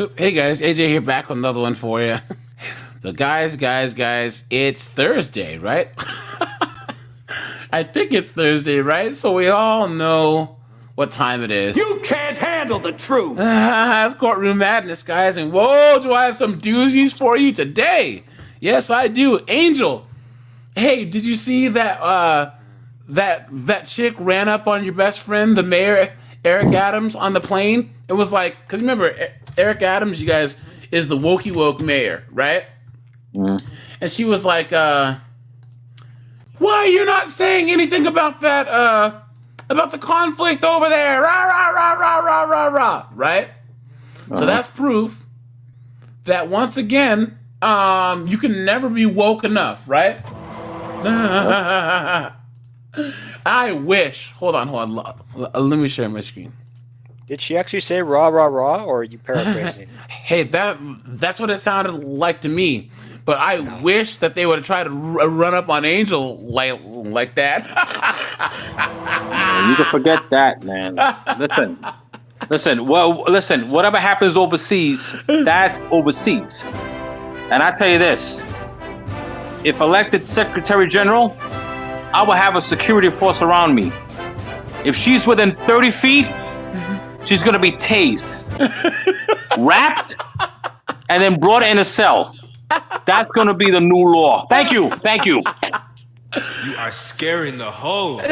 Oop, hey guys, AJ here back with another one for you. So guys, it's Thursday, right? I think it's Thursday, right? So we all know what time it is. You can't handle the truth. It's Courtroom Madness, guys, and whoa, do I have some doozies for you today? Yes, I do. Angel, hey, did you see that that chick ran up on your best friend, the mayor Eric Adams, on the plane? It was like, because remember, Eric Adams, you guys, is the wokey woke mayor, right? And she was like, why are you not saying anything about that, about the conflict over there? Rah, rah, rah, rah, rah, rah, rah, right? So that's proof that once again, you can never be woke enough, right? I wish. Hold on. Let me share my screen. Did she actually say rah, rah, rah, or are you paraphrasing? Hey, that's what it sounded like to me. But I wish that they would have tried to run up on Angel like that. You can forget that, man. Listen. Well, listen. Whatever happens overseas, that's overseas. And I tell you this: if elected Secretary General, I will have a security force around me. If she's within 30 feet, she's gonna be tased, wrapped, and then brought in a cell. That's gonna be the new law. Thank you. You are scaring the hoes.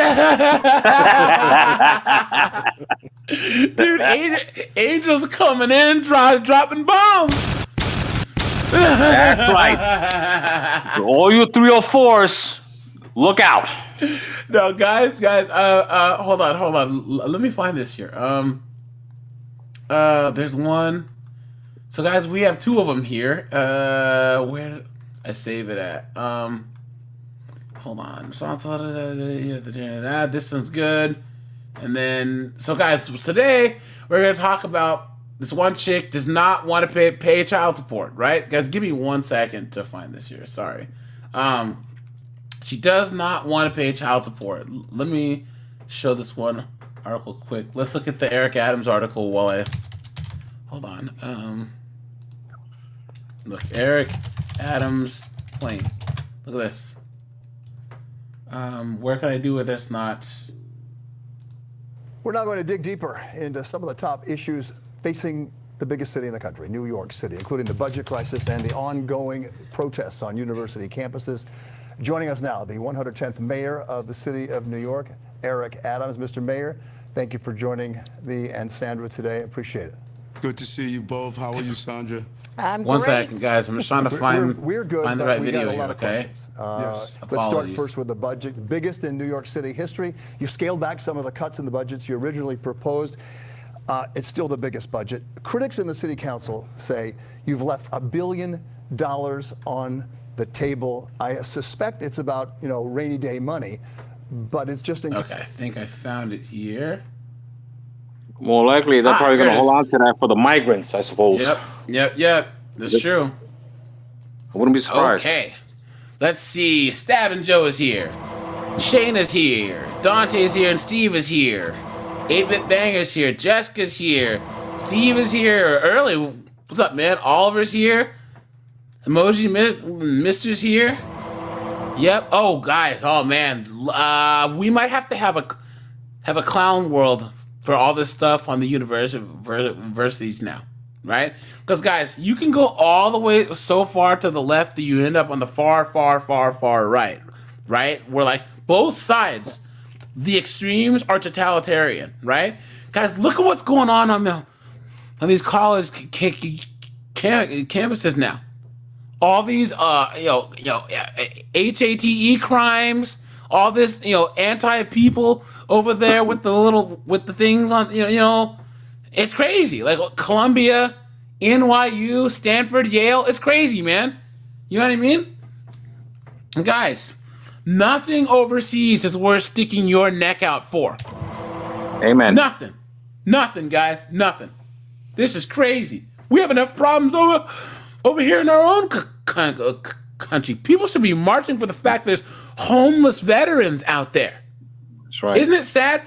Dude, Angel's coming in, dropping bombs. That's right. All you 304s, look out. No, guys, hold on. Let me find this here. There's one. So, guys, we have two of them here. Where did I save it at? Hold on. This one's good. And then, so guys, today we're gonna talk about this one chick does not want to pay child support, right? Guys, give me 1 second to find this here. Sorry. She does not want to pay child support. Let me show this one article quick. Let's look at the Eric Adams article while I hold on. Look, Eric Adams plane. Look at this. Where can I do with this? Not. We're now going to dig deeper into some of the top issues facing the biggest city in the country, New York City, including the budget crisis and the ongoing protests on university campuses. Joining us now, the 110th mayor of the city of New York, Eric Adams. Mr. Mayor, thank you for joining me and Sandra today. Appreciate it. Good to see you both. How are you, Sandra? I'm One great. second, guys. I'm just trying to find we're good, find the but right we video got a here, lot of okay? questions. Yes. Let's start Apologies. first with the budget, the biggest in New York City history. You scaled back some of the cuts in the budgets you originally proposed. It's still the biggest budget. Critics in the city council say you've left $1 billion on the table. I suspect it's about, rainy day money, but it's just in. Okay, I think I found it here. More likely, they're probably here going it to is. hold on to that for the migrants, I suppose. Yep. That's true. I wouldn't be surprised. Okay. Let's see. Stabbin' Joe is here. Shane is here. Dante's here and Steve is here. 8-Bit Banger's here. Jessica's here. Steve is here. Early. What's up, man? Oliver's here. Emoji Mister's here. Yep. Oh, guys. Oh, man. We might have to have a clown world for all this stuff on the universities now, right? Because, guys, you can go all the way so far to the left that you end up on the far right, right? Where, like, both sides, the extremes are totalitarian, right? Guys, look at what's going on these college campuses now. All these, HATE crimes, all this, anti-people over there with the things on, it's crazy. Like Columbia, NYU, Stanford, Yale, it's crazy, man. You know what I mean? And guys, nothing overseas is worth sticking your neck out for. Amen. Nothing, guys, nothing. This is crazy. We have enough problems over here in our own country. People should be marching for the fact there's homeless veterans out there. That's right. Isn't it sad?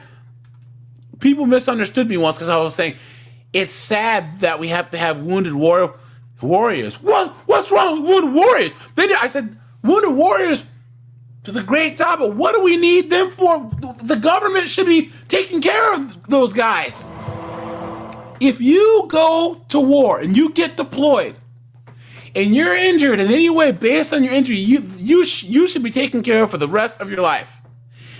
People misunderstood me once because I was saying, it's sad that we have to have wounded warriors. What's wrong with wounded warriors? I said, wounded warriors does a great job, but what do we need them for? The government should be taking care of those guys. If you go to war and you get deployed and you're injured in any way based on your injury, you should be taken care of for the rest of your life.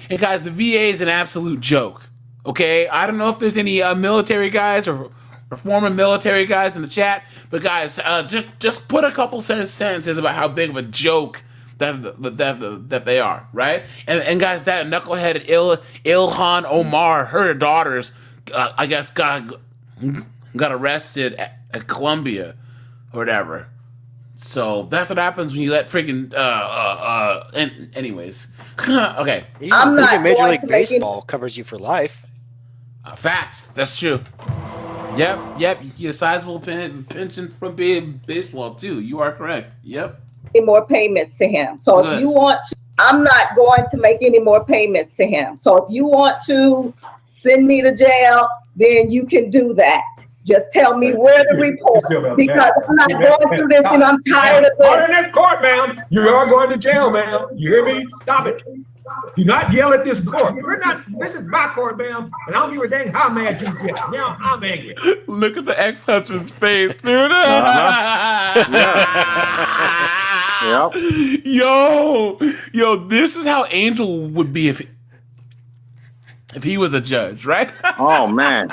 And guys, the VA is an absolute joke. Okay, I don't know if there's any military guys or former military guys in the chat, but guys, just put a couple sentences about how big of a joke that they are, right? And guys, that knucklehead Ilhan Omar, her daughters, I guess got arrested at Columbia or whatever. So that's what happens when you let freaking anyways. Okay. Even Major League Baseball covers you for life. Facts. That's true. Yep. You get a sizable pension from being baseball too. You are correct. Yep. Any more payments to him. So if you want to, I'm not going to make any more payments to him. So if you want to send me to jail, then you can do that. Just tell me where to report, because I'm not going through this and I'm tired of this. Order in this court, ma'am. You are going to jail, ma'am. You hear me? Stop it. Do not yell at this court. This is my court, ma'am, and I don't give a dang how mad you get. Now I'm angry. Look at the ex-husband's face, dude. Yep. Yo, this is how Angel would be if he was a judge, right? Oh man,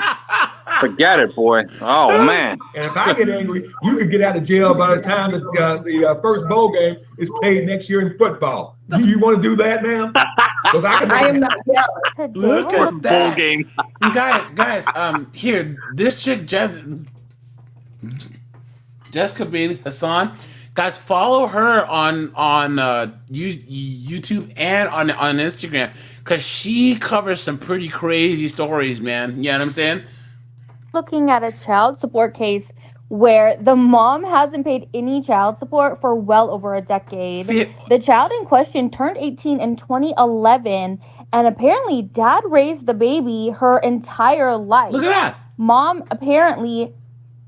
forget it, boy. Oh man. And if I get angry, you could get out of jail by the time the first bowl game is played next year in football. Do you want to do that, ma'am? I am not yelling. Look at that. Bowl game. guys, here, this chick Jessica bin Hassan. Guys, follow her on YouTube and on Instagram, because she covers some pretty crazy stories, man. You know what I'm saying? Looking at a child support case where the mom hasn't paid any child support for well over a decade. The child in question turned 18 in 2011, and apparently dad raised the baby her entire life. Look at that. Mom apparently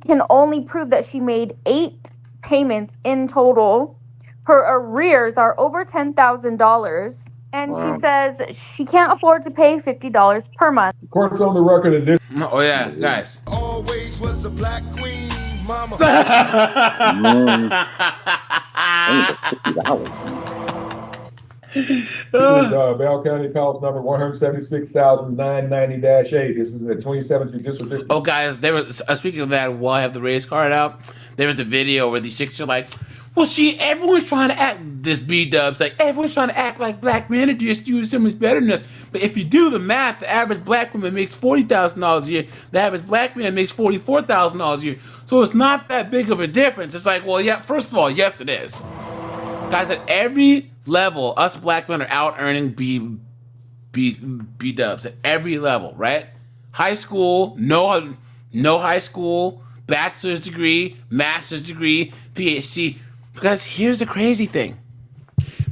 can only prove that she made 8 payments in total. Her arrears are over $10,000, and she says she can't afford to pay $50 per month. Court's on the record of this. Oh yeah, guys. Always was the black queen, mama. This is Bell County College number 176,990-8. This is the 27th Judicial District. Oh, guys, there was speaking of that. While I have the race card out, there was a video where these chicks are like, "Well, everyone's trying to act." This B-dub's like, "Everyone's trying to act like black men and just do so much better than us." But if you do the math, the average black woman makes $40,000 a year. The average black man makes $44,000 a year. So it's not that big of a difference. It's like, well, yeah. First of all, yes, it is. Guys, at every level, us black men are out earning B-dubs at every level, right? High school, no high school, bachelor's degree, master's degree, PhD. Because here's the crazy thing.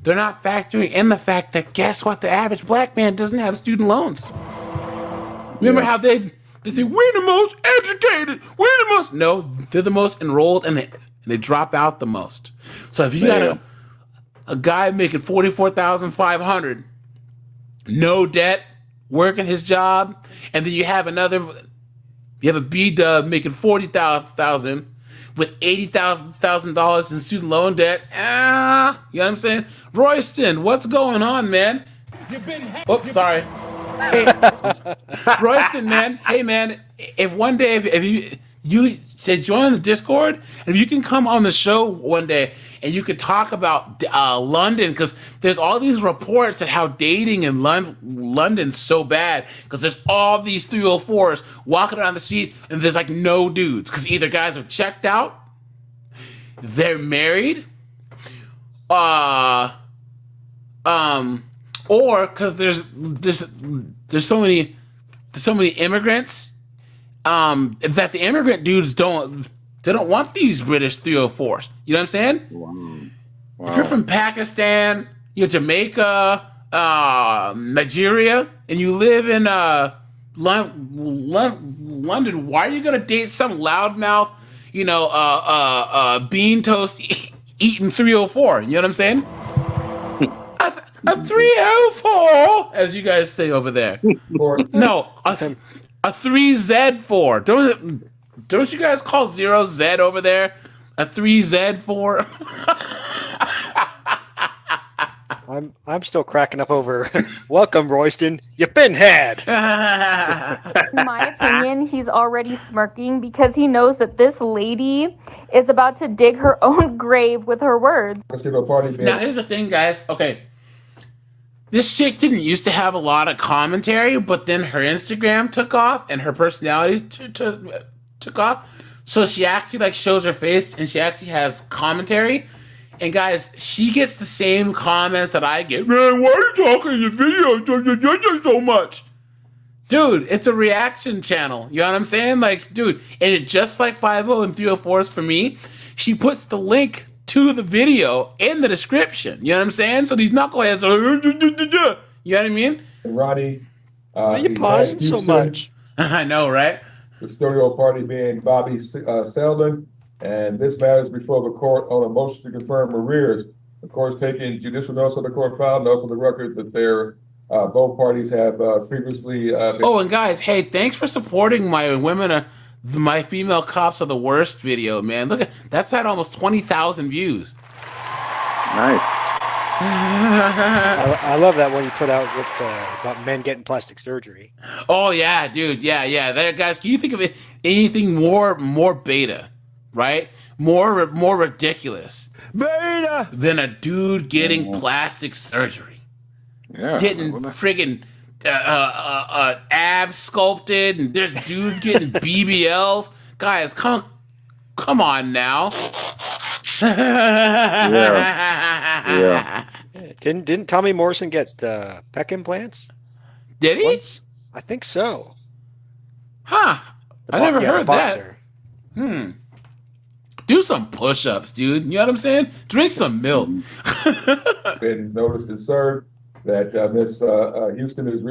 They're not factoring in the fact that, guess what? The average black man doesn't have student loans. Remember how they say, we're the most educated, we're the most... No, they're the most enrolled, and they drop out the most. So if you got a guy making $44,500, no debt, working his job, and then you have a B-dub making $40,000 with $80,000 in student loan debt. You know what I'm saying? Royston, what's going on, man? Oops, sorry. Hey, Royston, man. Hey, man. If one day, if you say join the Discord, and if you can come on the show one day and you could talk about London, because there's all these reports at how dating in London's so bad, because there's all these 304s walking around the street and there's like no dudes, because either guys have checked out, they're married, or because there's so many immigrants that the immigrant dudes don't want these British 304s. You know what I'm saying? Wow. If you're from Pakistan, you're Jamaica, London. Why are you gonna date some loudmouth, bean toast eating 304? You know what I'm saying? A 304, as you guys say over there. No, a 3Z4. Don't you guys call 0Z over there a 3Z4? I'm still cracking up over. Welcome, Royston. You've been had. In my opinion, he's already smirking because he knows that this lady is about to dig her own grave with her words. Now, here's the thing, guys. Okay. This chick didn't used to have a lot of commentary, but then her Instagram took off and her personality took off. So she actually shows her face and she actually has commentary. And guys, she gets the same comments that I get. Man, why are you talking in the video so much? Dude, it's a reaction channel. You know what I'm saying? Dude, and it just like 50 and 304s for me, she puts the link to the video in the description. You know what I'm saying? So these knuckleheads are, you know what I mean? And Ronnie, why are you pausing so much? I know, right? Custodial party being Bobby Seldon, and this matters before the court on a motion to confirm arrears. The court's taking judicial notice of the court file, notice of the record that both parties have previously been. Oh, and guys, hey, thanks for supporting my female cops are the worst video, man. Look, that's had almost 20,000 views. Nice. I love that one you put out with about men getting plastic surgery. Oh yeah, dude, yeah. There, guys, can you think of anything more beta, right? More ridiculous Beta than a dude getting plastic surgery, getting friggin' abs sculpted, and there's dudes getting BBLs. Guys, come on now. Yeah. Didn't Tommy Morrison get pec implants? Did he? Once? I think so. Huh. I never heard that. Do some push-ups, dude. You know what I'm saying? Drink some milk. been noticed and served that Miss Houston is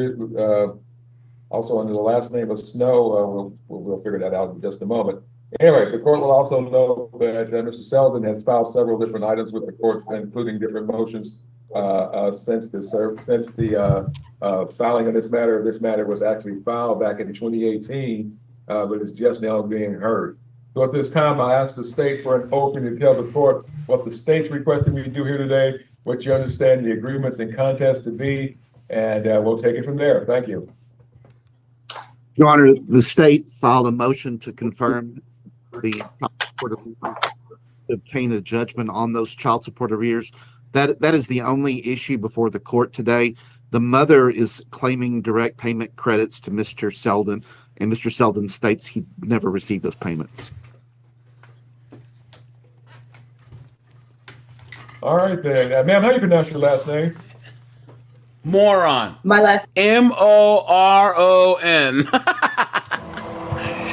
also under the last name of Snow. We'll figure that out in just a moment. Anyway, the court will also know that Mr. Seldon has filed several different items with the court, including different motions since the filing of this matter. This matter was actually filed back in 2018, but it's just now being heard. So at this time, I ask the state for an opening to tell the court what the state's requesting me to do here today, what you understand the agreements and contests to be, and we'll take it from there. Thank you. Your Honor, the state filed a motion to confirm the court to obtain a judgment on those child support arrears. That is the only issue before the court today. The mother is claiming direct payment credits to Mr. Seldon, and Mr. Seldon states he never received those payments. All right, then. Ma'am, how do you pronounce your last name? Moron. My last Moron.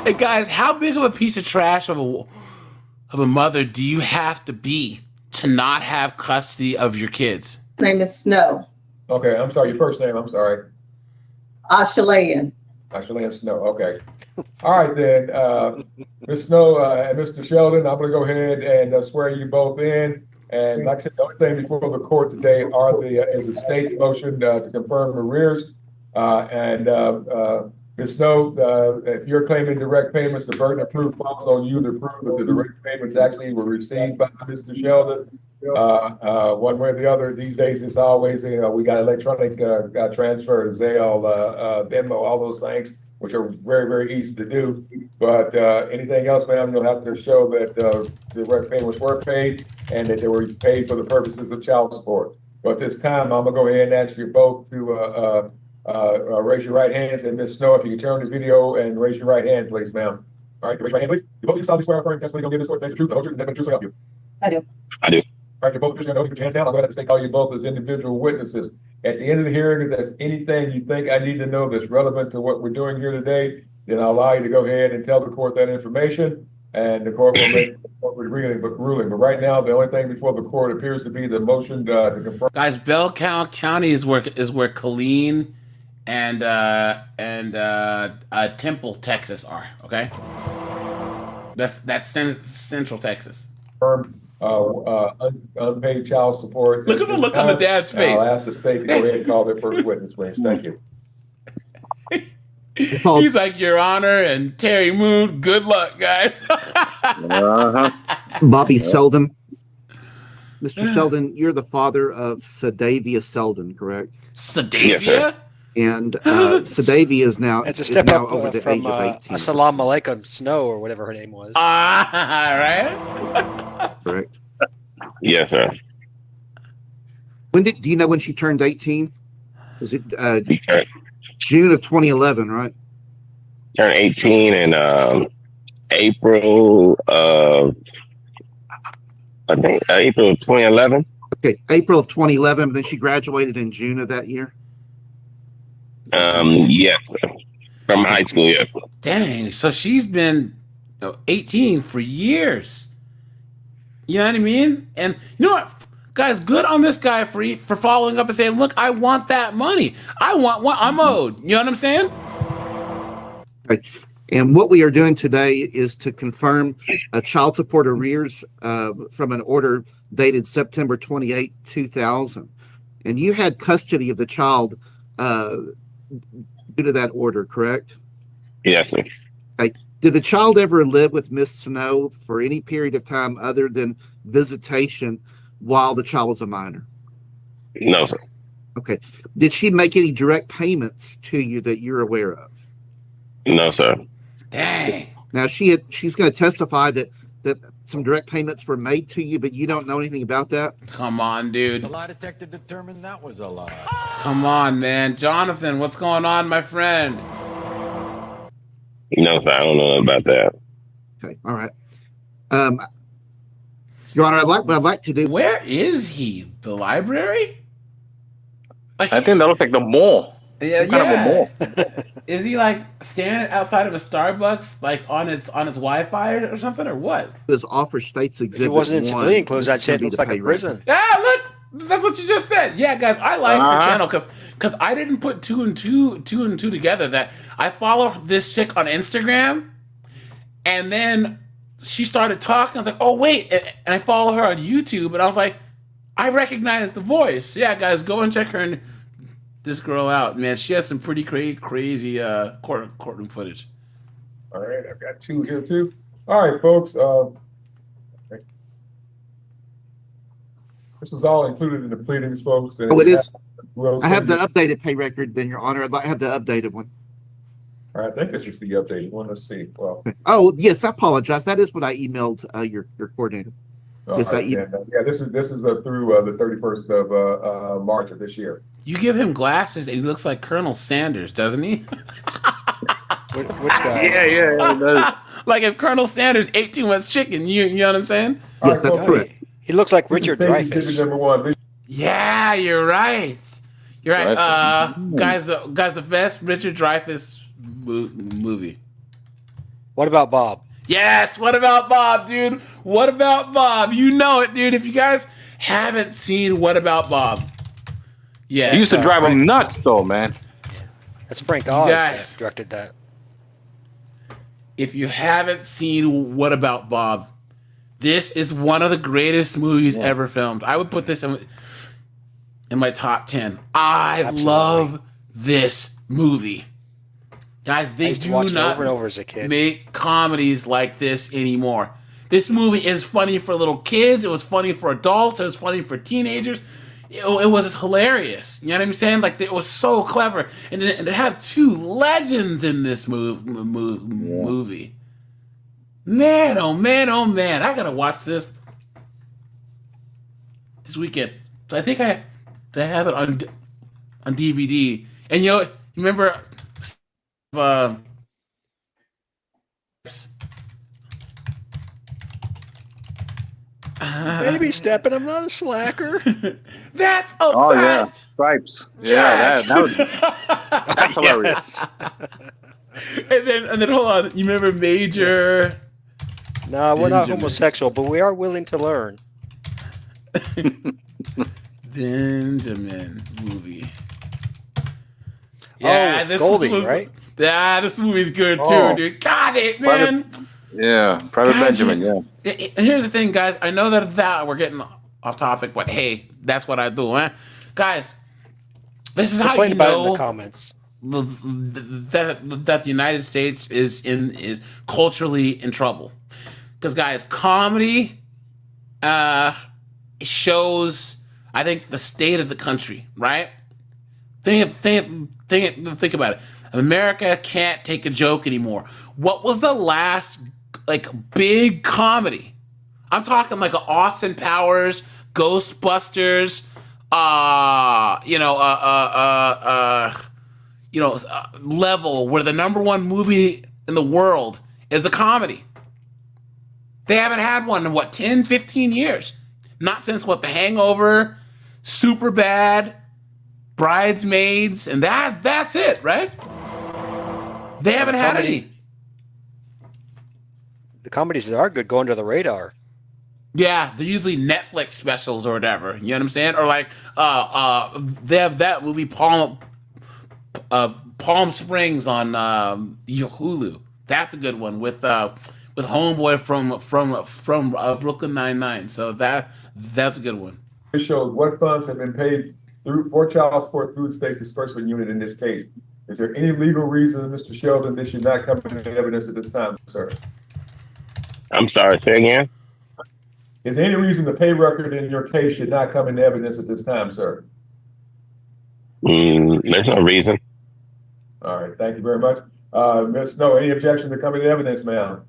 Hey guys, how big of a piece of trash of a mother do you have to be to not have custody of your kids? name is Snow. Okay, I'm sorry. Your first name, I'm sorry. Ashalayan. Ashalayan Snow. Okay. All right, then. Ms. Snow and Mr. Sheldon, I'm going to go ahead and swear you both in. And like I said, the only thing before the court today is the state's motion to confirm arrears. Ms. Snow, if you're claiming direct payments, the burden of proof falls on you to prove that the direct payments actually were received by Mr. Sheldon. One way or the other, these days it's always, we got electronic transfer, Zelle, Venmo, all those things, which are very, very easy to do. But anything else, ma'am, you'll have to show that direct payments were paid and that they were paid for the purposes of child support. But this time, I'm gonna go ahead and ask you both to raise your right hands. And Ms. Snow, if you can turn the video and raise your right hand, please, ma'am. All right, raise your right hand, please. You both solemnly swear affirming testimony you'll give this court the truth, the whole truth, and nothing but the truth so help you. I do. I do. All right, you're both officially going to put your hands down. I'm going to have to call you both as individual witnesses. At the end of the hearing, if there's anything you think I need to know that's relevant to what we're doing here today, then I'll allow you to go ahead and tell the court that information, and the court will make the ruling. But right now, the only thing before the court appears to be the motion to confirm. Guys, Bell County is where Colleen and Temple, Texas are. Okay, that's Central Texas. Unpaid child support. Look at the look on the dad's face. I'll ask the state to go ahead and call their first witness, please. Thank you. He's like, Your Honor, and Terry Moon, good luck, guys. Bobby Selden. Mr. Selden, you're the father of Sadavia Selden, correct? Sadavia? Yes, and Sadavia is now, It's a step now up over the from age of 18. Assalamu alaikum Snow or whatever her name was. Right? Correct. Yes, sir. Do you know when she turned 18? Was it June of 2011, right? Turned 18 in April of, I think, April of 2011. Okay, April of 2011. Then she graduated in June of that year. Yes, sir. From high school, yes. Dang, so she's been 18 for years. You know what I mean? And you know what, guys, good on this guy for following up and saying, look, I want that money. I want what I'm owed. You know what I'm saying? Okay. And what we are doing today is to confirm a child support arrears from an order dated September 28, 2000. And you had custody of the child due to that order, correct? Yes, sir. Okay. Did the child ever live with Miss Snow for any period of time other than visitation while the child was a minor? No, sir. Okay. Did she make any direct payments to you that you're aware of? No, sir. Dang. Now she's going to testify that some direct payments were made to you, but you don't know anything about that. Come on, dude. The lie detector determined that was a lie. Come on, man. Jonathan, what's going on, my friend? No, sir. I don't know about that. Okay. All right. Your Honor, what I'd like to do. Where is he? The library? I think that looks like the mall. Yeah, Some kind of a mall. Is he like standing outside of a Starbucks, like on its Wi-Fi or something, or what? This offer states exhibit. If it wasn't in 1, civilian clothes, this I'd is say it gonna be looks the like a pay prison. record. Yeah, look, that's what you just said. Yeah, guys, I like your channel because I didn't put two and two together. That I follow this chick on Instagram, and then she started talking. I was like, oh wait, and I follow her on YouTube, and I was like, I recognize the voice. Yeah, guys, go and check her and this girl out, man. She has some pretty crazy courtroom footage. All right, I've got 2 here too. All right, folks. This was all included in the pleadings, folks. Oh, it is. We'll I have the send updated pay record, then, Your Honor. I'd like to have the updated one. All right, I think this is the updated one. Let's see. Well, Oh, yes, I apologize. That is what I emailed your coordinator. Yes, right, yeah, this is through the 31st of March of this year. You give him glasses and he looks like Colonel Sanders, doesn't he? Which guy? Yeah. Like if Colonel Sanders ate too much chicken, you know what I'm saying? Yes, that's correct. He looks like This is Richard safety exhibit Dreyfuss. number 1. Yeah, you're right. You're right. Guys, the best Richard Dreyfuss movie. What about Bob? Yes, what about Bob, dude? What about Bob? You know it, dude. If you guys haven't seen What About Bob, yeah, He used to drive him nuts, though, man. That's Frank Oz guys. that directed that. if you haven't seen What About Bob, this is one of the greatest movies ever filmed. I would put this in my top 10. I love this movie. Guys, they do watch it not over and over as a kid. make comedies like this anymore. This movie is funny for little kids. It was funny for adults. It was funny for teenagers. It was hilarious. You know what I'm saying? Like, it was so clever. And to have two legends in this movie. Man, oh man, oh man. I gotta watch this weekend. So I think I have it on DVD. And you know, you remember Baby stepping, I'm not a slacker. That's a Oh yeah, fact. Stripes. Jack. Yeah, that's hilarious. And then hold on. You remember Major? No, we're not Benjamin. homosexual, but we are willing to learn. Benjamin movie. Yeah, with this Goldie, was, right? Yeah, this movie's good Oh. too, dude. Got it, man. Private Guys, Benjamin. Yeah. And here's the thing, guys. I know that we're getting off topic, but hey, that's what I do, man. Guys, this is how Complain you about it in know the comments. that the United States is culturally in trouble. Because guys, comedy shows, I think, the state of the country, right? Think about it. America can't take a joke anymore. What was the last big comedy? I'm talking like Austin Powers, Ghostbusters, level where the #1 movie in the world is a comedy. They haven't had one in 10, 15 years. Not since The Hangover, Superbad, Bridesmaids, and that's it, right? They haven't had any. The comedies that are good go under the radar. Yeah, they're usually Netflix specials or whatever. You know what I'm saying? Or they have that movie Palm Springs on Hulu. That's a good one with homeboy from Brooklyn Nine-Nine. So that's a good one. It shows what funds have been paid for child support through the state's disbursement unit in this case. Is there any legal reason, Mr. Sheldon, this should not come into evidence at this time, sir? I'm sorry, say again? Is there any reason the pay record in your case should not come into evidence at this time, sir? There's no reason. All right, thank you very much. Ms. Snow, any objection to coming to evidence, ma'am?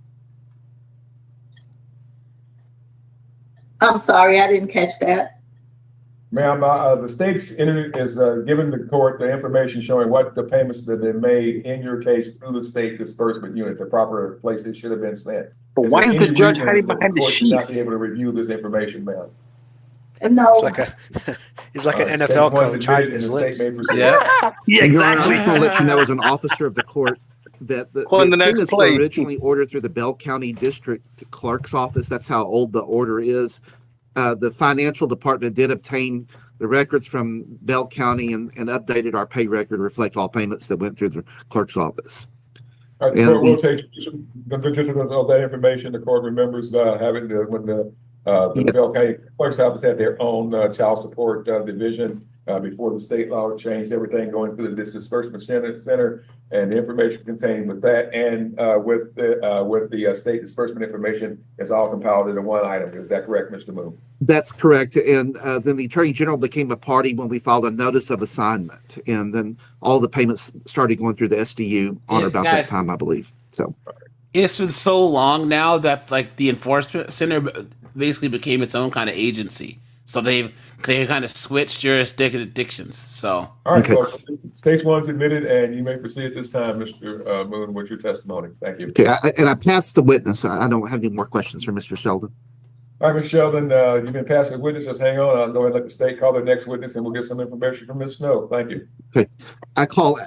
I'm sorry, I didn't catch that. Ma'am, the state is giving the court the information showing what the payments that have been made in your case through the state disbursement unit, the proper place it should have been sent. But why is the judge hiding behind the sheet? Not be able to review this information, ma'am. No. He's like an NFL coach hiding his lips. Yeah. Your Honor, I'm just going to let you know, as an officer of the court, that the payments were originally ordered through the Bell County District Clerk's Office. That's how old the order is. The financial department did obtain the records from Bell County and updated our pay record to reflect all payments that went through the clerk's office. All right, the court will take all that information. The court remembers having when the Bell County Clerk's Office had their own child support division before the state law changed everything going through the disbursement center, and the information contained with that and with the state disbursement information is all compiled into one item. Is that correct, Mr. Moon? That's correct. And then the Attorney General became a party when we filed a notice of assignment, and then all the payments started going through the SDU on or about that time, I believe. So it's been so long now that the enforcement center basically became its own kind of agency. So they kind of switched jurisdictions. So all right, so stage one's admitted, and you may proceed at this time, Mr. Moon, with your testimony. Thank you. Okay, I passed the witness. I don't have any more questions for Mr. Sheldon. All right, Ms. Sheldon, you've been passing the witness. Just hang on. I'll go ahead and let the state call their next witness, and we'll get some information from Ms. Snow. Thank you. Okay, I call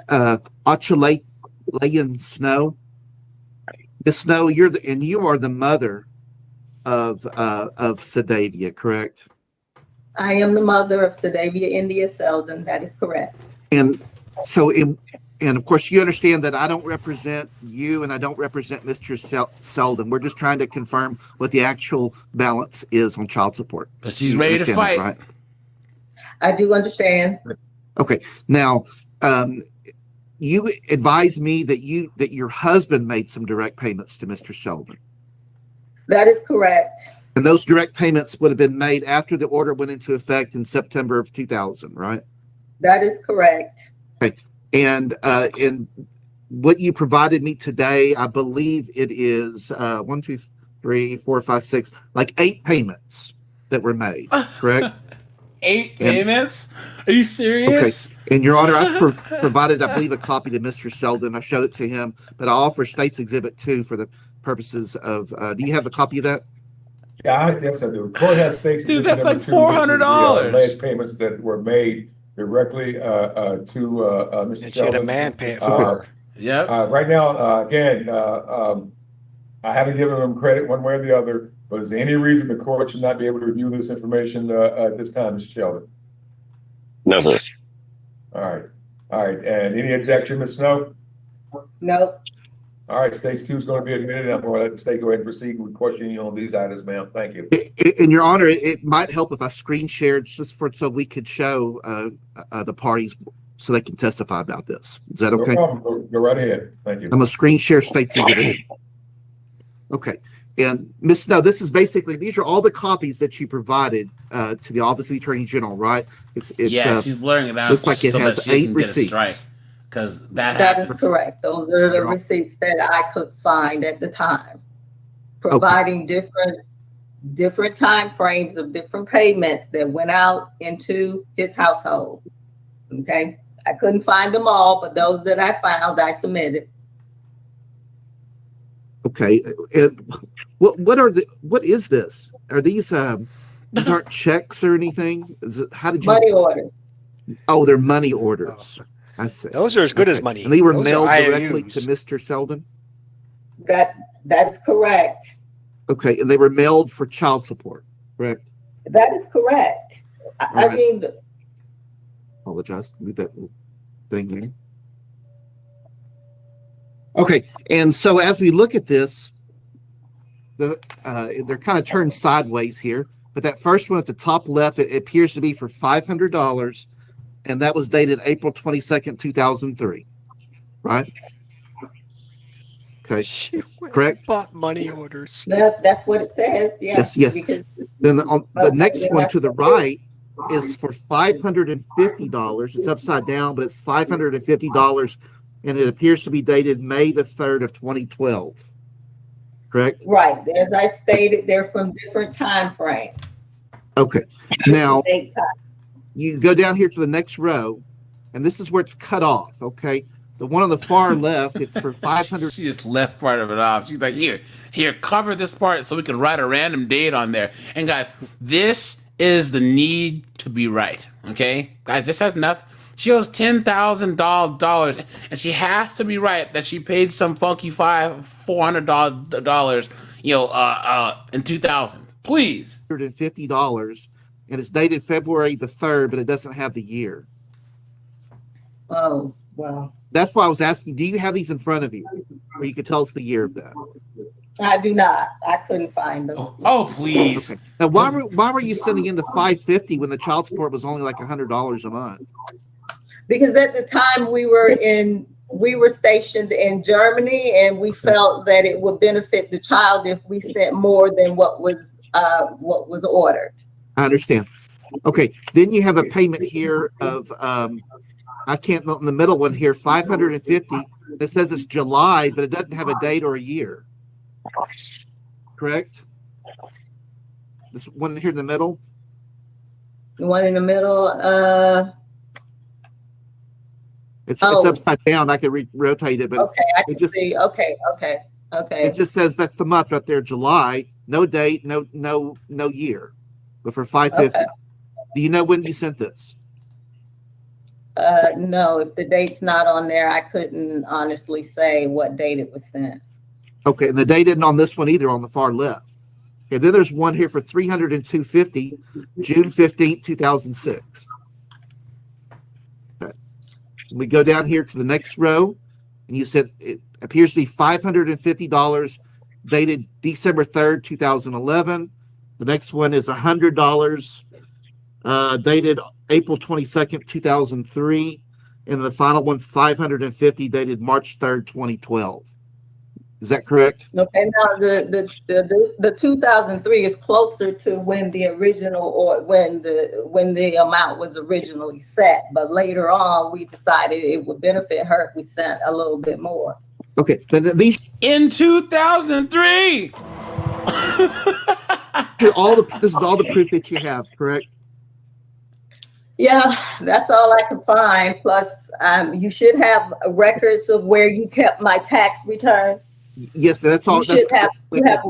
Achalayan Snow. Ms. Snow, you are the mother of Sadavia, correct? I am the mother of Sadavia India Sheldon. That is correct. And so, and of course, you understand that I don't represent you and I don't represent Mr. Sheldon. We're just trying to confirm what the actual balance is on child support. But she's ready to fight. Right? I do understand. Okay. Now, you advised me that your husband made some direct payments to Mr. Sheldon. That is correct. And those direct payments would have been made after the order went into effect in September of 2000, right? That is correct. Okay. And in what you provided me today, I believe it is 1, 2, 3, 4, 5, 6, like 8 payments that were made, correct? 8 payments? Are you serious? Okay. And Your Honor, I provided, I believe, a copy to Mr. Sheldon. I showed it to him, but I offer State's Exhibit 2 for the purposes of, do you have a copy of that? Yeah, yes, I do. Court has states. Dude, that's like $400. Alleged payments that were made directly to Mr. Sheldon. She had a man pay it for her. Yeah. Right now, again, I haven't given them credit one way or the other, but is there any reason the court should not be able to review this information at this time, Mr. Sheldon? No, sir. All right. All right. and any objection, Ms. Snow? Nope. All right, stage 2 is going to be admitted. I'm going to let the state go ahead and proceed with questioning on these items, ma'am. Thank you. In your honor, it might help if I screen shared just so we could show the parties so they can testify about this. Is that okay? No problem. Go right ahead. Thank you. I'm a screen share states exhibit. Okay. And Ms. Snow, this is basically, these are all the copies that you provided to the Office of the Attorney General, right? It's yeah, she's blurring it out. Looks like it so has that she 8 receipts. That is correct. Those are the receipts that I could find at the time, providing different time frames of different payments that went out into his household. Okay, I couldn't find them all, but those that I found, I submitted. Okay, and what is this? Are these aren't checks or anything? How did you? Money orders. Oh, they're money orders. I see. Those are as good as money. And they were Those mailed are directly IOUs. to Mr. Selden? That's correct. Okay, and they were mailed for child support, correct? That is correct. I Right. mean, Apologize. Move that thing there. Okay, and so as we look at this, they're kind of turned sideways here, but that first one at the top left, it appears to be for $500, and that was dated April 22nd, 2003, right? Okay, correct? Bought money orders. that's what it says. Yes, Yes. yes. Because Then the next one to the right is for $550. It's upside down, but it's $550, and it appears to be dated May the 3rd of 2012. Correct? right, as I stated, they're from different time frames. Okay. Now Date time. you go down here to the next row, and this is where it's cut off. Okay. The one on the far left, it's for 500. She just left part of it off. She's like, here, cover this part so we can write a random date on there. And guys, this is the need to be right. Okay, guys, this has enough. She owes $10,000, and she has to be right that she paid some funky $400, in 2000. Please. $150, and it's dated February the 3rd, but it doesn't have the year. Oh, wow. That's why I was asking, do you have these in front of you where you could tell us the year of that? I do not. I couldn't find them. Oh, please. Okay. Now, why were you sending in the $550 when the child support was only like $100 a month? Because at the time we were stationed in Germany, and we felt that it would benefit the child if we sent more than what was ordered. I understand. Okay. Then you have a payment here of I can't in the middle one here, $550. It says it's July, but it doesn't have a date or a year. Correct? This one here in the middle? The one in the middle, It's upside down. I could rotate it, but okay, I can just see. Okay. it just says that's the month right there, July. No date, no year. But for $550. Okay. Do you know when you sent this? No, if the date's not on there, I couldn't honestly say what date it was sent. Okay, and the date isn't on this one either on the far left. Okay, then there's one here for $302.50, June 15th, 2006. Okay. We go down here to the next row, and you said it appears to be $550 dated December 3rd, 2011. The next one is $100 dated April 22nd, 2003. And the final one's $550 dated March 3rd, 2012. Is that correct? Okay, now the 2003 is closer to when the original or when the amount was originally set, but later on we decided it would benefit her if we sent a little bit more. Okay, then these in 2003. This is all the proof that you have, correct? Yeah, that's all I could find. Plus, you should have records of where you kept my tax returns. Yes, that's all. You have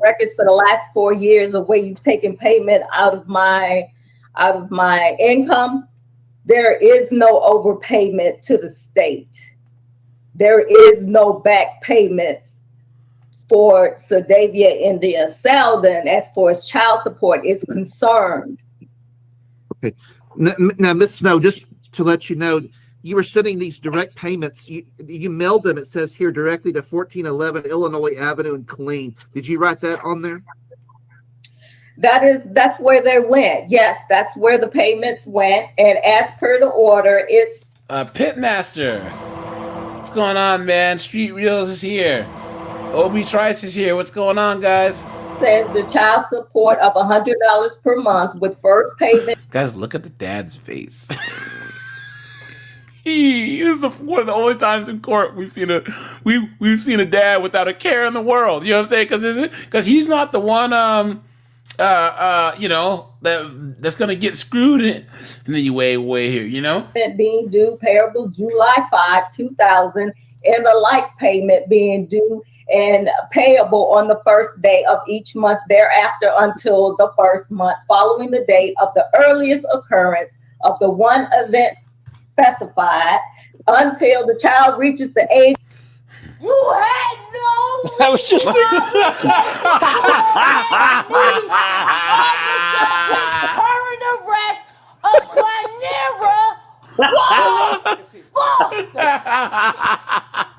records for the last 4 years of where you've taken payment out of my income. There is no overpayment to the state. There is no back payments for Sadavia India Selden as far as child support is concerned. Okay. Now, Ms. Snow, just to let you know, you were sending these direct payments. You mailed them, it says here, directly to 1411 Illinois Avenue in Killeen. Did you write that on there? That's where they went. Yes, that's where the payments went. And as per the order, it's Pitmaster. What's going on, man? Street Reels is here. Obi Trice is here. What's going on, guys? Says the child support of $100 per month with first payment. Guys, look at the dad's face. This is one of the only times in court we've seen a dad without a care in the world. You know what I'm saying? Because he's not the one that's gonna get screwed in the way here, you know? Being due payable July 5, 2000, and the like payment being due and payable on the first day of each month thereafter until the first month following the date of the earliest occurrence of the one event specified until the child reaches the age. You had no. I was just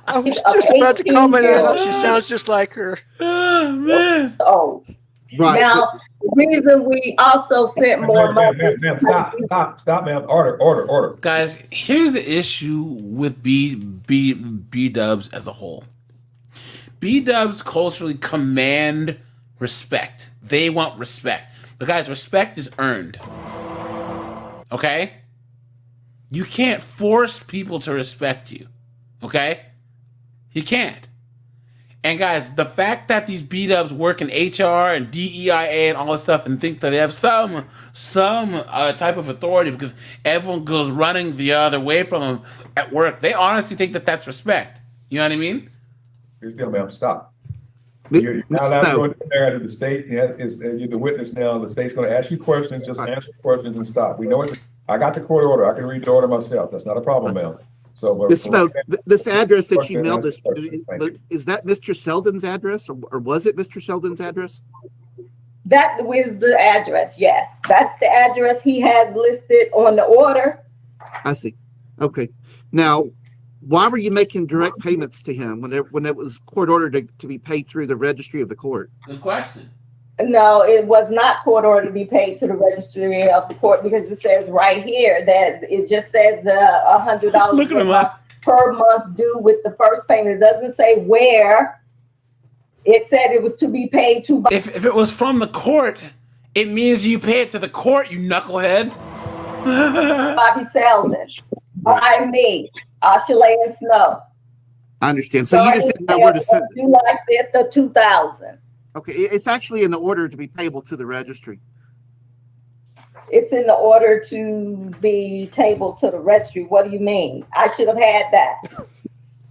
I was just about to comment on how she sounds just like her. Oh, man. Oh, Right. now the reason we also sent more money. Ma'am, stop, ma'am. Order. Guys, here's the issue with B Dubs as a whole. B Dubs culturally command respect. They want respect. But guys, respect is earned. Okay? You can't force people to respect you. Okay? You can't. And guys, the fact that these B-dubs work in HR and DEIA and all this stuff and think that they have some type of authority because everyone goes running the other way from them at work, they honestly think that that's respect. You know what I mean? Ma'am, stop. You're not allowed to go in there to the state. You're the witness now. The state's going to ask you questions. Just answer questions and stop. We know it. I got the court order. I can read the order myself. That's not a problem, ma'am. So this address that you mailed this, is that Mr. Selden's address, or was it Mr. Selden's address? That was the address, yes. That's the address he has listed on the order. I see. Okay. Now, why were you making direct payments to him when it was court ordered to be paid through the registry of the court? Good question. No, it was not court ordered to be paid to the registry of the court because it says right here that it just says the $100 per month due with the first payment. It doesn't say where. It said it was to be paid to. If it was from the court, it means you pay it to the court, you knucklehead. Bobby Selden. By me, Ashley and Snow. I understand. So you just didn't know where to send it. July 5th of 2000. Okay, it's actually in the order to be payable to the registry. It's in the order to be tabled to the registry. What do you mean? I should have had that.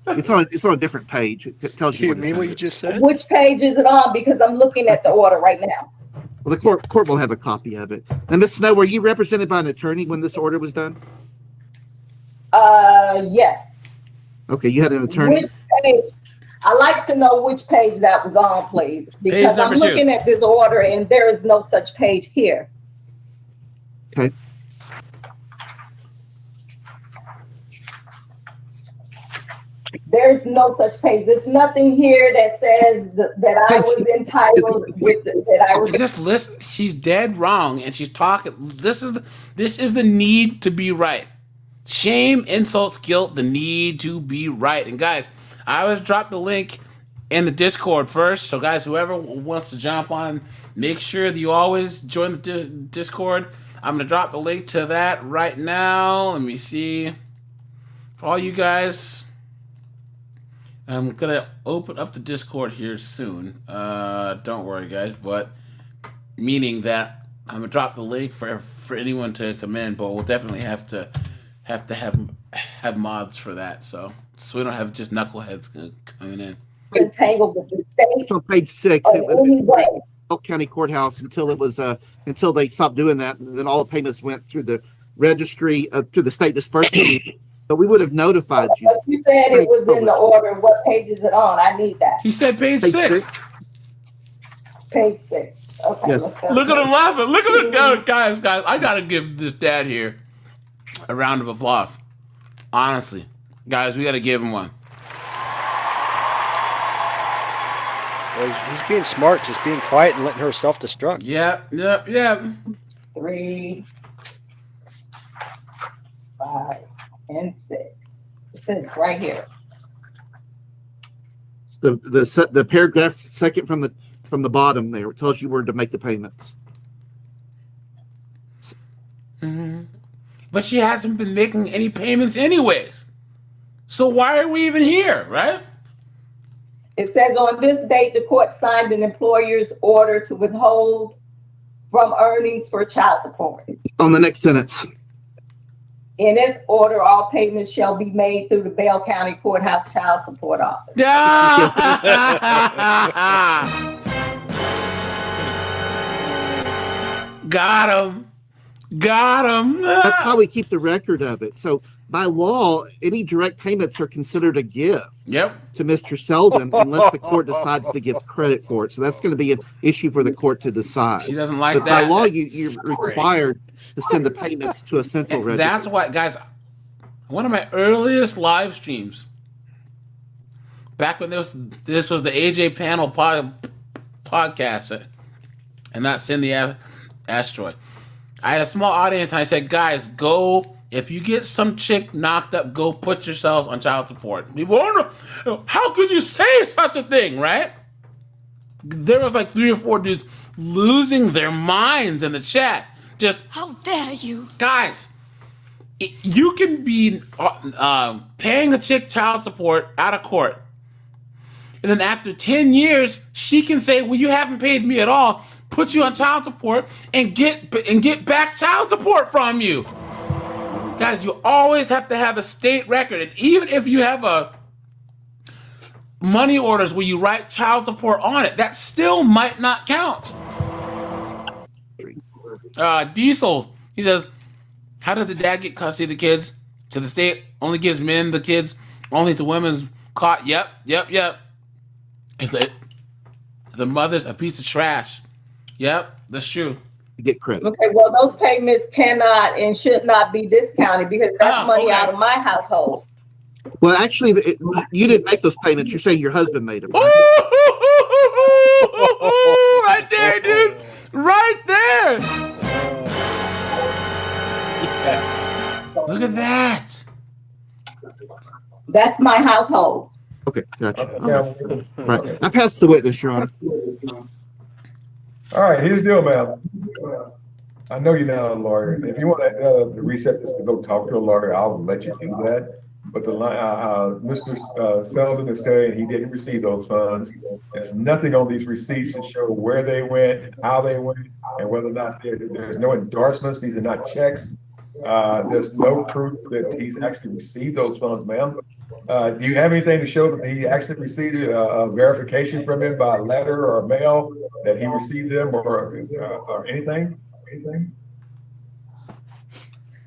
It's on a different page. It tells you what you just said. Which page is it on? Because I'm looking at the order right now. Well, the court will have a copy of it. And Ms. Snow, were you represented by an attorney when this order was done? Yes. Okay, you had an attorney. Which page? I like to know which page that was on, please, because I'm looking at this order and there is no such page here. Okay. There's no such page. There's nothing here that says that I was entitled with that I was. Just listen. She's dead wrong, and she's talking. This is the need to be right. Shame, insults, guilt. The need to be right. And guys, I always drop the link in the Discord first. So guys, whoever wants to jump on, make sure that you always join the Discord. I'm gonna drop the link to that right now. Let me see. For all you guys. I'm gonna open up the Discord here soon. Don't worry, guys. But meaning that I'm gonna drop the link for anyone to come in. But we'll definitely have to have mods for that. So we don't have just knuckleheads coming in. Entangled with the state. It's on page 6. Anyway. County Courthouse until they stopped doing that, and then all the payments went through the registry to the state disbursement. But we would have notified you. But you said it was in the order. What page is it on? I need that. He said page 6. Page 6. Okay. Yes. Look at him laughing. Look at him go, guys. I gotta give this dad here a round of applause. Honestly, guys, we got to give him one. Well, he's being smart, just being quiet and letting her self-destruct. Yep. 3, 5, and 6. It says right here. It's the paragraph second from the bottom there. It tells you where to make the payments. Mm-hmm. But she hasn't been making any payments anyways. So why are we even here, right? It says on this date, the court signed an employer's order to withhold from earnings for child support. On the next sentence. In this order, all payments shall be made through the Bell County Courthouse Child Support Office. Got him. That's how we keep the record of it. So by law, any direct payments are considered a gift. Yep. To Mr. Selden, unless the court decides to give credit for it. So that's going to be an issue for the court to decide. She doesn't like but that. By law, you're required to send the payments to a central register. That's why, guys, one of my earliest live streams, back when this was the AJ Panel podcast, and not Send the Asteroid. I had a small audience, and I said, guys, go, if you get some chick knocked up, go put yourselves on child support. People wonder, how could you say such a thing, right? There was like 3 or 4 dudes losing their minds in the chat. Just, how dare you? Guys, you can be paying a chick child support out of court. And then after 10 years, she can say, well, you haven't paid me at all. Put you on child support and get back child support from you. Guys, you always have to have a state record. And even if you have a money orders where you write child support on it, that still might not count. Diesel, he says, how did the dad get custody of the kids? So the state only gives men the kids, only if the women's caught. Yep. If the mother's a piece of trash. Yep, that's true. You get credit. Okay, well, those payments cannot and should not be discounted because that's money out of my household. Well, actually, you didn't make those payments. You're saying your husband made them. Right? Right there, dude. Right there. Look at that. That's my household. Okay, gotcha. Right. I passed the witness, Your Honor. All right, here's the deal, ma'am. I know you're not a lawyer. If you want to reset this to go talk to a lawyer, I'll let you do that. But the Mr. Selden is saying he didn't receive those funds. There's nothing on these receipts to show where they went, how they went, and whether or not there's no endorsements. These are not checks. There's no proof that he's actually received those funds, ma'am. Do you have anything to show that he actually received a verification from him by letter or mail that he received them or anything?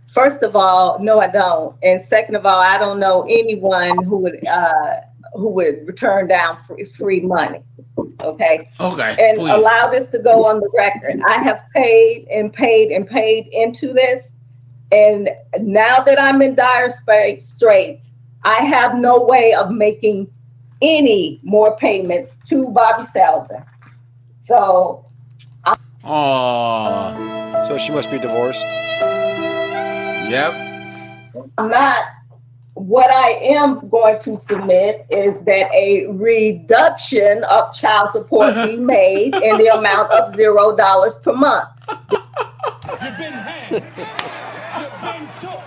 First of all, no, I don't. And second of all, I don't know anyone who would return down free money. Okay. Okay. And please. Allow this to go on the record. I have paid into this. And now that I'm in dire straits, I have no way of making any more payments to Bobby Selden. So. So she must be divorced. Yep. I'm not. What I am going to submit is that a reduction of child support be made in the amount of $0 per month. You've been had. You've been took.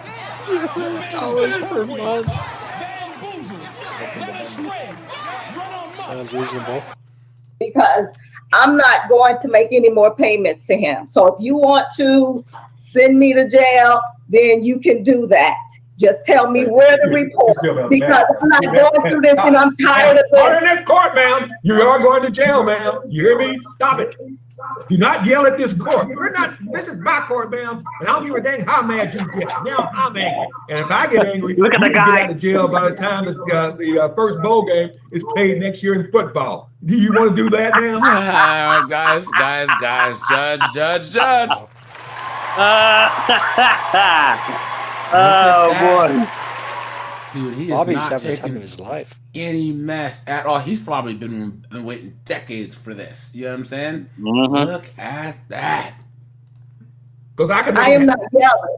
$0 per month. Bamboozled. Led astray. Run on muck. Sounds reasonable. Because I'm not going to make any more payments to him. So if you want to send me to jail, then you can do that. Just tell me where to report because I'm not going through this and I'm tired of Order this. in this court, ma'am. You are going to jail, ma'am. You hear me? Stop it. Do not yell at this court. This is my court, ma'am. And I don't give a dang how mad you get. Now I'm angry. And if I get angry, Look at you the can guy. get out of jail by the time the first bowl game is played next year in football. Do you want to do that, ma'am? Guys, judge. Oh boy. Dude, he Bobby's is not having the time taking of his life. any mess at all. He's probably been waiting decades for this. You know what I'm saying? Mhm. Look at that. Because I can make I it am happen. not yelling.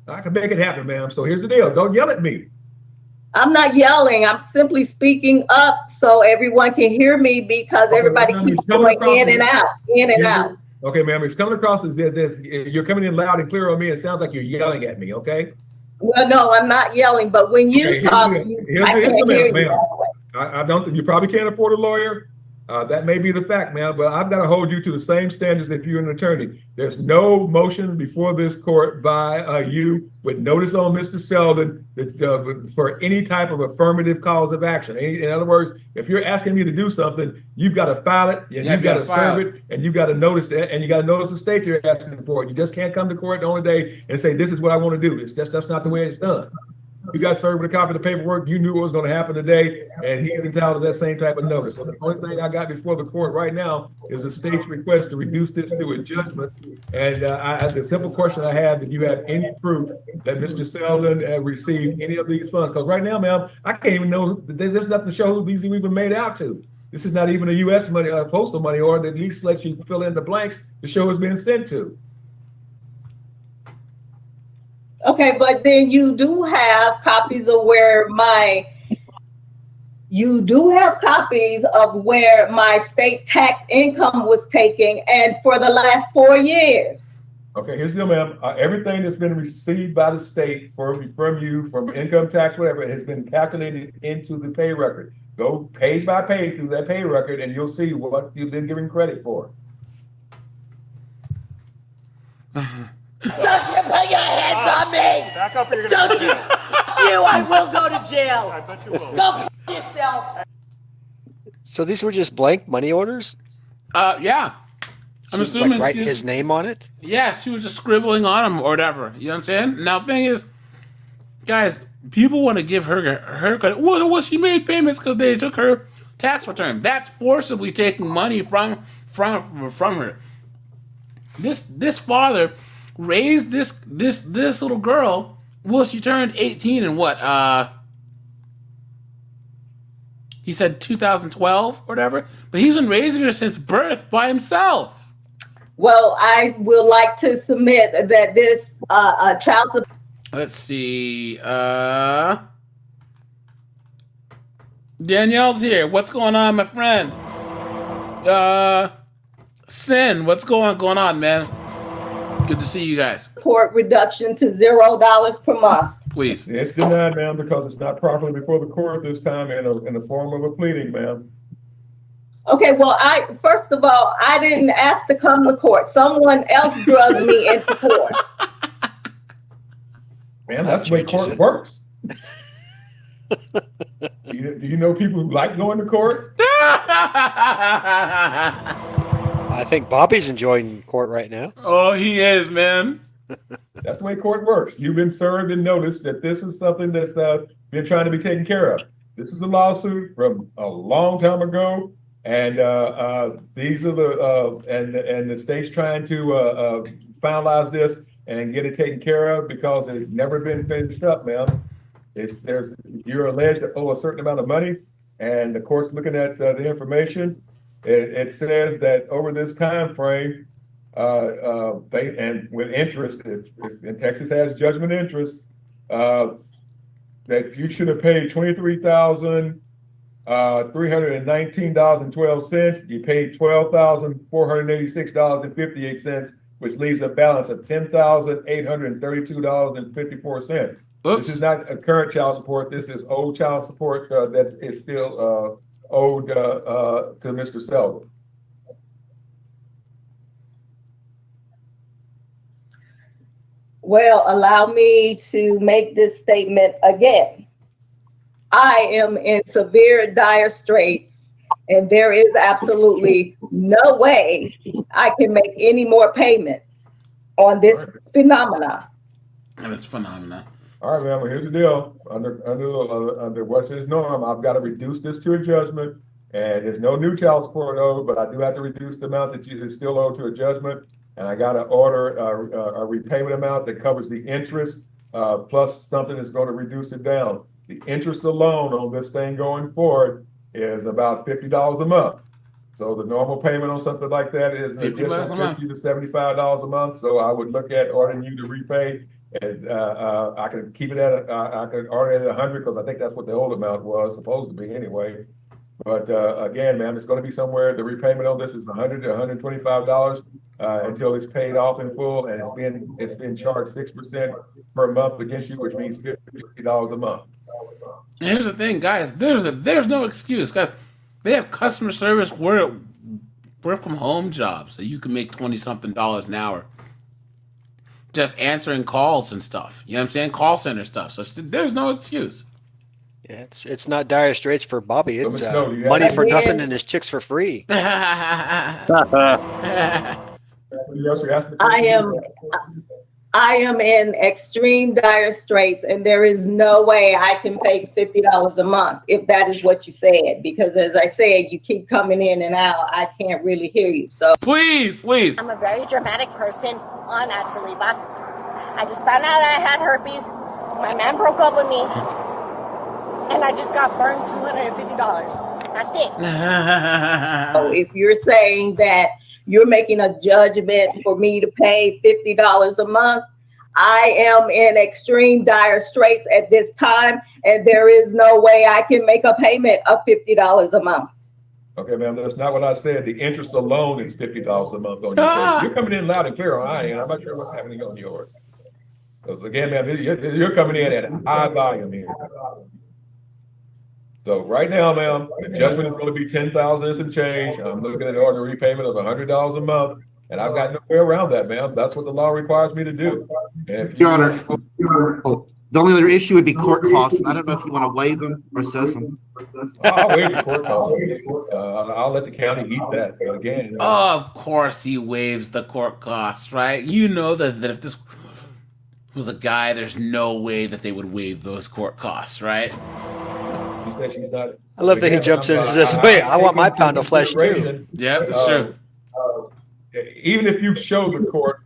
I can make it happen, ma'am. So here's the deal. Don't yell at me. I'm not yelling. I'm simply speaking up so everyone can hear me because Okay, everybody ma'am, keeps it's coming going in and across- out, in and out. Okay, ma'am, it's coming across as if this, you're coming in loud and clear on me. It sounds like you're yelling at me, okay? Well, no, I'm not yelling, but when you Okay, talk, here's I the can't hear you. ma'am. I don't think you probably can't afford a lawyer. That may be the fact, ma'am, but I've got to hold you to the same standards if you're an attorney. There's no motion before this court by you with notice on Mr. Selden that, for any type of affirmative cause of action. In other words, if you're asking me to do something, you've got to file it, and you've got to serve it, and you got to notice it, and you got to notice the state you're asking for it. You just can't come to court the only day and say, this is what I want to do. That's not the way it's done. You got served with a copy of the paperwork. You knew what was going to happen today, and he's entitled to that same type of notice. So the only thing I got before the court right now is the state's request to reduce this to a judgment. And the simple question I have: do you have any proof that Mr. Selden received any of these funds? Because right now, ma'am, I can't even know. There's nothing to show who these have even made out to. This is not even a U.S. money, postal money order that at least lets you fill in the blanks to show it's being sent to. Okay, but then you do have copies of where my state tax income was taken, and for the last 4 years. Okay, here's the deal, ma'am. Everything that's been received by the state from you, from income tax, whatever, has been calculated into the pay record. Go page by page through that pay record, and you'll see what you've been given credit for. Don't you put your hands on me! Back up or you're Don't gonna you? Fuck you! I will go to jail. I bet you will. Go f yourself. So these were just blank money orders? Yeah. I'm assuming like write she's- his name on it? Yeah, she was just scribbling on him or whatever. You know what I'm saying? Now, the thing is, guys, people want to give her credit. Well, she made payments because they took her tax return. That's forcibly taking money from her. This father raised this little girl. Well, she turned 18 in what? He said 2012 or whatever. But he's been raising her since birth by himself. Well, I would like to submit that this child support. Let's see. Danielle's here. What's going on, my friend? Sin, what's going on, man? Good to see you guys. Support reduction to $0 per month. Please. It's denied, ma'am, because it's not properly before the court this time in the form of a pleading, ma'am. Okay, well, first of all, I didn't ask to come to court. Someone else drugged me into court. Man, that's the way court works. Do you know people who like going to court? I think Bobby's enjoying court right now. Oh, he is, man. That's the way court works. You've been served and noticed that this is something that's been trying to be taken care of. This is a lawsuit from a long time ago, and these are the state's trying to finalize this and get it taken care of because it's never been finished up, ma'am. You're alleged to owe a certain amount of money, and the court's looking at the information. It says that over this time frame, and with interest, and Texas has judgment interest, that you should have paid $23,319.12. You paid $12,486.58, which leaves a balance of $10,832.54. This is not a current child support. This is old child support that is still owed to Mr. Selden. Well, allow me to make this statement again. I am in severe dire straits, and there is absolutely no way I can make any more payments on this phenomena. And it's phenomena. All right, ma'am. Well, here's the deal. Under what's this norm, I've got to reduce this to a judgment, and there's no new child support owed, but I do have to reduce the amount that is still owed to a judgment, and I got to order a repayment amount that covers the interest plus something that's going to reduce it down. the interest alone on this thing going forward is about $50 a month. So the normal payment on something like that is an 50 bucks a additional month. $50 to $75 a month. So I would look at ordering you to repay, and I can keep it at I could order it at 100 because I think that's what the old amount was supposed to be anyway. But again, man, it's going to be somewhere. The repayment on this is $100 to $125 until it's paid off in full, and it's been charged 6% per month against you, which means $50 a month. And here's the thing, guys. There's no excuse, guys. They have customer service work from home jobs that you can make $20-something an hour just answering calls and stuff. You know what I'm saying? Call center stuff. So there's no excuse. Yeah, it's not dire straits for Bobby. So, It's Ms. Snow, do you money have- for nothing and his chicks for free. I am in extreme dire straits, and there is no way I can pay $50 a month if that is what you said. Because as I said, you keep coming in and out. I can't really hear you. So please. I'm a very dramatic person on Naturally Bus. I just found out I had herpes. My man broke up with me, and I just got burned $250. That's it. So if you're saying that you're making a judgment for me to pay $50 a month, I am in extreme dire straits at this time, and there is no way I can make a payment of $50 a month. Okay, ma'am, that's not what I said. The interest alone is $50 a month on your You're coming in loud and clear on mine, and I'm not sure what's happening on yours. Because again, ma'am, you're coming in at a high volume here. So right now, ma'am, the judgment is going to be $10,000 and some change. I'm looking at an order repayment of $100 a month, and I've got no way around that, ma'am. That's what the law requires me to do. And if Your Honor, the only other issue would be court costs. I don't know if you want to waive them or assess them. I'll waive the court costs. I'll let the county eat that. But again, Of course he waives the court costs, right? You know that if this was a guy, there's no way that they would waive those court costs, right? she said she's not. I love that he jumps in and says, "Wait, I want my pound of flesh too." Yeah, that's true. Even if you show the court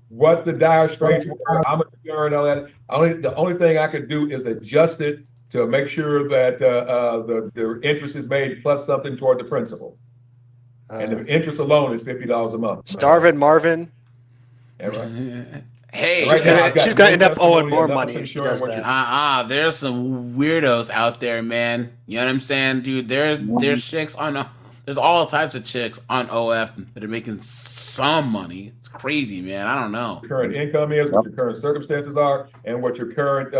what the dire straits were, how much and all that, the only thing I could do is adjust it to make sure that the interest is made plus something toward the principal. And the interest alone is $50 a month. Starving Marvin. Yeah, right. Hey, she's gonna end up owing more money if she does that. There's some weirdos out there, man. You know what I'm saying, dude? There's chicks on there's all types of chicks on OF that are making some money. It's crazy, man. I don't know. Current income is, what your current circumstances are, and what your current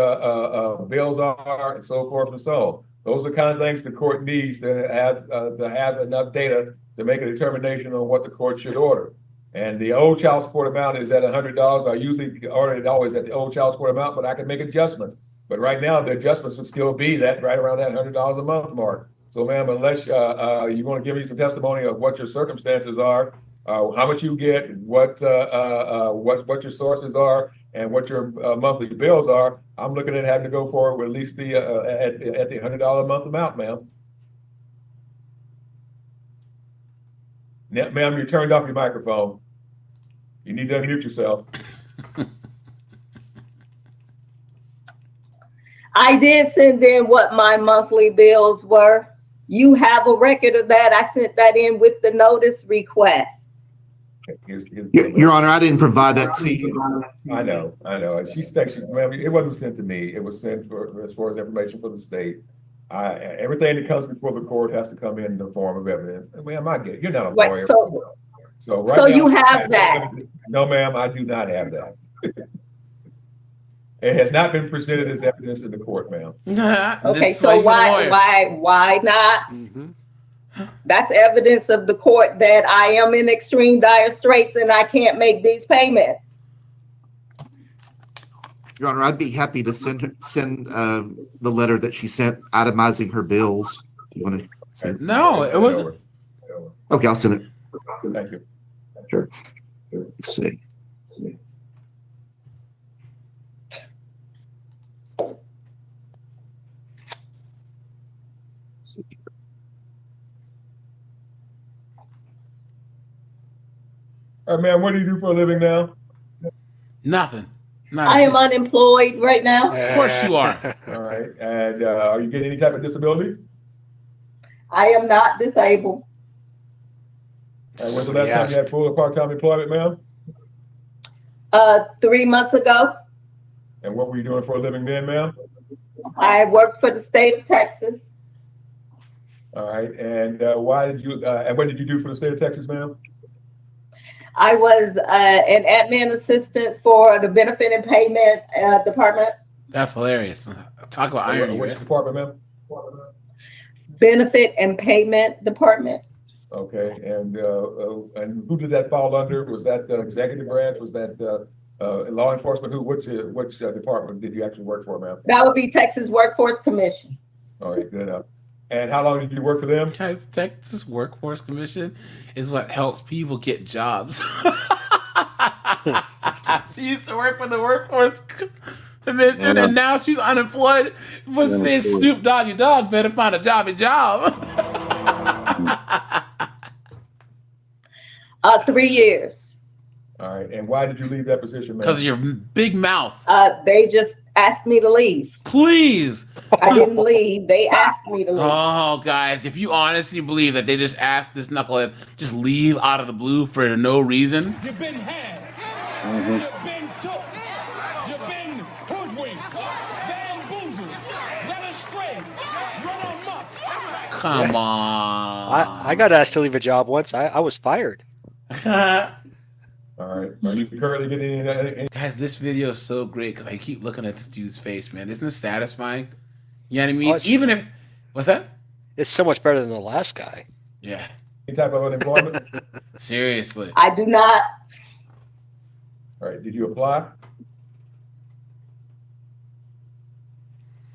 bills are, and so forth and so on. Those are the kind of things the court needs to have enough data to make a determination on what the court should order. And the old child support amount is at $100. I usually order it always at the old child support amount, but I can make adjustments. But right now, the adjustments would still be that right around that $100 a month mark. So, ma'am, unless you want to give me some testimony of what your circumstances are, how much you get, what your sources are, and what your monthly bills are, I'm looking at having to go forward with at least the at the $100 a month amount, ma'am. Ma'am, you turned off your microphone. You need to unmute yourself. I did send in what my monthly bills were. You have a record of that. I sent that in with the notice request. Your Honor, I didn't provide that to you. I know. She's texting, ma'am, it wasn't sent to me. It was sent as far as information for the state. Everything that comes before the court has to come in the form of evidence. Ma'am, I get it. You're not a lawyer. So right now, you have that. No, ma'am, I do not have that. It has not been presented as evidence in the court, ma'am. Okay, so why not? That's evidence of the court that I am in extreme dire straits and I can't make these payments. Your Honor, I'd be happy to send the letter that she sent itemizing her bills. You want to send? No, it wasn't. Okay, I'll send it. Thank you. Sure. Let's see. All right, ma'am, what do you do for a living now? Nothing. I am unemployed right now. Of course you are. All right. And are you getting any type of disability? I am not disabled. And when's the last time you had full or part-time employment, ma'am? 3 months ago, And what were you doing for a living then, ma'am? I worked for the state of Texas. All right. And why did you? And what did you do for the state of Texas, ma'am? I was an admin assistant for the benefit and payment department. That's hilarious. Talk about irony. Which man. department, ma'am? Benefit and payment department. Okay. And who did that fall under? Was that the executive branch? Was that law enforcement? Which department did you actually work for, ma'am? That would be Texas Workforce Commission. All right. Good enough. And how long did you work for them? Guys, Texas Workforce Commission is what helps people get jobs. She used to work for the Workforce Commission, and now she's unemployed. Was saying Snoop Doggy Dogg better find a job. 3 years. All right. And why did you leave that position, ma'am? Because of your big mouth. They just asked me to leave. Please. I didn't leave. They asked me to leave. Oh, guys, if you honestly believe that they just asked this knucklehead just leave out of the blue for no reason. You've been had. You've been took. You've been hoodwinked, bamboozled, led astray, run amok. Come on. I got asked to leave a job once. I was fired. All right. Are you currently getting any? Guys, this video is so great because I keep looking at this dude's face, man. Isn't this satisfying? You know what I mean? Even if, what's that? It's so much better than the last guy. Yeah. Any type of unemployment? Seriously. I do not. All right. Did you apply?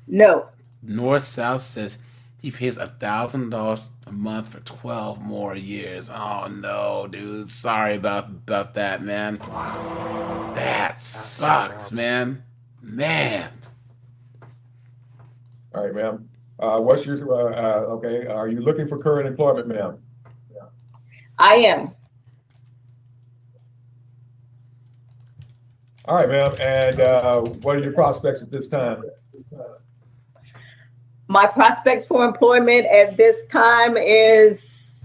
No. North South says he pays $1,000 a month for 12 more years. Oh no, dude. Sorry about that, man. That sucks, man. Man. All right, ma'am. What's your okay? Are you looking for current employment, ma'am? I am. All right, ma'am. And what are your prospects at this time? My prospects for employment at this time is,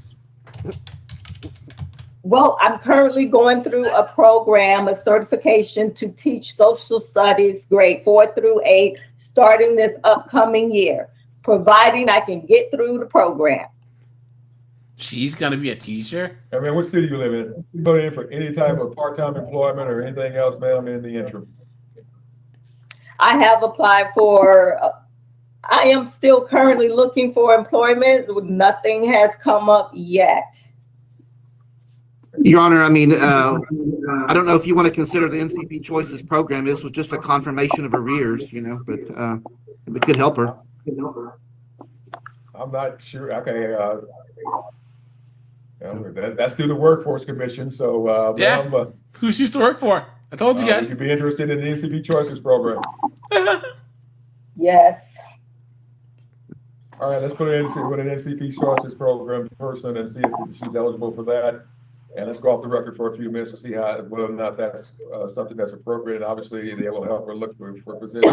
well, I'm currently going through a program, a certification to teach social studies grade 4 through 8, starting this upcoming year, providing I can get through the program. She's going to be a teacher? I mean, what city you live in? You go in for any type of part-time employment or anything else, ma'am, in the interim? I have applied for, I am still currently looking for employment. Nothing has come up yet. Your Honor, I mean, I don't know if you want to consider the NCP Choices program. This was just a confirmation of arrears, you know, but it could help her. I'm not sure. Okay. That's through the Workforce Commission. So, yeah. ma'am, Who she used to work for? I told you guys. Would you be interested in the NCP Choices program? Yes. All right, let's put it in with an NCP Choices program person and see if she's eligible for that. And let's go off the record for a few minutes to see how whether or not that's something that's appropriate. And obviously, they will help her look for a position.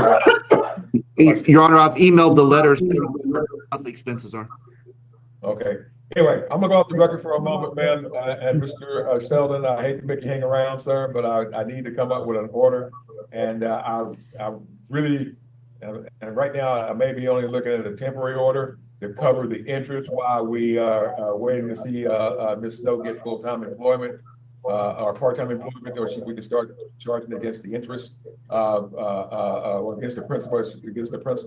Your Honor, I've emailed the letters what the expenses are. Okay. Anyway, I'm gonna go off the record for a moment, ma'am. And Mr. Sheldon, I hate to make you hang around, sir, but I need to come up with an order. And I really, and right now I may be only looking at a temporary order to cover the interest while we are waiting to see Ms. Snow get full-time employment or part-time employment, or we can start charging against the interest or against the principal,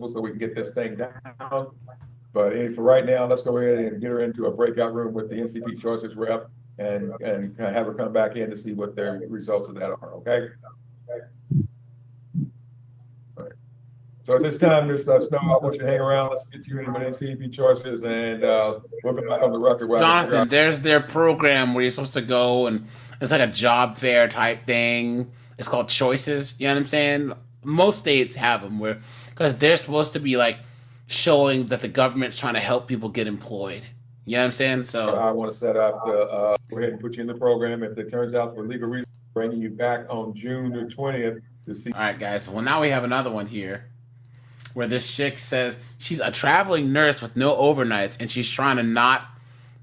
so we can get this thing down. But for right now, let's go ahead and get her into a breakout room with the NCP Choices rep and kind of have her come back in to see what the results of that are, okay? All right. So at this time, Ms. Snow, I want you to hang around. Let's get you into the NCP Choices, and we'll come back on the record. Jonathan, there's their program where you're supposed to go, and it's like a job fair type thing. It's called Choices. You know what I'm saying? Most states have them because they're supposed to be like showing that the government's trying to help people get employed. You know what I'm saying? So I want to set up go ahead and put you in the program. If it turns out for legal reasons, bringing you back on June the 20th to see. All right, guys. Well, now we have another one here where this chick says she's a traveling nurse with no overnights and she's trying to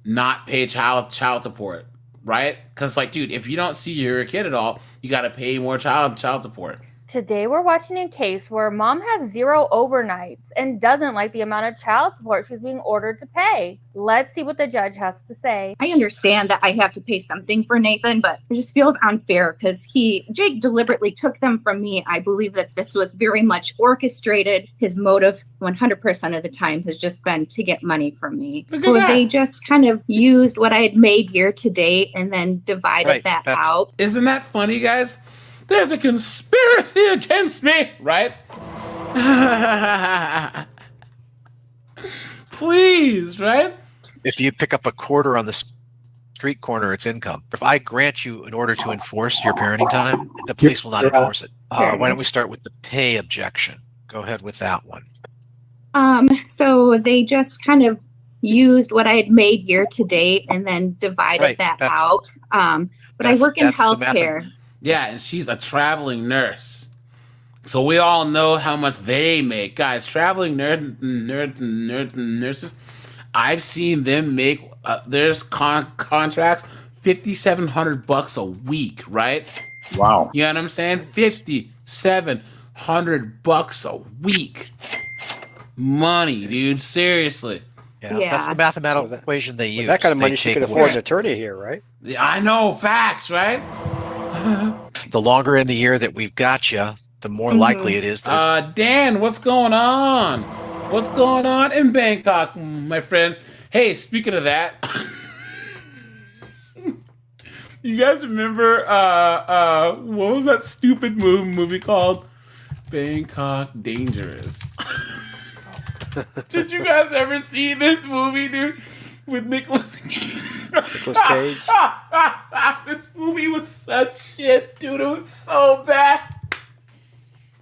not pay child support, right? Because, like, dude, if you don't see your kid at all, you got to pay more child support. Today we're watching a case where mom has 0 overnights and doesn't like the amount of child support she's being ordered to pay. Let's see what the judge has to say. I understand that I have to pay something for Nathan, but it just feels unfair because Jake deliberately took them from me. I believe that this was very much orchestrated. His motive 100% of the time has just been to get money from me. Look at So that. they just kind of used what I had made year to date and then divided that out. Isn't that funny, guys? There's a conspiracy against me, right? Please, right? If you pick up a quarter on the street corner, it's income. If I grant you an order to enforce your parenting time, the police will not enforce it. Why don't we start with the pay objection? Go ahead with that one. So they just kind of used what I had made year to date and then divided that out. But I work in that's the math. healthcare. Yeah, and she's a traveling nurse. So we all know how much they make. Guys, traveling nurses, I've seen them make, there's contracts, $5,700 a week, right? Wow. You know what I'm saying? $5,700 a week. Money, dude. Seriously. Yeah, that's the mathematical equation they use. That kind of They money she take could afford away. an attorney here, right? Yeah, I know, facts, right? The longer in the year that we've got you, the more likely it is that Dan, what's going on? What's going on in Bangkok, my friend? Hey, speaking of that, you guys remember what was that stupid movie called? Bangkok Dangerous. Did you guys ever see this movie, dude? With Nicolas Cage. This movie was such shit, dude. It was so bad.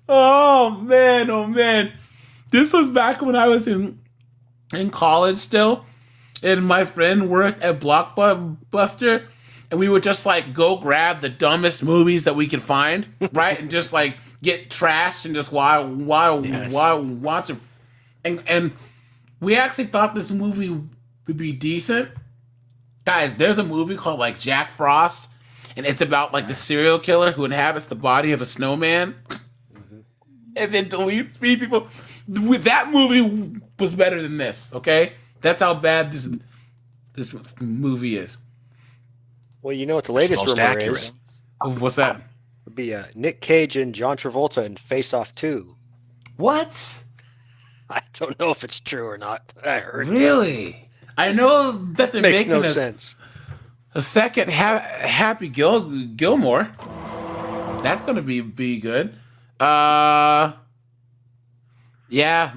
Oh man. This was back when I was in college still, and my friend worked at Blockbuster, and we would just like go grab the dumbest movies that we could find, right, and just like get trashed and just watch them. And we actually thought this movie would be decent. Guys, there's a movie called like Jack Frost, and it's about like the serial killer who inhabits the body of a snowman and then deletes people. That movie was better than this, okay? That's how bad this movie is. Well, you know what the latest most rumor accurate. is? What's that? Would be Nick Cage and John Travolta in Face Off 2. What? I don't know if it's true or not. I heard. Really? I know that they're Makes making no sense. a second Happy Gilmore. That's gonna be good. Yeah,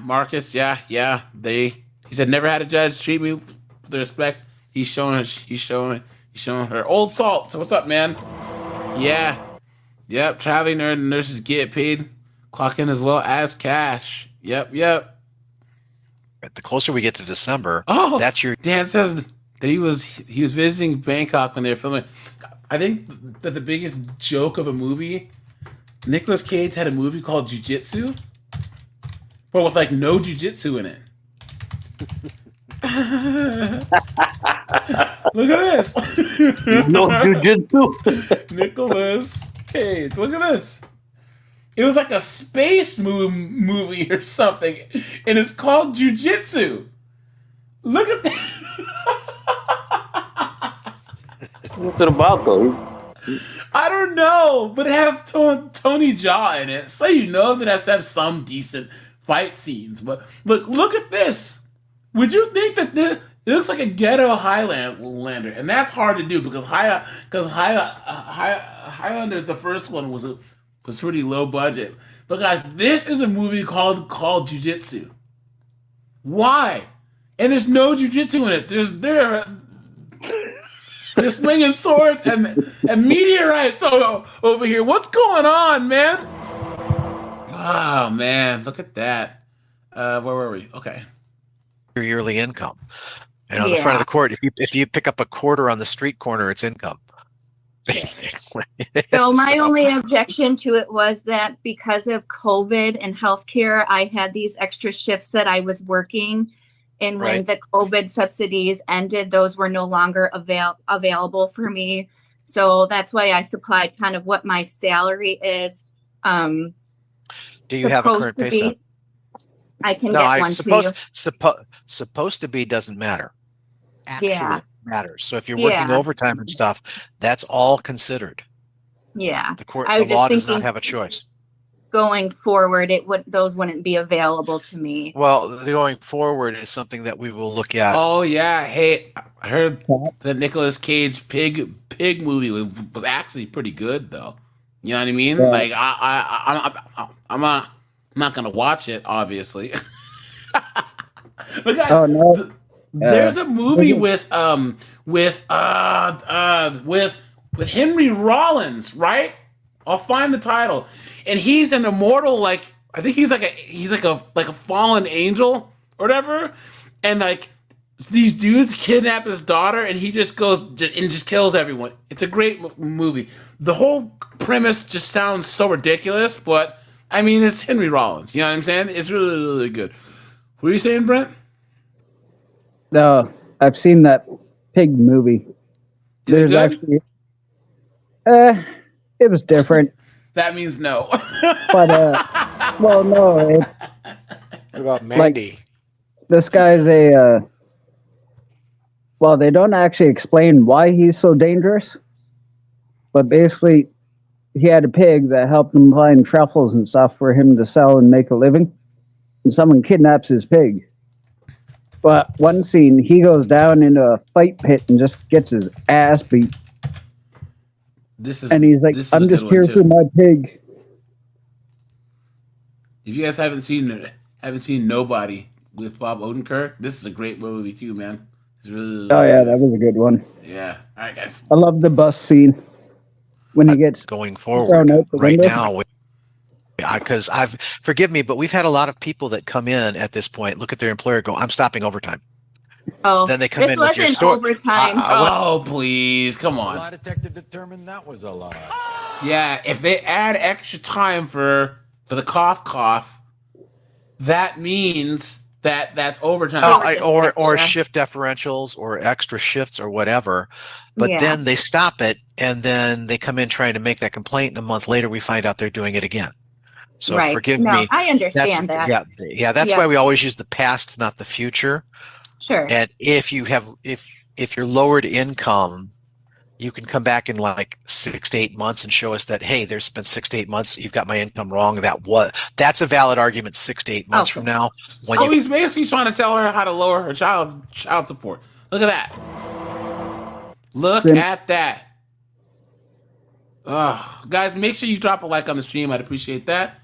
Marcus. Yeah. He said never had a judge treat me with the respect he's showing her. Old Salt. So what's up, man? Yeah. Yep. Traveling nurses get paid. Clock in as well as cash. Yep. the closer we get to December, that's your. Dan says that he was visiting Bangkok when they were filming. I think that the biggest joke of a movie, Nicolas Cage had a movie called Jiu-Jitsu, but with like no jiu-jitsu in it. Look at this. No jiu-jitsu. Nicolas Cage. Look at this. It was like a space movie or something, and it's called Jiu-Jitsu. Look at that. What's it about, though? I don't know, but it has Tony Jaa in it, so you know that it has to have some decent fight scenes. But look at this. Would you think that this? It looks like a ghetto Highlander, and that's hard to do because Highlander, the first one was pretty low budget. But guys, this is a movie called Jiu-Jitsu. Why? And there's no jiu-jitsu in it. They're swinging swords and meteorites over here. What's going on, man? Oh man, look at that. Where were we? Okay. Your yearly income. And on the front of the court, if you pick up a quarter on the street corner, it's income. So my only objection to it was that because of COVID and healthcare, I had these extra shifts that I was working. And when Right. the COVID subsidies ended, those were no longer available for me. So that's why I supplied kind of what my salary is. Do you have a supposed current to pay be. stub? I can No, get one to you. supposed to be doesn't matter. Actually Yeah. matters. So if you're working Yeah. overtime and stuff, that's all considered. Yeah. The court, I the was just law does not thinking- have a choice. Going forward, those wouldn't be available to me. Well, the going forward is something that we will look at. Oh yeah, hey, I heard the Nicolas Cage pig movie was actually pretty good though. You know what I mean? Yeah. Like I'm not gonna watch it, obviously. But guys, Oh, no. there's a movie was with Henry Rollins, right? I'll find the title, and he's an immortal. Like I think he's like a fallen angel or whatever, and like these dudes kidnap his daughter, and he just goes and just kills everyone. It's a great movie. The whole premise just sounds so ridiculous, but I mean it's Henry Rollins. You know what I'm saying? It's really really good. What are you saying, Brent? No, I've seen that pig movie. Is it There's good? actually, it was different, That means no. but well, no, What about Mandy? this guy's well, they don't actually explain why he's so dangerous, but basically, he had a pig that helped him find truffles and stuff for him to sell and make a living, and someone kidnaps his pig. But one scene, he goes down into a fight pit and just gets his ass beat. And he's like, this is a I'm good just one, here too. for my pig. If you guys haven't seen Nobody with Bob Odenkirk, this is a great movie too, man. It's really Oh, yeah, that was a good one. yeah. All right, guys. I love the bus scene when he gets Going thrown forward out the right window. now, because forgive me, but we've had a lot of people that come in at this point, look at their employer, go, I'm stopping overtime. Oh, Then they come this in with your wasn't story. overtime. Oh, please, come The on. lie detector determined that was a lie. Yeah, if they add extra time for the cough, that means that's overtime. Or shift differentials or extra shifts or whatever. But Yeah. then they stop it and then they come in trying to make that complaint, and a month later we find out they're doing it again. So Right. forgive No, me. I understand that. Yeah, that's Yeah. why we always use the past, not the future. Sure. And if you're lowered income, you can come back in like 6 to 8 months and show us that, hey, there's been 6 to 8 months, you've got my income wrong. That's a valid argument 6 to 8 months Okay. from now. When So you, he's basically trying to tell her how to lower her child support. Look at that. Look Then- at that. Guys, make sure you drop a like on the stream. I'd appreciate that.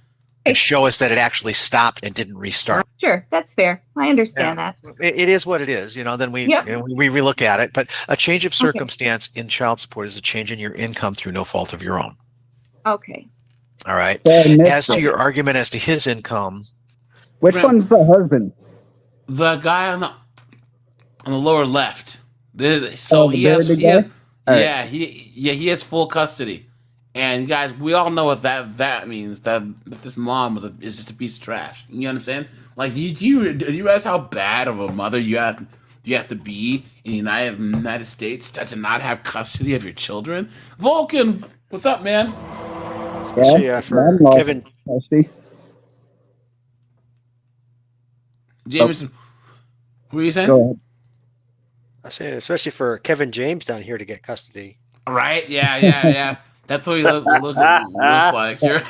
and show us that it actually stopped and didn't restart. Sure, that's fair. I understand that. It is what it is, then we Yep. we relook at it. But a change of circumstance in child support is a change in your income through no fault of your own. Okay. All right. Yeah, Nick- As to your argument as to his income, Which Brent- one's the husband? The guy on the lower left. So Oh, the he has, bearded he has guy? All right. he has full custody. And guys, we all know what that means. That this mom is just a piece of trash. You know what I'm saying? Like, do you realize how bad of a mother you have to be in the United States to not have custody of your children? Vulcan, what's up, man? Especially for Landlord Kevin. custody. Jameson, what are you saying? Go ahead. I said, especially for Kevin James down here to get custody. Right? Yeah. That's what he looks like. You're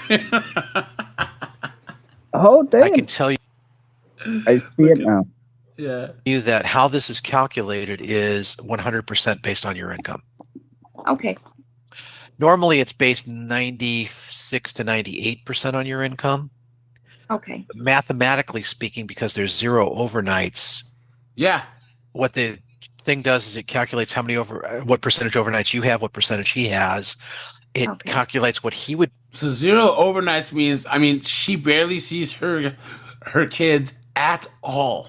Oh, damn. I can tell I see it now. yeah. you that how this is calculated is 100% based on your income. Okay. Normally, it's based 96 to 98% on your income. Okay. Mathematically speaking, because there's zero overnights, Yeah. what the thing does is it calculates what percentage overnights you have, what percentage he has. It Okay. calculates what he would. So zero overnights means, she barely sees her kids at all.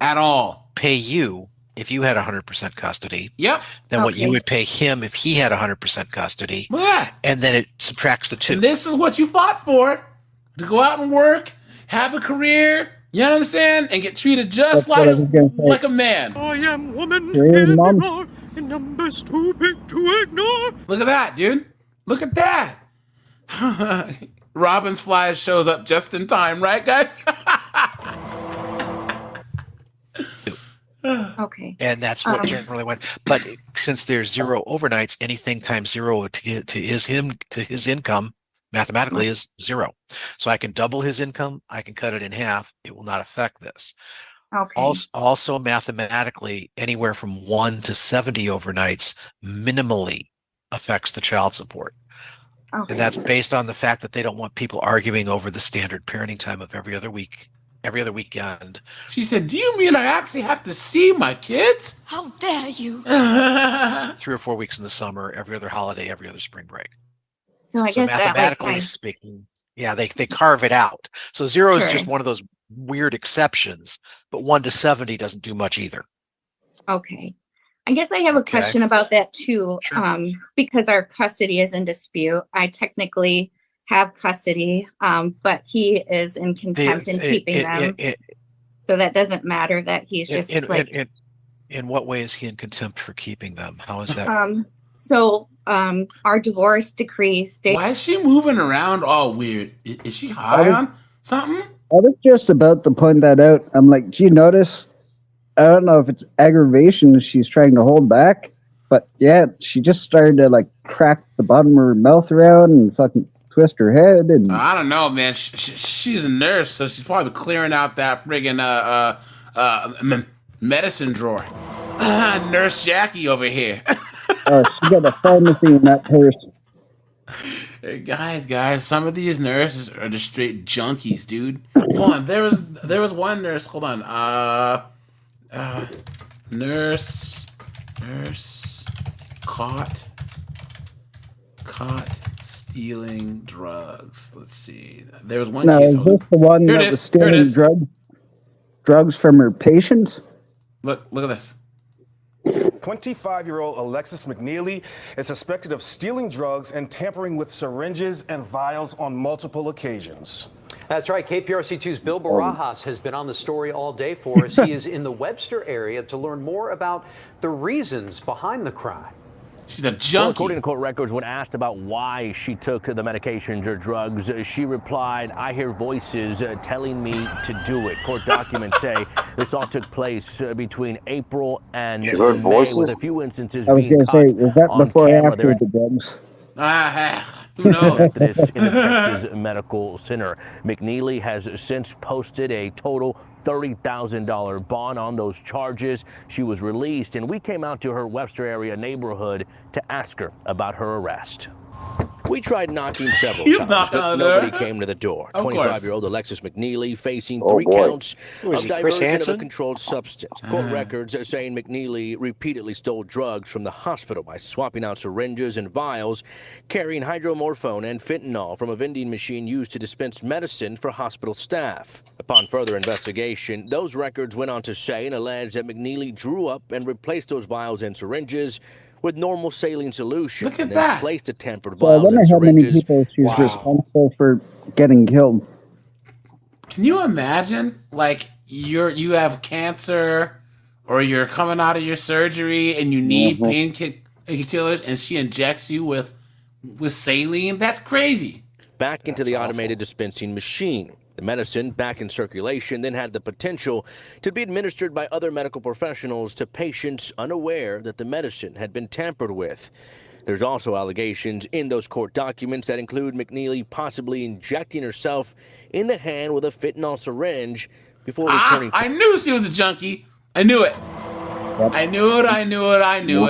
At all. Pay you if you had 100% custody. Yep. Then what you Okay. would pay him if he had 100% custody. Yeah. And then it subtracts the two. And this is what you fought for. To go out and work, have a career, you know what I'm saying? And get treated just That's what I was gonna say. like a man. I am woman. Here is mom. And numbers too big to ignore. Look at that, dude. Look at that. Robin's fly shows up just in time, right, guys? Okay. And that's what generally went. But since there's 0 overnights, anything times 0 to his income mathematically is 0. So I can double his income. I can cut it in half. It will not affect this. Okay. Also mathematically, anywhere from 1 to 70 overnights minimally affects the child support. Okay. And that's based on the fact that they don't want people arguing over the standard parenting time of every other weekend. She said, do you mean I actually have to see my kids? How dare you? 3 or 4 weeks in the summer, every other holiday, every other spring break. So I So guess that mathematically speaking, yeah, they carve it out. So 0 is Sure. just one of those weird exceptions, but 1 to 70 doesn't do much either. Okay. I guess I have a question about that too. Because our custody is in dispute. I technically have custody, but he is in contempt in keeping them. So that doesn't matter that he's just in what way is he in contempt for keeping them? How is that? Our divorce decree states. Why is she moving around all weird? Is she high on something? I was just about to point that out. I'm like, do you notice? I don't know if it's aggravation she's trying to hold back, but yeah, she just started to like crack the bottom of her mouth around and fucking twist her head. And I don't know, man. She's a nurse, so she's probably clearing out that friggin' medicine drawer. Nurse Jackie over here. she got a pharmacy in that purse. Hey, guys, some of these nurses are just straight junkies, dude. Hold on, there was one nurse. Hold on, nurse caught stealing drugs. Let's see. There was one Now, case. is this the one Here it that is. was Here it stealing is. drugs from her patients? Look at this. 25-year-old Alexis McNeely is suspected of stealing drugs and tampering with syringes and vials on multiple occasions. That's right. KPRC2's Bill Barajas has been on the story all day for us. He is in the Webster area to learn more about the reasons behind the crime. She's a junkie. Well, according to court records, when asked about why she took the medications or drugs, she replied, "I hear voices telling me to do it." Court documents say this all took place between April and You heard May, voices? with a few instances I was being going to say, caught was that on before or camera. after the drugs? Who knows? This in the Texas Medical Center. McNeely has since posted a total $30,000 bond on those charges. She was released, and we came out to her Webster area neighborhood to ask her about her arrest. We tried knocking several He's times, knocking but on nobody her. came to the door. Of course. 25-year-old Alexis McNeely facing Oh, 3 boy. counts Who is of he, Chris diversion of a Hansen? controlled substance. Court records are saying McNeely repeatedly stole drugs from the hospital by swapping out syringes and vials, carrying hydromorphone and fentanyl from a vending machine used to dispense medicine for hospital staff. Upon further investigation, those records went on to say and allege that McNeely drew up and replaced those vials and syringes with normal saline solution. Look at and then that. placed the tampered So I vials wonder and how many syringes. people she's responsible for getting killed. Can you imagine, like, you have cancer, or you're coming out of your surgery and you need painkillers, and she injects you with saline? That's crazy. Back into the automated dispensing machine. The medicine, back in circulation, then had the potential to be administered by other medical professionals to patients unaware that the medicine had been tampered with. There's also allegations in those court documents that include McNeely possibly injecting herself in the hand with a fentanyl syringe before returning to I knew she was a junkie. I knew it. I knew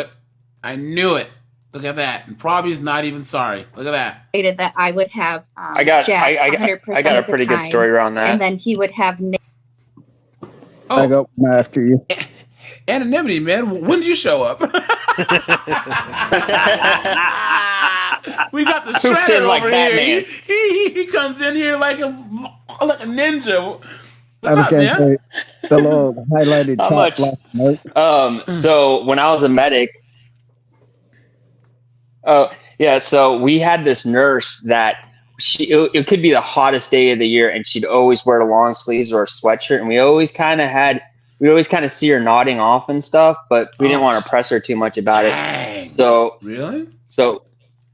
it. Look at that. And probably is not even sorry. Look at that. Stated that I would have I got Jack I 100% got a of the pretty good time, story around that. and then he would have I go after you. Anonymity, man. When did you show up? We got the Who's shredder in like over here. Batman? He comes in here like a ninja. I What's was up, gonna man? say, The little highlighted How top much? left note. So when I was a medic, so we had this nurse that it could be the hottest day of the year, and she'd always wear the long sleeves or a sweatshirt, and we always kind of see her nodding off and stuff, but we didn't want to press her too much about it. So Really? so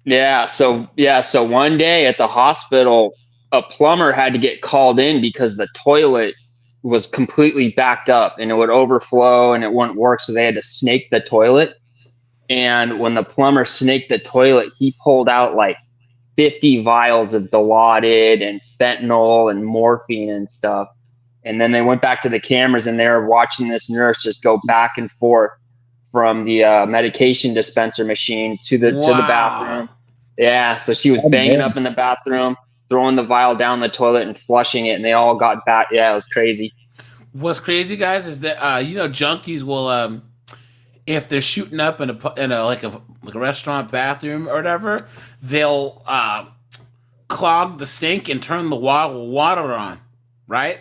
one day at the hospital, a plumber had to get called in because the toilet was completely backed up and it would overflow and it wouldn't work, so they had to snake the toilet. And when the plumber snaked the toilet, he pulled out like 50 vials of Dilaudid and fentanyl and morphine and stuff. And then they went back to the cameras and they were watching this nurse just go back and forth from the medication dispenser machine to the bathroom. Yeah, so she was banging up in the bathroom, throwing the vial down the toilet and flushing it, and they all got back. Yeah, it was crazy. What's crazy, guys, is that junkies will if they're shooting up in a restaurant bathroom or whatever, they'll clog the sink and turn the water on, right?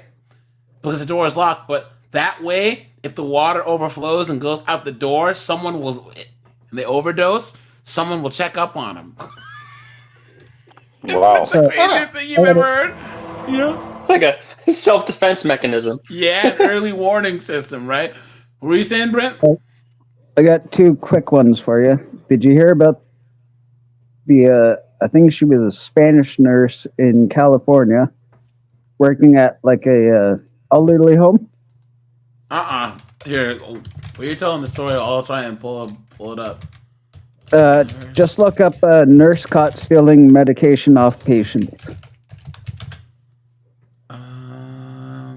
Because the door is locked. But that way, if the water overflows and goes out the door, and they overdose, someone will check up on them. Wow. The craziest thing you've ever heard? It's like a self-defense mechanism. Yeah, early warning system, right? What were you saying, Brent? I got two quick ones for you. Did you hear about I think she was a Spanish nurse in California working at like a elderly home? Here, while you're telling the story, I'll try and pull it up. Just look up nurse caught stealing medication off patient.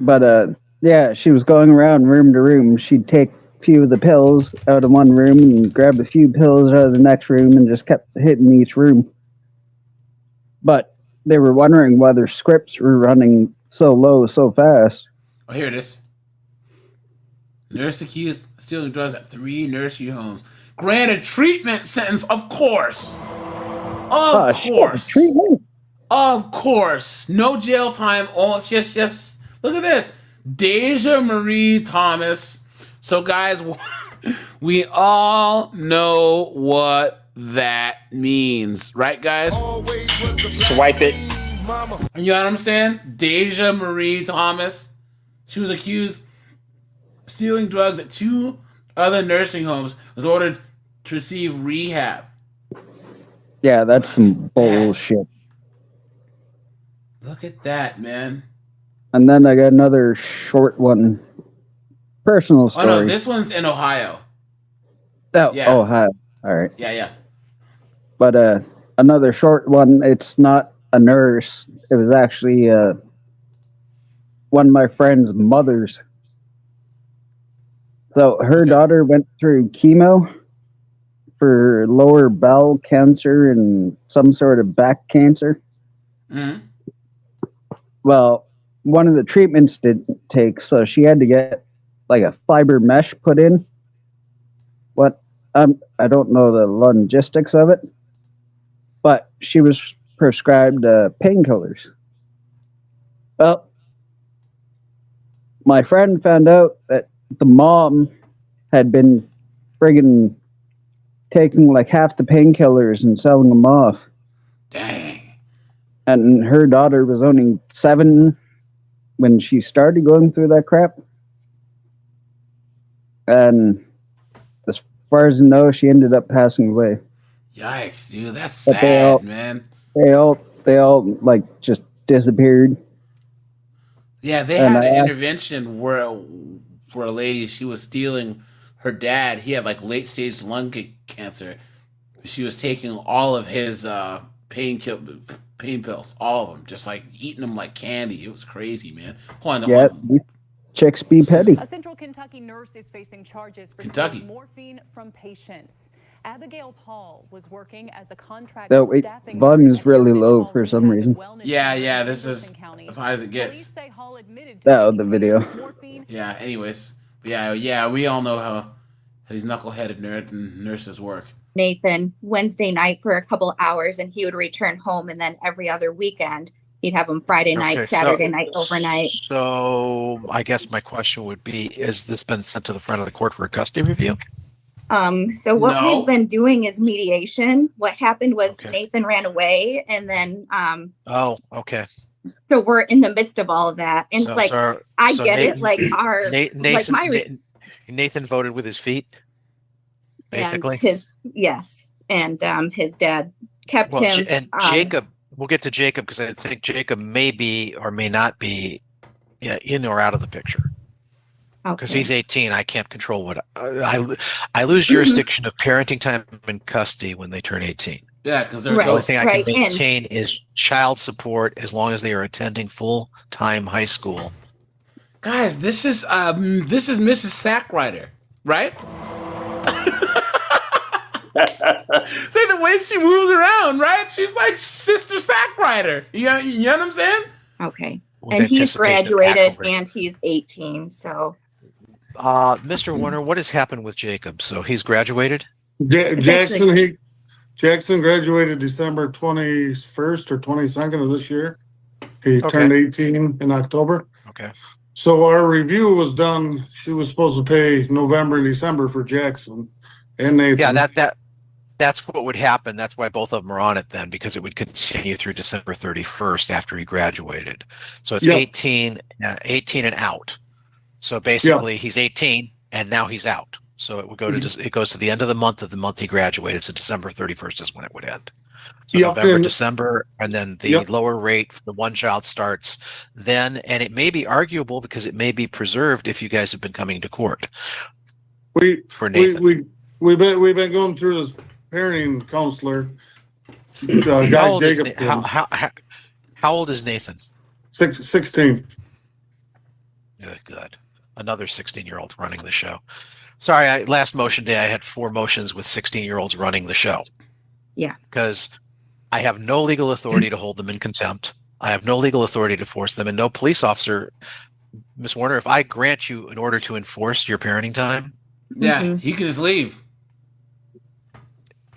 But yeah, she was going around room to room. She'd take a few of the pills out of one room and grab a few pills out of the next room and just kept hitting each room. But they were wondering why their scripts were running so low so fast. Oh, here it is. Nurse accused of stealing drugs at 3 nursing homes. Granted treatment sentence, of course. Of course. Treatment? Of course. No jail time. Oh, it's just look at this. Deja Marie Thomas. So, guys, we all know what that means. Right, guys? Swipe it. You know what I'm saying? Deja Marie Thomas. She was accused of stealing drugs at 2 other nursing homes. Was ordered to receive rehab. Yeah, that's some bullshit. Look at that, man. And then I got another short one. Personal story. Oh, no, this one's in Ohio. Oh, Yeah. Ohio. All right. Yeah. But another short one. It's not a nurse. It was actually one of my friend's mothers. So her daughter went through chemo for lower bowel cancer and some sort of back cancer. Mm-hmm. Well, one of the treatments didn't take, so she had to get like a fiber mesh put in. I don't know the logistics of it, but she was prescribed painkillers. Well, my friend found out that the mom had been friggin' taking like half the painkillers and selling them off. Dang. And her daughter was only 7 when she started going through that crap. And as far as I know, she ended up passing away. Yikes, dude. That's But sad, man. They all like just disappeared. Yeah, they And had an I- intervention where a lady, she was stealing her dad. He had like late stage lung cancer. She was taking all of his pain pills, all of them, just like eating them like candy. It was crazy, man. Hold on, Yeah, these chicks be petty. A Central Kentucky nurse is facing charges for Kentucky. stealing morphine from patients. Abigail Paul was working as a contract Though staffing volume is really low for some reason. Yeah, this is as high as it gets. Oh, the video. Yeah, anyways. Yeah, we all know how these knuckleheaded nurses work. Nathan Wednesday night for a couple hours and he would return home, and then every other weekend He'd have them Friday night, Okay, Saturday night, overnight. So I guess my question would be, has this been sent to the front of the court for a custody review? So what No. we've been doing is mediation. What happened was Nathan ran away, and then Oh, okay. so we're in the midst of all of that. And So- like so- I so get Nathan- it, like our Nathan, like my Nathan voted with his feet, basically. and his yes, and his dad kept Well, him. and Jacob, we'll get to Jacob because I think Jacob may be or may not be in or out of the picture. Because Okay. he's 18, I can't control what I lose jurisdiction of parenting time and custody when they turn 18. Yeah, because they're The only adults. thing I right, can and- maintain is child support as long as they are attending full-time high school. Guys, this is Mrs. Sackrider, right? See the way she moves around, right? She's like Sister Sackrider. You know what I'm saying? Okay. With And he's anticipation of graduated Hackleberry. and he's 18. So Mr. Warner, what has happened with Jacob? So he's graduated? Jackson graduated December 21st or 22nd of this year. He Okay. turned 18 in October. Okay. So our review was done. She was supposed to pay November and December for Jackson and Nathan. Yeah, that's what would happen. That's why both of them are on it then, because it would continue through December 31st after he graduated. So it's Yep. 18 and out. So basically he's 18 and now he's out. So it would go to it goes to the end of the month he graduated. So December 31st is when it would end. So Yep, November, and- December, and then the Yep. lower rate for the one child starts then, and it may be arguable because it may be preserved if you guys have been coming to court for Nathan. We've been going through this parenting counselor. How Guy old is Jacobson. how old is Nathan? 16. Good. Another 16-year-old running the show. Sorry, last motion day I had 4 motions with 16-year-olds running the show yeah. because I have no legal authority to hold them in contempt. I have no legal authority to force them, and no police officer. Ms. Warner, if I grant you an order to enforce your parenting time, Yeah, Mm-hmm. he can just leave.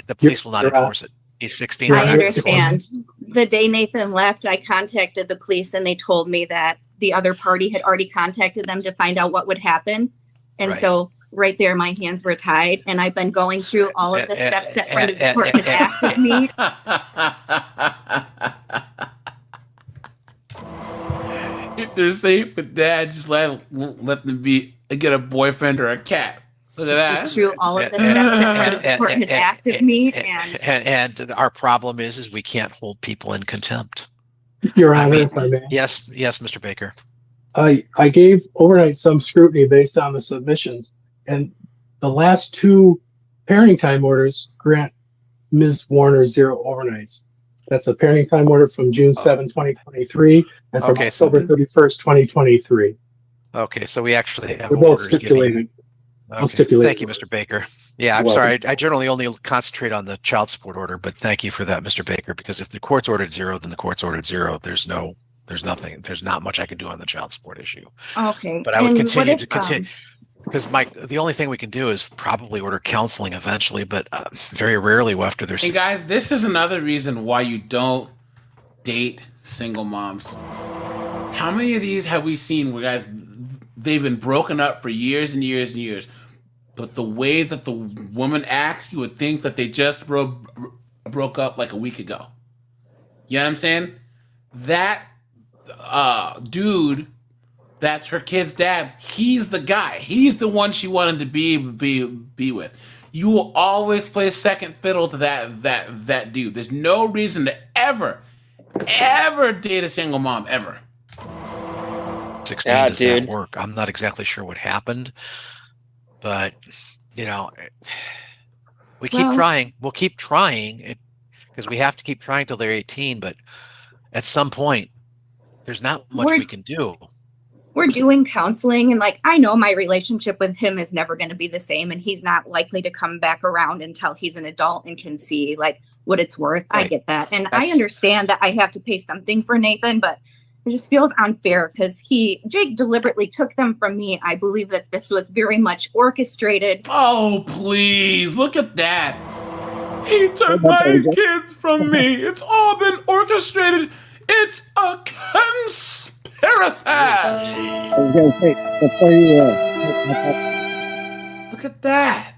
the police will not enforce it. He's 16. I understand. The day Nathan left, I contacted the police and they told me that the other party had already contacted them to find out what would happen. And Right. so right there, my hands were tied. And I've been going through all of the steps that front of the court has asked of me. If they're safe with dad, just let them get a boyfriend or a cat. Look at that. Through all of the steps that front of the court has asked of me. And And our problem is we can't hold people in contempt. Your Honor, if I may. Yes, Mr. Baker. I gave overnight some scrutiny based on the submissions, and the last 2 parenting time orders grant Ms. Warner 0 overnights. That's a parenting time order from June 7, 2023, and from Okay, so- October 31st, 2023. Okay, so we actually have They're both orders giving- stipulated. I'll Okay, stipulate. thank you, Mr. Baker. Yeah, I'm You're sorry. welcome. I generally only concentrate on the child support order, but thank you for that, Mr. Baker, because if the court's ordered 0, then the court's ordered 0. There's nothing. There's not much I can do on the child support issue. okay. But I would And continue what to if, continue because the only thing we can do is probably order counseling eventually, but very rarely after they're Hey guys, this is another reason why you don't date single moms. How many of these have we seen where guys they've been broken up for years and years and years, but the way that the woman acts, you would think that they just broke up like a week ago. You know what I'm saying? That dude, that's her kid's dad. He's the guy. He's the one she wanted to be with. You will always play second fiddle to that dude. There's no reason to ever date a single mom ever. 16 Yeah, does dude. that work? I'm not exactly sure what happened, but we keep Well- trying. We'll keep trying because we have to keep trying till they're 18. But at some point, there's not much We're- we can do. we're doing counseling, and like I know my relationship with him is never going to be the same, and he's not likely to come back around until he's an adult and can see like what it's worth. I Right. get that, and I That's- understand that I have to pay something for Nathan, but it just feels unfair because Jake deliberately took them from me. I believe that this was very much orchestrated. Oh, please, look at that. He took my kids from me. It's all been orchestrated It's a conspiracy. I was gonna say before you Look at that.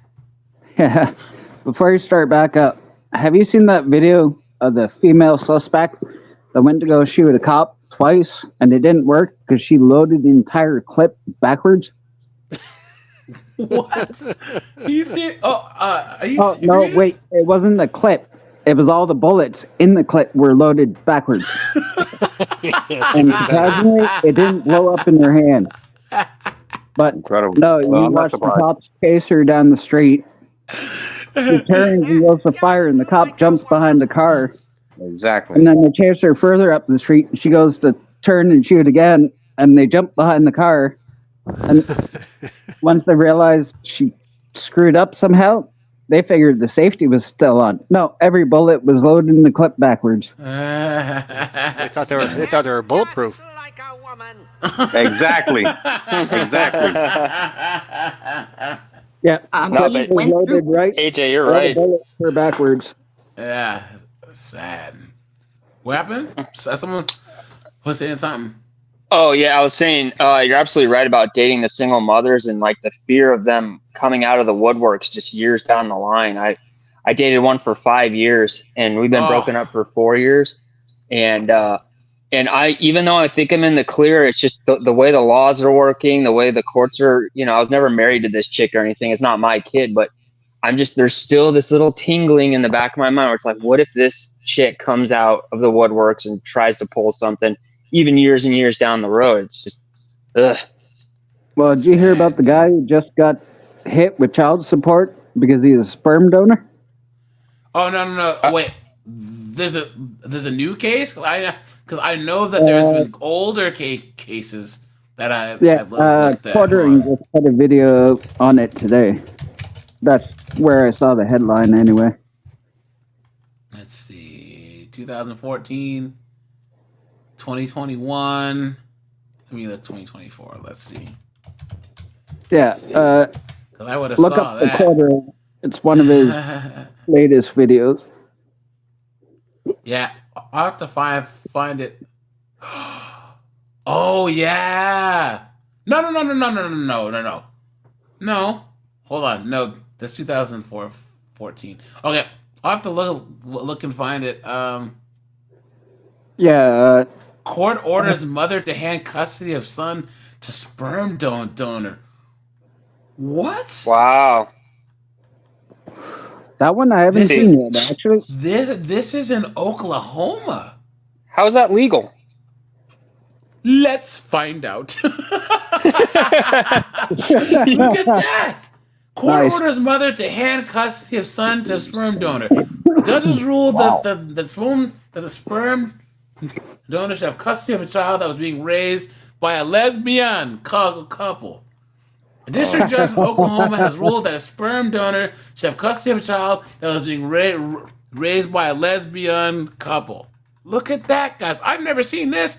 before you start back up, have you seen that video of the female suspect that went to go shoot a cop twice and it didn't work because she loaded the entire clip backwards? What? You see? Are you Oh serious? no, wait! It wasn't the clip. It was all the bullets in the clip were loaded backwards. And surprisingly, it didn't blow up in her hand. But Incredible. no, you Well, I'm not watch the surprised. cops chase her down the street. She turns and goes to fire, and the cop jumps behind the car. Exactly. And then they chase her further up the street, and she goes to turn and shoot again, and they jump behind the car. And once they realized she screwed up somehow, they figured the safety was still on. No, every bullet was loaded in the clip backwards. They thought they were bulletproof. Exactly. Exactly. Yeah, No, clip but was loaded right. AJ, you're all the right. bullets were backwards. Yeah, sad. What happened? Someone was saying something. Oh yeah, I was saying you're absolutely right about dating the single mothers and like the fear of them coming out of the woodworks just years down the line. I dated one for 5 years and we've been broken up for 4 years. And I, even though I think I'm in the clear, it's just the way the laws are working, the way the courts are, I was never married to this chick or anything. It's not my kid, but there's still this little tingling in the back of my mind where it's like, what if this chick comes out of the woodworks and tries to pull something even years and years down the road? It's just, ugh. Well, did you hear about the guy who just got hit with child support because he's a sperm donor? Oh no! Wait, there's a new case. Because I know that there's been older cases that I've looked at. Quartering just put a video on it today. That's where I saw the headline anyway. Let's see, 2014, 2021. Let me look 2024. Let's see. Yeah, I would have look saw up the that. Quartering. It's one of his latest videos. Yeah, I'll have to find it. Oh yeah. No. Hold on. No, that's 2014. Okay, I'll have to look and find it. Yeah. Court orders mother to hand custody of son to sperm donor. What? Wow. That one I haven't seen yet, actually. This is in Oklahoma. How is that legal? Let's find out. Look at that. Court orders mother to hand custody of son to sperm donor. Judges ruled that the sperm donor should have custody of a child that was being raised by a lesbian couple. A district judge from Oklahoma has ruled that a sperm donor should have custody of a child that was being raised by a lesbian couple. Look at that, guys. I've never seen this.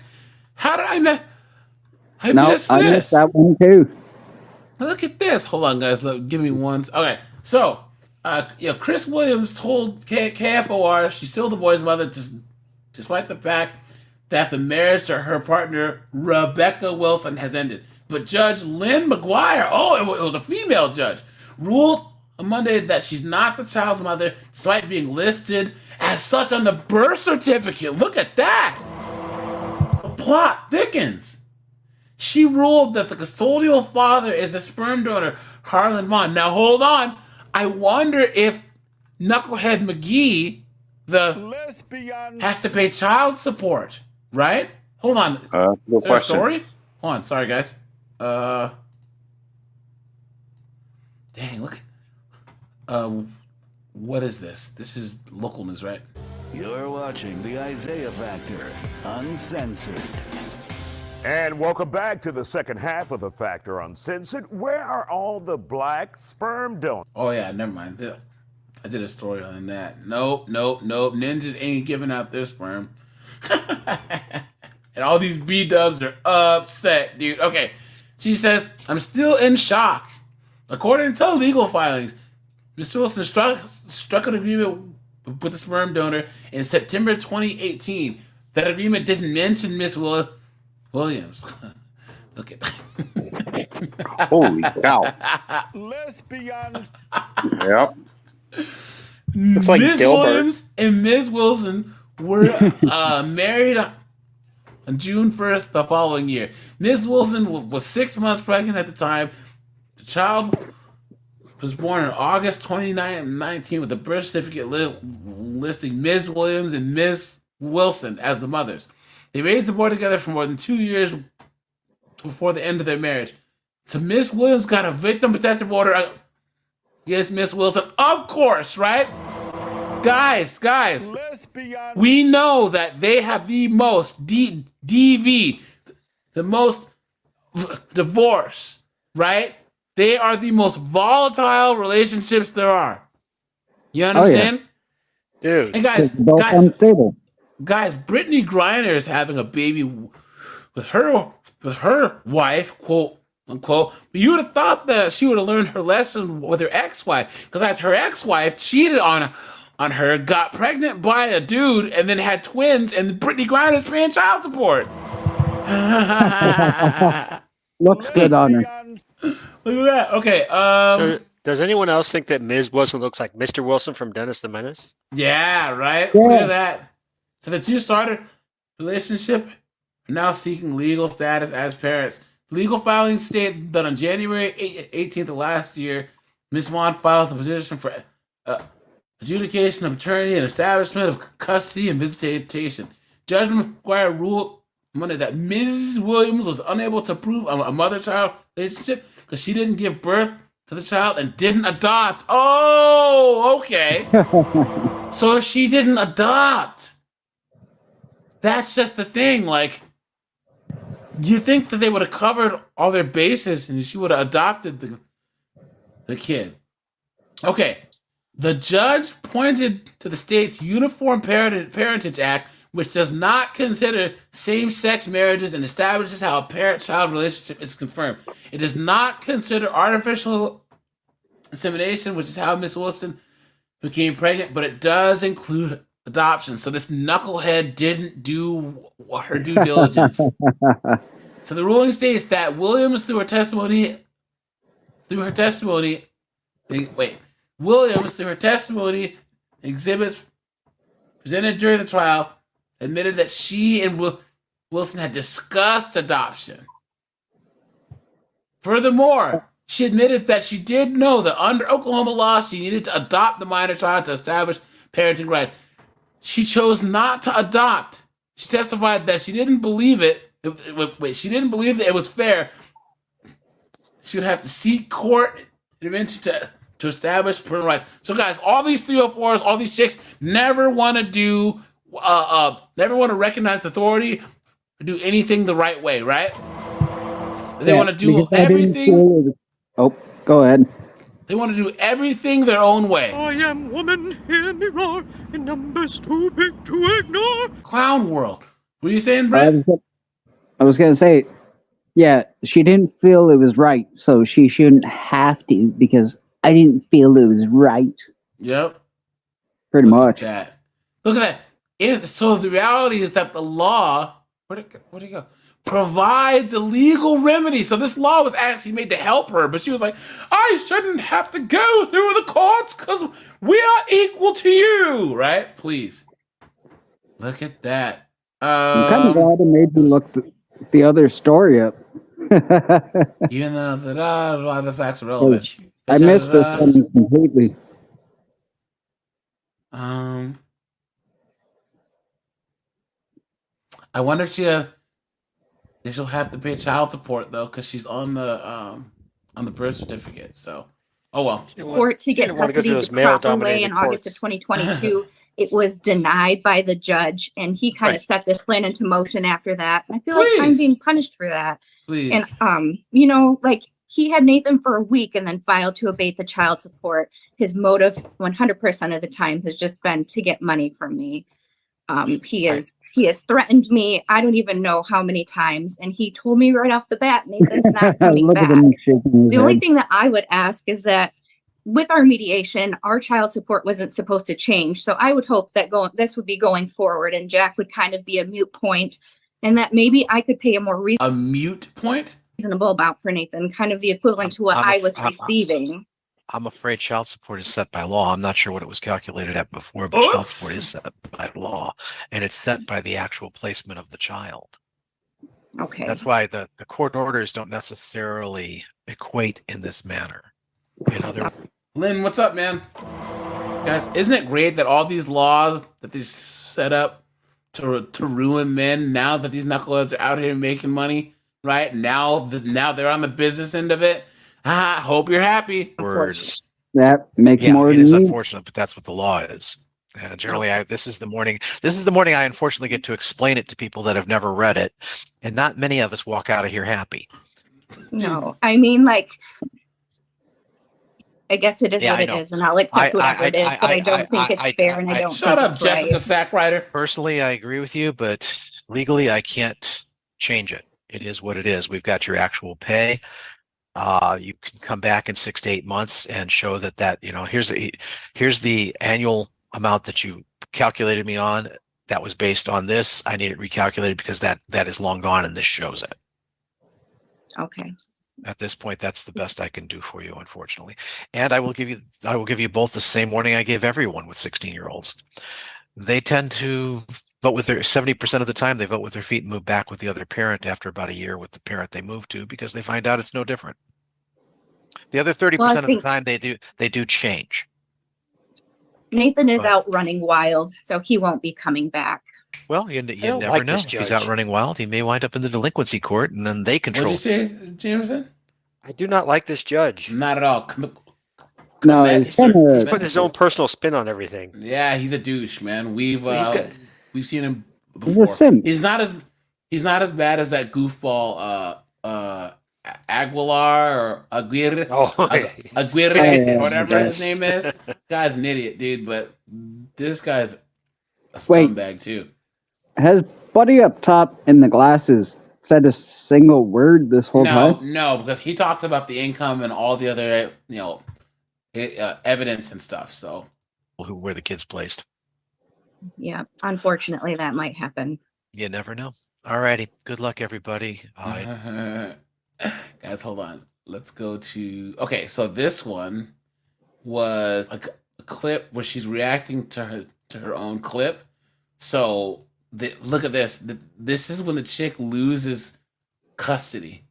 How did I miss I this? missed that one too. Look at this. Hold on, guys. Give me one. Okay, so Chris Williams told KFOR she's still the boy's mother, despite the fact that the marriage to her partner Rebecca Wilson has ended. But Judge Lynn McGuire, it was a female judge, ruled on Monday that she's not the child's mother, despite being listed as such on the birth certificate. Look at that. The plot thickens. She ruled that the custodial father is a sperm donor, Harlan Vaughn. Now, hold on. I wonder if Knucklehead McGee, has to pay child support, right? Hold on. Good Is there a question. story? Hold on. Sorry, guys. Dang, look. What is this? This is local news, right? You're watching the Isaiah Factor, uncensored. And welcome back to the second half of The Factor Uncensored. Where are all the black sperm donors? Oh, yeah, never mind. I did a story on that. Nope. Ninjas ain't giving out their sperm. And all these B-dubs are upset, dude. Okay, she says, I'm still in shock. According to legal filings, Mr. Wilson struck an agreement with the sperm donor in September 2018. That agreement didn't mention Miss Williams. Look at that. Holy cow. Lesbians. Yep. It's like Miss Dilbert. Williams and Ms. Wilson were married on June 1st the following year. Ms. Wilson was 6 months pregnant at the time. The child was born on August 29, with a birth certificate listing Ms. Williams and Ms. Wilson as the mothers. They raised the boy together for more than 2 years before the end of their marriage. So Ms. Williams got a victim protective order. Yes, Miss Wilson, of course, right? Guys, we know that they have the most DV, the most divorce, right? They are the most volatile relationships there are. You know what I'm saying? Dude. And guys, Both unstable. Brittany Griner is having a baby with her wife, quote unquote. But you would have thought that she would have learned her lesson with her ex-wife, because her ex-wife cheated on her, got pregnant by a dude, and then had twins, and Brittany Griner's paying child support. Looks good on her. Look at that. Okay. So, does anyone else think that Ms. Wilson looks like Mr. Wilson from Dennis the Menace? Yeah, right? Yeah. Look at that. So the two started relationship, are now seeking legal status as parents. Legal filing state that on January 18th of last year, Ms. Vaughn filed a petition for adjudication of paternity and establishment of custody and visitation. Judgment McGuire ruled Monday that Ms. Williams was unable to prove a mother-child relationship because she didn't give birth to the child and didn't adopt. Oh, okay. So she didn't adopt. That's just the thing. Like, you think that they would have covered all their bases and she would have adopted the kid. Okay. The judge pointed to the state's Uniform Parentage Act, which does not consider same-sex marriages and establishes how a parent-child relationship is confirmed. It does not consider artificial insemination, which is how Miss Wilson became pregnant, but it does include adoption. So this knucklehead didn't do her due diligence. So the ruling states that Williams, through her testimony, exhibits presented during the trial, admitted that she and Wilson had discussed adoption. Furthermore, she admitted that she did know that under Oklahoma law, she needed to adopt the minor child to establish parenting rights. She chose not to adopt. She testified that she didn't believe it. She didn't believe that it was fair. She would have to seek court intervention to establish parental rights. So, guys, all these 304s, all these chicks never want to recognize authority or do anything the right way, right? They want to do everything. Oh, go ahead. They want to do everything their own way. I am woman, hear me roar, in numbers too big to ignore. Clown world. What are you saying, Brett? I was going to say, yeah, she didn't feel it was right, so she shouldn't have to, because I didn't feel it was right. Yep. Pretty much. Look at that. So the reality is that the law, where'd it go? Provides a legal remedy. So this law was actually made to help her, but she was like, I shouldn't have to go through the courts because we are equal to you, right? Please. Look at that. I'm kind of glad it made me look the other story up. Even though the facts are relevant. I missed this one completely. I wonder if she'll have to pay child support though, because she's on the birth certificate. So, oh well. Court to get custody the proper way in August of 2022. It was denied by the judge, and he kind of set this plan into motion after that. I feel like I'm being punished for that. Please. And like he had Nathan for a week and then filed to abate the child support. His motive 100% of the time has just been to get money from me. He has threatened me. I don't even know how many times. And he told me right off the bat, Nathan's not coming back. The only thing that I would ask is that with our mediation, our child support wasn't supposed to change. So I would hope that this would be going forward, and Jack would kind of be a mute point, and that maybe I could pay a more mute point? Reasonable amount for Nathan, kind of the equivalent to what I was receiving. I'm afraid child support is set by law. I'm not sure what it was calculated at before, but child support is set by law, and it's set by the actual placement of the child. Okay. That's why the court orders don't necessarily equate in this manner. Lynn, what's up, man? Guys, isn't it great that all these laws that they set up to ruin men, now that these knuckleheads are out here making money, right? Now they're on the business end of it. Hope you're happy. Words. That makes more it than is me. unfortunate, but that's what the law is. Generally, this is the morning I unfortunately get to explain it to people that have never read it, and not many of us walk out of here happy. No, I mean, like, I guess it is what it is, and I'll accept whatever it is, but I don't think it's fair, and I don't Shut think up, it's Jessica right. Sackrider. Personally, I agree with you, but legally, I can't change it. It is what it is. We've got your actual pay. You can come back in 6 to 8 months and show that here's the annual amount that you calculated me on. That was based on this. I need it recalculated because that is long gone, and this shows it. Okay. At this point, that's the best I can do for you, unfortunately. And I will give you both the same warning I gave everyone with 16-year-olds. They tend to vote with their 70% of the time. They vote with their feet and move back with the other parent after about a year with the parent they moved to, because they find out it's no different. The other 30% of the time they do change. Nathan is out running wild, so he won't be coming back. Well, you never know. If he's out running wild, he may wind up in the delinquency court, and then they control. What did you say, Jameson? I do not like this judge. Not at all. No, it's He's putting his own personal spin on everything. Yeah, he's a douche, man. We've seen him before. He's a simp. He's not as bad as that goofball Aguilar or Aguirre, Aguirre, whatever his name is. Guy's an idiot, dude. But this guy's a scumbag too. Has Buddy up top in the glasses said a single word this whole time? No, because he talks about the income and all the other, evidence and stuff. So, where the kid's placed. Yeah, unfortunately, that might happen. You never know. All righty. Good luck, everybody. Guys, hold on. Let's go to. Okay, so this one was a clip where she's reacting to her own clip. So look at this. This is when the chick loses custody.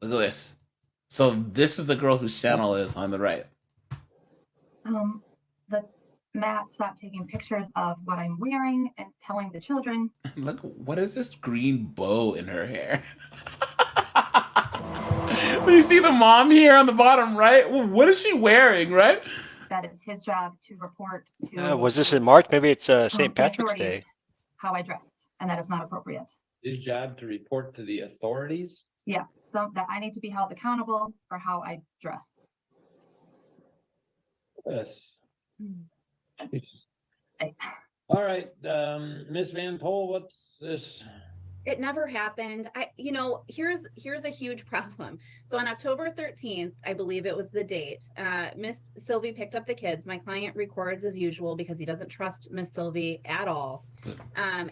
Look at this. So this is the girl whose channel is on the right. Matt stopped taking pictures of what I'm wearing and telling the children. Look, what is this green bow in her hair? You see the mom here on the bottom right? What is she wearing, right? That it's his job to report to. Was this in March? Maybe it's St. Patrick's Day. How I dress, and that is not appropriate. His job to report to the authorities? Yes, so that I need to be held accountable for how I dress. Yes. All right, Miss Van Pol, what's this? It never happened. Here's a huge problem. So on October 13th, I believe it was the date, Miss Sylvie picked up the kids. My client records as usual because he doesn't trust Miss Sylvie at all.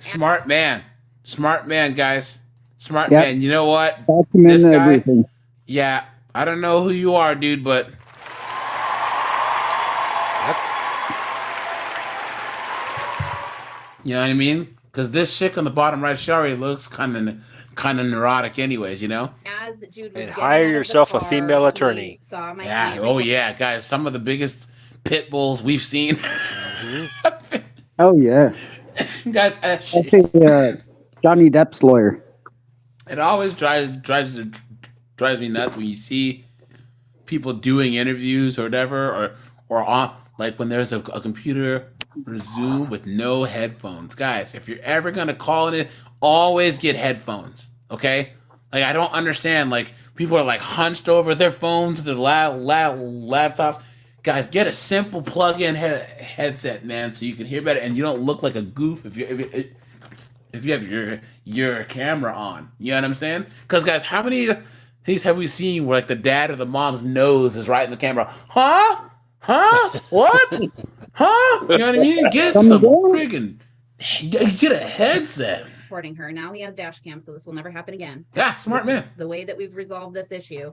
Smart man, guys. Smart man. You know what? Document This guy, everything. yeah, I don't know who you are, dude, but you know what I mean? Because this chick on the bottom right, she already looks kind of neurotic, anyways. You know? As Jude was And hire yourself a female attorney. Saw my Yeah. client Oh yeah, guys. Some of the biggest pit bulls we've seen. Oh yeah. Guys, Actually, Johnny Depp's lawyer. it always drives me nuts when you see people doing interviews or whatever, or on like when there's a computer or Zoom with no headphones. Guys, if you're ever gonna call it, always get headphones. Okay? Like I don't understand. Like people are like hunched over their phones, their laptops. Guys, get a simple plug-in headset, man, so you can hear better and you don't look like a goof if you have your camera on. You know what I'm saying? Because guys, how many things have we seen where like the dad or the mom's nose is right in the camera? Huh? Huh? What? Huh? You know what I mean? Get Come some again? friggin' get a headset. Reporting her. Now he has dash cam, so this will never happen again. Yeah, smart This is man. the way that we've resolved this issue.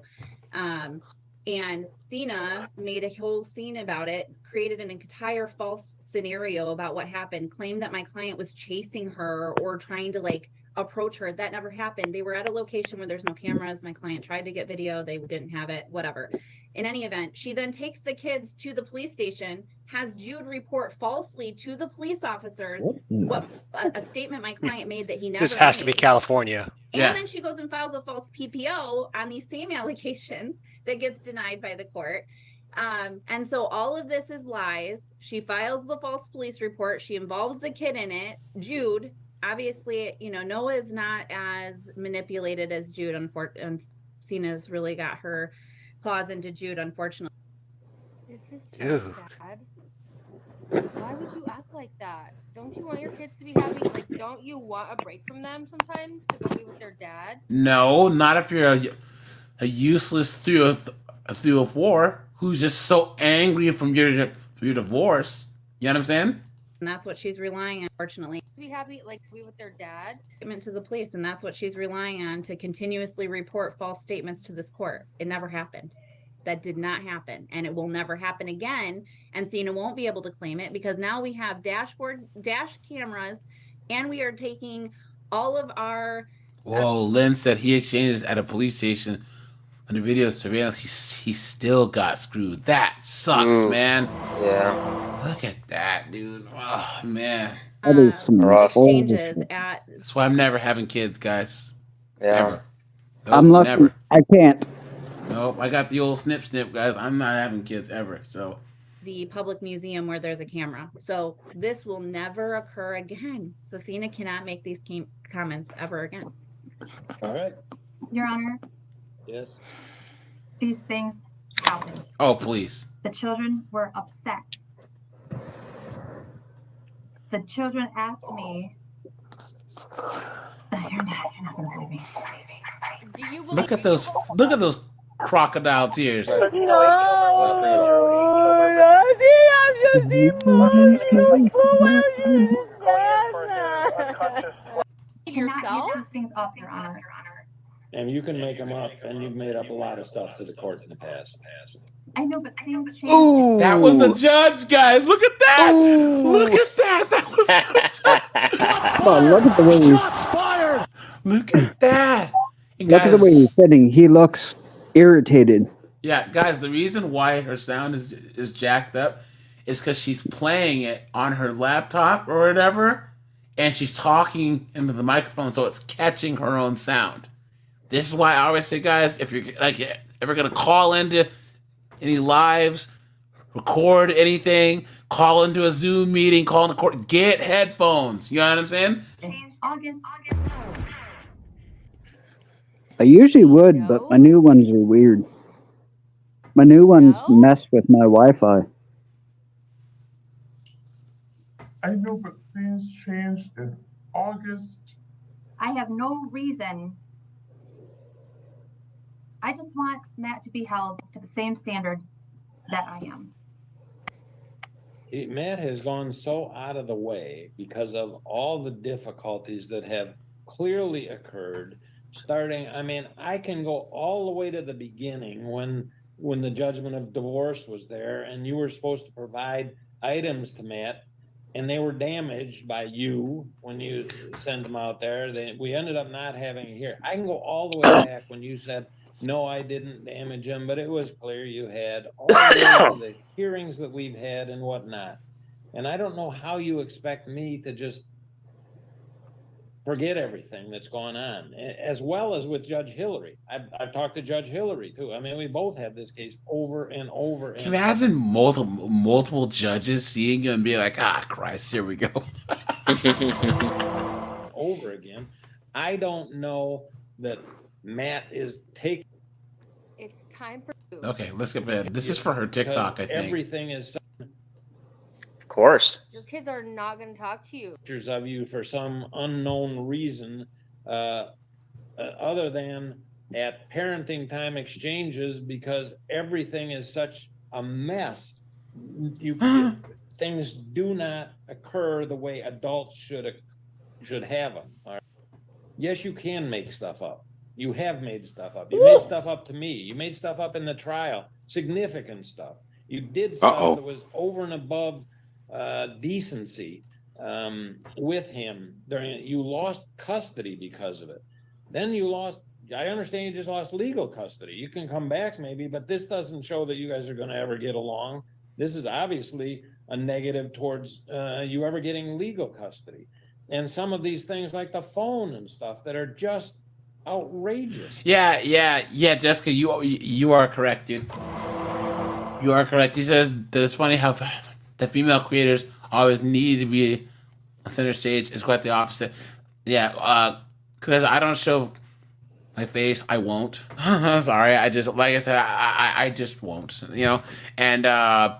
And Cena made a whole scene about it, created an entire false scenario about what happened, claimed that my client was chasing her or trying to like approach her. That never happened. They were at a location where there's no cameras. My client tried to get video. They didn't have it, whatever. In any event, she then takes the kids to the police station, has Jude report falsely to the police officers what a statement my client made that he never This has to be made. California. And then she goes and files a false PPO on these same allegations that gets denied by the court. And so all of this is lies. She files the false police report. She involves the kid in it. Jude, obviously, you know, Noah is not as manipulated as Jude. Cena's really got her claws into Jude, unfortunately. Dude. Why would you act like that? Don't you want your kids to be happy? Like, don't you want a break from them sometimes to go be with their dad? No, not if you're a useless 304 who's just so angry from your divorce. You know what I'm saying? And that's what she's relying on, unfortunately. To be happy, like, to be with their dad? Statement to the police, and that's what she's relying on to continuously report false statements to this court. It never happened. That did not happen, and it will never happen again. And Cena won't be able to claim it because now we have dash cameras, and we are taking all of our. Whoa, Lynn said he exchanges at a police station under video surveillance. He still got screwed. That sucks, man. Yeah. Look at that, dude. Oh, man. That is some exchanges bullshit. at. That's why I'm never having kids, guys. Yeah. Ever. Nope, I'm lucky. Never. I can't. Nope, I got the old snip, guys. I'm not having kids ever. So The public museum where there's a camera. So this will never occur again. So Cena cannot make these comments ever again. All right. Your Honor, Yes. these things happened. oh, please. The children were upset. The children asked me. You're not gonna believe me. Do you believe Look at those crocodile tears. No, I'm just emotional. Why are you You cannot use these things up, Your Honor. And you can make them up, and you've made up a lot of stuff to the court in the past. I know, but things change. That was the judge, guys. Look at that. Look at that. That was the judge. Come on, look at the way he's, Look at that. And look at the way he's sitting. He looks irritated. Yeah, guys, the reason why her sound is jacked up is because she's playing it on her laptop or whatever, and she's talking into the microphone, so it's catching her own sound. This is why I always say, guys, if you're like ever gonna call into any lives, record anything, call into a Zoom meeting, call in the court, get headphones. You know what I'm saying? August. I usually would, but my new ones are weird. My new ones mess with my Wi-Fi. I know, but things changed in August. I have no reason. I just want Matt to be held to the same standard that I am. Matt has gone so out of the way because of all the difficulties that have clearly occurred. Starting, I mean, I can go all the way to the beginning when the judgment of divorce was there, and you were supposed to provide items to Matt, and they were damaged by you when you sent them out there. We ended up not having it here. I can go all the way back when you said, no, I didn't damage them, but it was clear you had all of the hearings that we've had and whatnot. And I don't know how you expect me to just forget everything that's going on, as well as with Judge Hillary. I've talked to Judge Hillary too. I mean, we both had this case over and over. Can you imagine multiple judges seeing you and being like, ah, Christ, here we go. Over again. I don't know that Matt is taking. It's time for you. Okay, let's get back. This is for her TikTok, I think. Everything is Of course. Your kids are not going to talk to you. pictures of you for some unknown reason, other than at parenting time exchanges, because everything is such a mess things do not occur the way adults should have them. All right? Yes, you can make stuff up. You have made stuff up. You made stuff up to me. You made stuff up in the trial. Significant stuff. You did stuff that was over and above decency with him. You lost custody because of it. Then you lost. I understand you just lost legal custody. You can come back maybe, but this doesn't show that you guys are going to ever get along. This is obviously a negative towards you ever getting legal custody. And some of these things like the phone and stuff that are just outrageous. Yeah, Jessica, you are correct, dude. You are correct. He says that it's funny how the female creators always need to be on center stage. It's quite the opposite. Yeah, because I don't show my face. I won't. Sorry, I just, like I said, I just won't. You know, and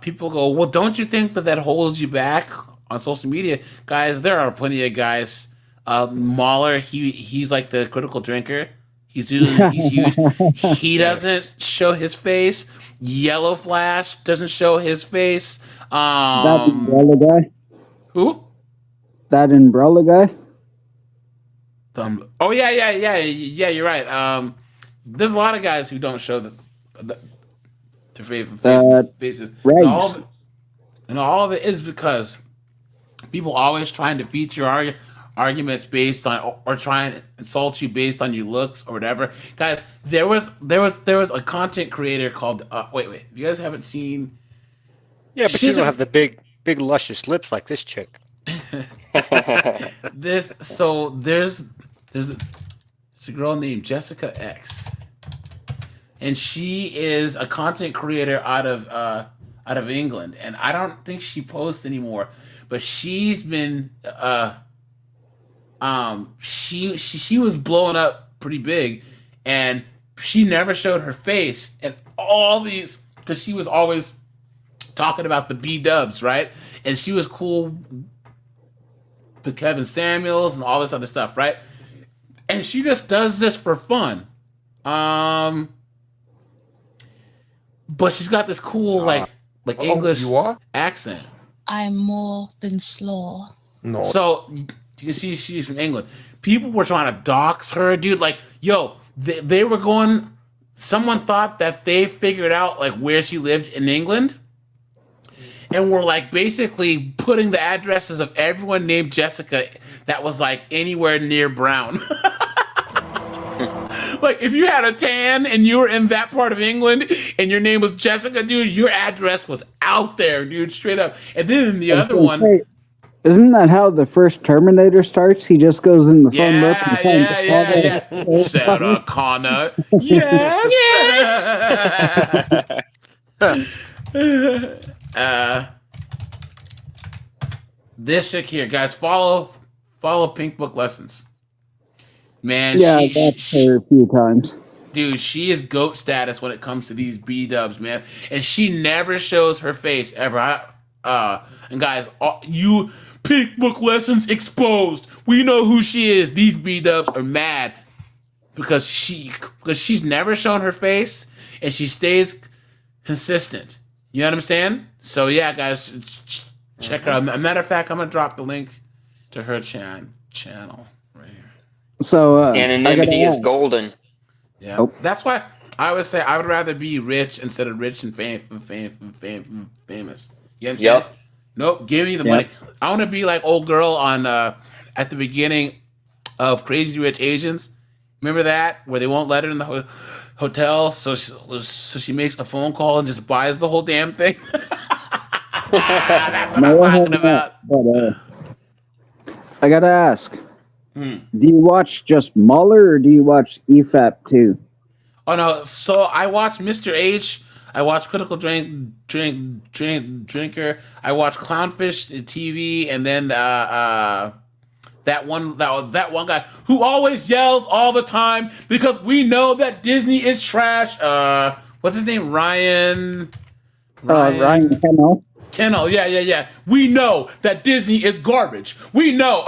people go, well, don't you think that holds you back on social media? Guys, there are plenty of guys. Mahler, he's like the critical drinker. He's huge. He doesn't show his face. Yellow Flash doesn't show his face. That umbrella guy. Who? That umbrella guy. Oh yeah. You're right. There's a lot of guys who don't show their faces. Right. And all of it is because people always trying to feature arguments based on or trying to insult you based on your looks or whatever. Guys, there was a content creator called wait, if you guys haven't seen. Yeah, but you don't have the big luscious lips like this chick. There's a girl named Jessica X, and she is a content creator out of England, and I don't think she posts anymore, but she's been she was blowing up pretty big, and she never showed her face, and all these, because she was always talking about the B-dubs, right? And she was cool with Kevin Samuels and all this other stuff, right? And she just does this for fun. But she's got this cool like English accent. I'm more than slow. No. So you can see she's from England. People were trying to dox her, dude. Like, yo, they were going. Someone thought that they figured out like where she lived in England, and were like basically putting the addresses of everyone named Jessica that was like anywhere near Brown. Like, if you had a tan and you were in that part of England and your name was Jessica, dude, your address was out there, dude, straight up. And then the other one. Isn't that how the first Terminator starts? He just goes in the phone book and finds Sarah Connor. Yes. This chick here, guys, follow Pink Book Lessons. Man, that's her a few times. Dude, she is GOAT status when it comes to these B-dubs, man. And she never shows her face ever. And guys, you Pink Book Lessons exposed. We know who she is. These B-dubs are mad because she's never shown her face and she stays consistent. You know what I'm saying? So yeah, guys, check her out. As a matter of fact, I'm gonna drop the link to her channel right here. So anonymity is golden. Yeah, that's why I would say I would rather be rich instead of rich and famous. You know what I'm saying? Nope, give me the money. I want to be like old girl on at the beginning of Crazy Rich Asians. Remember that, where they won't let her in the hotel, so she makes a phone call and just buys the whole damn thing. That's what I'm talking about. I gotta ask. Do you watch just Mueller or do you watch EFAP too? Oh no, so I watch Mr. H. I watch Critical Drinker. I watch Clownfish TV, and then that one guy who always yells all the time because we know that Disney is trash. What's his name? Ryan Kennel. Kennel, yeah. We know that Disney is garbage. We know.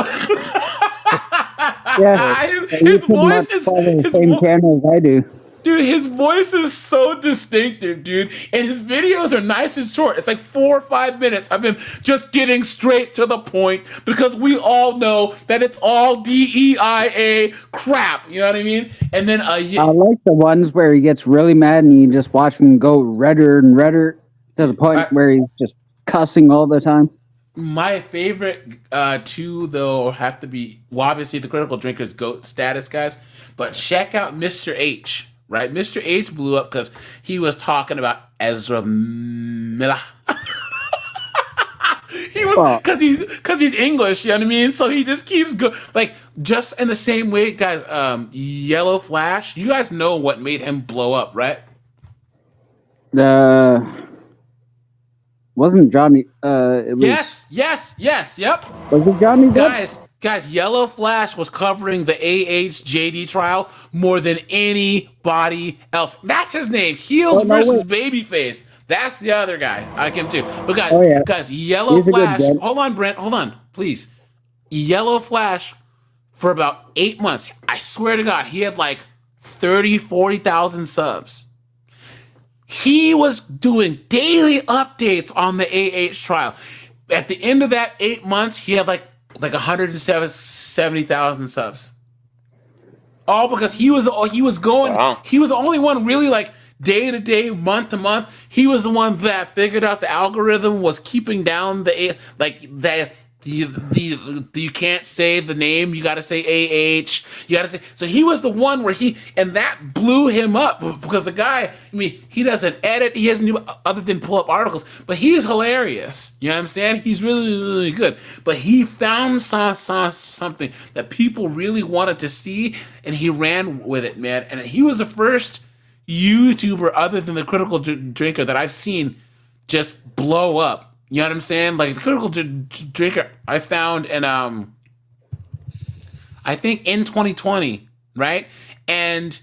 Yeah, his voice is the same channel as I do. Dude, his voice is so distinctive, dude. And his videos are nice and short. It's like 4 or 5 minutes of him just getting straight to the point because we all know that it's all DEIA crap. You know what I mean? And then I like the ones where he gets really mad and you just watch him go redder and redder to the point where he's just cussing all the time. my favorite two, though, have to be, well, obviously the Critical Drinkers GOAT status, guys. But check out Mr. H. Right, Mr. H blew up because he was talking about Ezra Miller. He was because he's English, you know what I mean? So he just keeps like just in the same way, guys. Yellow Flash, you guys know what made him blow up, right? Wasn't Johnny? It was, Yes. Yep. Was it Johnny Depp? Guys, Yellow Flash was covering the AHJD trial more than anybody else. That's his name. Heels versus Babyface. That's the other guy. I can too. But guys, Yellow Flash. Hold on, Brent. Hold on, please. Yellow Flash for about 8 months. I swear to God, he had like 40,000 subs. He was doing daily updates on the AH trial. At the end of that 8 months, he had like 170,000 subs. All because he was going. Wow. He was the only one really like day to day, month to month. He was the one that figured out the algorithm was keeping down the you can't say the name, you got to say AH, you got to say. So he was the one where and that blew him up because the guy, I mean, he doesn't edit, he doesn't do other than pull up articles, but he's hilarious. You know what I'm saying? He's really, really good. But he found something that people really wanted to see, and he ran with it, man. And he was the first YouTuber other than the Critical Drinker that I've seen just blow up. You know what I'm saying? Like the Critical Drinker, I found in I think in 2020, right? And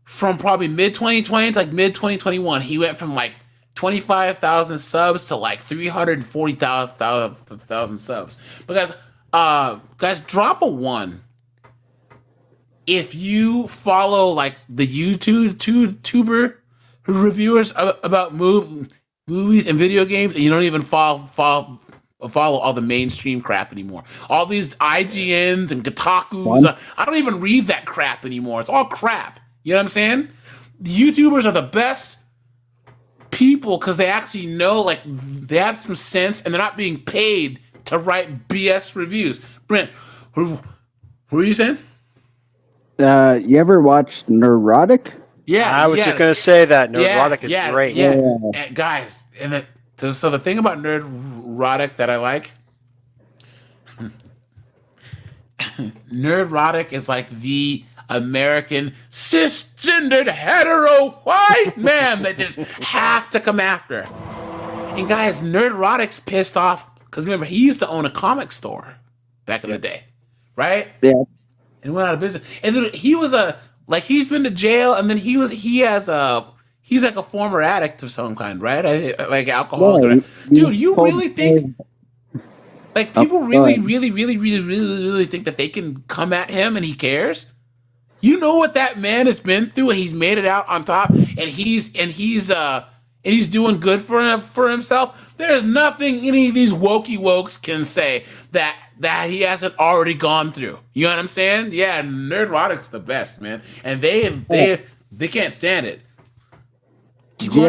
from probably mid 2020 to like mid 2021, he went from like 25,000 subs to like 340,000 subs. But guys, drop a 1 if you follow like the YouTuber reviewers about movies and video games, and you don't even follow all the mainstream crap anymore. All these IGNs and Kotakus, I don't even read that crap anymore. It's all crap. You know what I'm saying? The YouTubers are the best people because they actually know, like, they have some sense and they're not being paid to write BS reviews. Brent, who are you saying? You ever watch Neurotic? Yeah, I was just gonna say that Neurotic is great. Yeah. And guys, so the thing about Nerdrotic that I like, Nerdrotic is like the American cisgendered hetero white man that just have to come after. And guys, Nerdrotic's pissed off because remember he used to own a comic store back in the day, right? Yeah. And went out of business. And then he was he's been to jail, and then he's like a former addict of some kind, right? Like alcohol. Yeah, dude, you really think like people really think that they can come at him and he cares? You know what that man has been through, and he's made it out on top, and he's doing good for himself. There's nothing any of these wokes can say that he hasn't already gone through. You know what I'm saying? Yeah, Nerdrotic's the best, man. And they can't stand it. Did you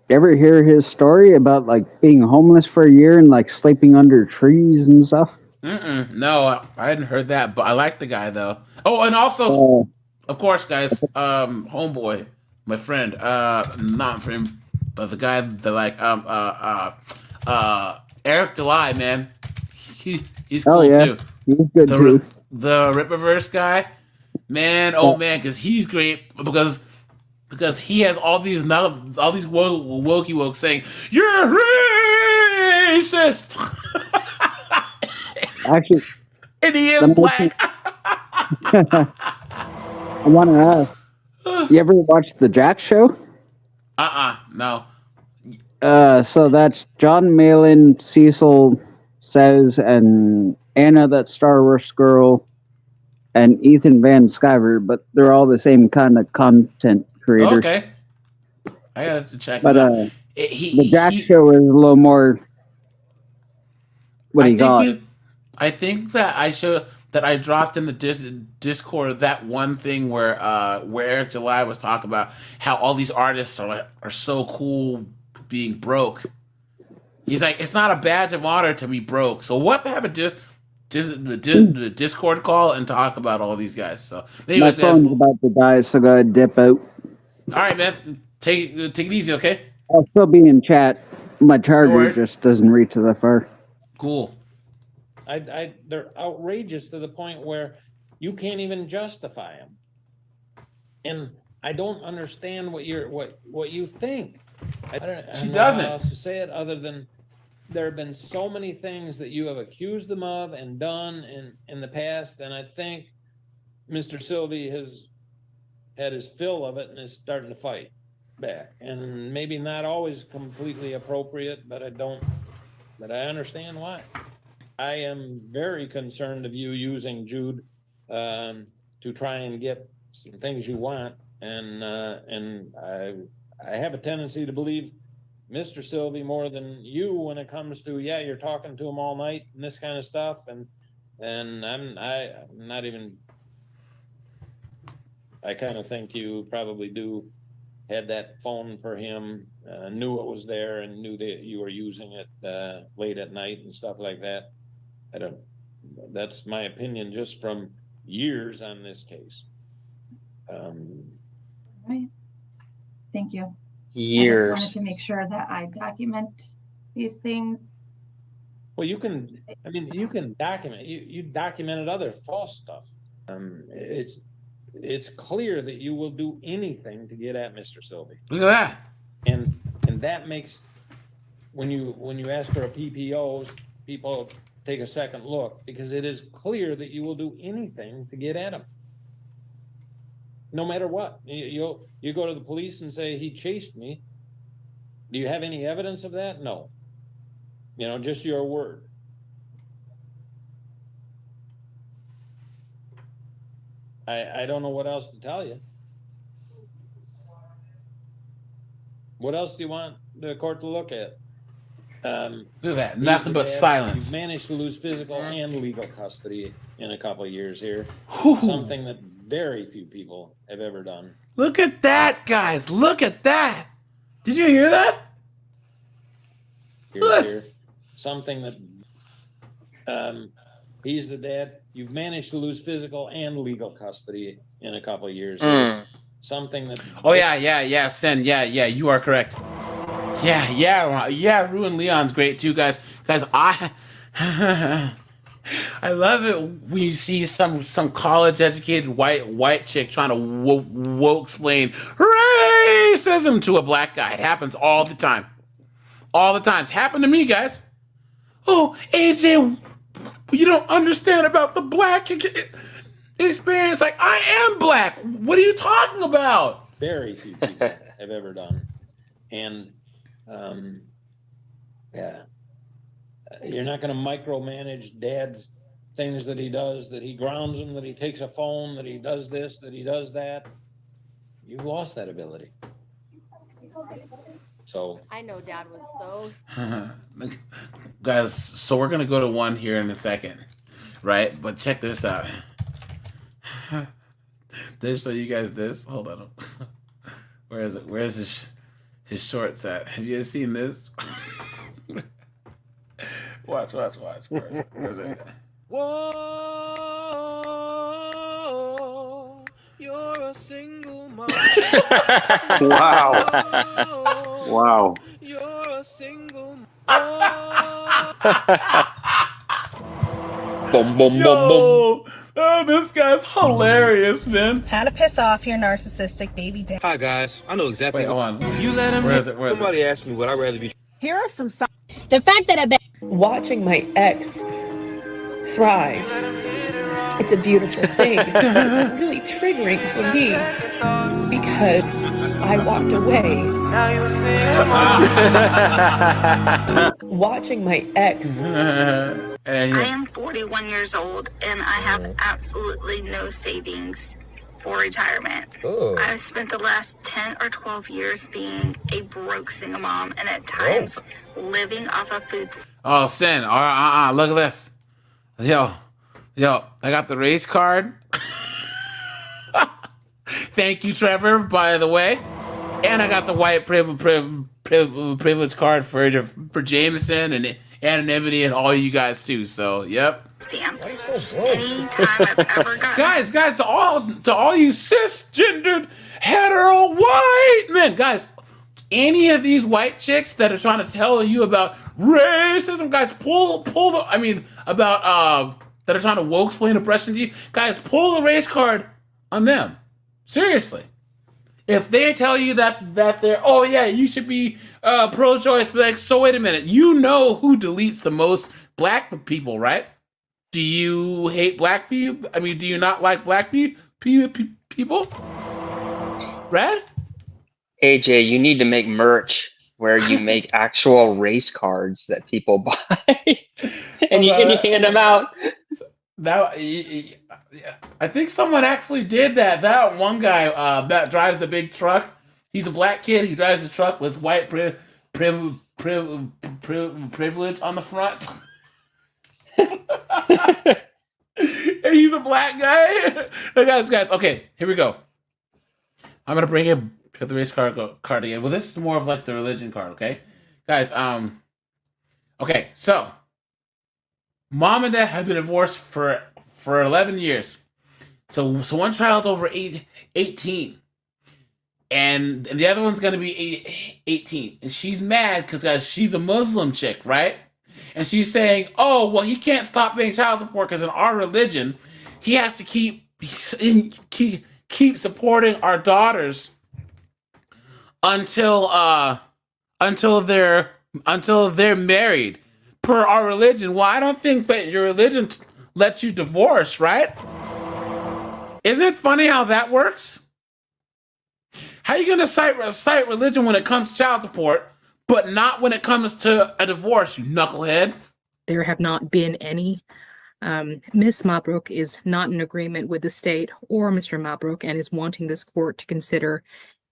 ever hear his story about like being homeless for a year and like sleeping under trees and stuff? No, I hadn't heard that, but I like the guy though. Oh, and also, of course, guys, homeboy, my friend, not for him, but the guy that like Eric Delay, man. He's cool too. He's good too. The Rippaverse guy, man. Oh man, because he's great because he has all these wokey saying you're racist. Actually, and he is black. I want to ask. You ever watched the Jack Show? No. So that's John Malin, Cecil Says, and Anna, that Star Wars girl, and Ethan Van Sciver, but they're all the same kind of content creators. Okay. I gotta have to check But him out. the Jack Show is a little more. What do you got? I think that I dropped in the Discord that one thing where Eric July was talking about how all these artists are so cool being broke. He's like, it's not a badge of honor to be broke. So what to have the Discord call and talk about all these guys. So My anyways, guys, phone's about to die, so go ahead, dip out. all right, man, take it easy, okay? I'll still be in chat. My charger Alright. just doesn't reach that far. Cool. They're outrageous to the point where you can't even justify them. And I don't understand what you think. I don't She know doesn't. how else to say it other than there have been so many things that you have accused them of and done in the past, and I think Mr. Sylvie has had his fill of it and is starting to fight back. And maybe not always completely appropriate, but I understand why. I am very concerned of you using Jude to try and get some things you want, and I have a tendency to believe Mr. Sylvie more than you when it comes to you're talking to him all night and this kind of stuff, and I'm not even. I kind of think you probably had that phone for him, knew it was there, and knew that you were using it late at night and stuff like that. That's my opinion just from years on this case. Right. Thank you. I Years. just wanted to make sure that I document these things. Well, you can document, you documented other false stuff. It's clear that you will do anything to get at Mr. Sylvie. Look at that. And that makes, when you ask for a PPOs, people take a second look, because it is clear that you will do anything to get at him. No matter what. You go to the police and say, he chased me. Do you have any evidence of that? No. Just your word. I don't know what else to tell you. What else do you want the court to look at? Look at that. Nothing but silence. You've managed to lose physical and legal custody in a couple of years here. Something that very few people have ever done. Look at that, guys. Look at that. Did you hear that? Here. Something that he's the dad. You've managed to lose physical and legal custody in a couple of years. Something that. Oh yeah, Sen. Yeah, you are correct. Yeah. Ruin Leon's great too, guys. Guys, I love it when you see some college educated white chick trying to woke explain racism to a black guy. It happens all the time. All the time. It's happened to me, guys. Oh, AJ, you don't understand about the black experience. Like, I am black. What are you talking about? Very few people have ever done. And you're not going to micromanage dad's things that he does, that he grounds him, that he takes a phone, that he does this, that he does that. You've lost that ability. So I know Dad was so. Guys, so we're going to go to one here in a second, right? But check this out. Did I show you guys this? Hold on. Where is it? Where's his shorts at? Have you guys seen this? Watch. Where's it? Whoa, you're a single mom. Wow. You're a single Boom, boom, boom, boom. Yo, oh, this guy's hilarious, man. How to piss off your narcissistic baby dad. Hi guys, I know exactly. Wait, hold on. You let him. Where is it? Somebody asked me would I rather be. Here are some signs. The fact that I've been watching my ex thrive, it's a beautiful thing. It's really triggering for me because I walked away. Watching my ex And I am 41 years old and I have absolutely no savings for retirement. I've spent the last 10 or 12 years being a broke single mom and at times living off of food. oh, Sin. Look at this. Yo, I got the race card. Thank you, Trevor, by the way. And I got the white privilege card for Jameson and anonymity and all you guys too. So, yep. Stamps. Anytime I've ever gotten. Guys, to all you cisgendered hetero white men, guys, any of these white chicks that are trying to tell you about racism, guys, pull the. I mean, about that are trying to woke explain oppression to you, guys, pull the race card on them. Seriously. If they tell you that they're, oh yeah, you should be pro-choice, but like, so wait a minute, you know who deletes the most black people, right? Do you hate black people? I mean, do you not like black people? Brad? AJ, you need to make merch where you make actual race cards that people buy, and you hand them out. Now, I think someone actually did that. That one guy that drives the big truck. He's a black kid. He drives the truck with white privilege on the front. And he's a black guy. Guys, okay, here we go. I'm gonna bring in the race card again. Well, this is more of like the religion card, okay, guys. Okay, so mom and dad have been divorced for 11 years. So one child's over 18, and the other one's gonna be 18, and she's mad because guys, she's a Muslim chick, right? And she's saying, "Oh, well, he can't stop paying child support because in our religion, he has to keep supporting our daughters until they're married per our religion." Well, I don't think that your religion lets you divorce, right? Isn't it funny how that works? How are you going to cite religion when it comes to child support, but not when it comes to a divorce, you knucklehead? There have not been any. Ms. Mabrook is not in agreement with the state or Mr. Mabrook and is wanting this court to consider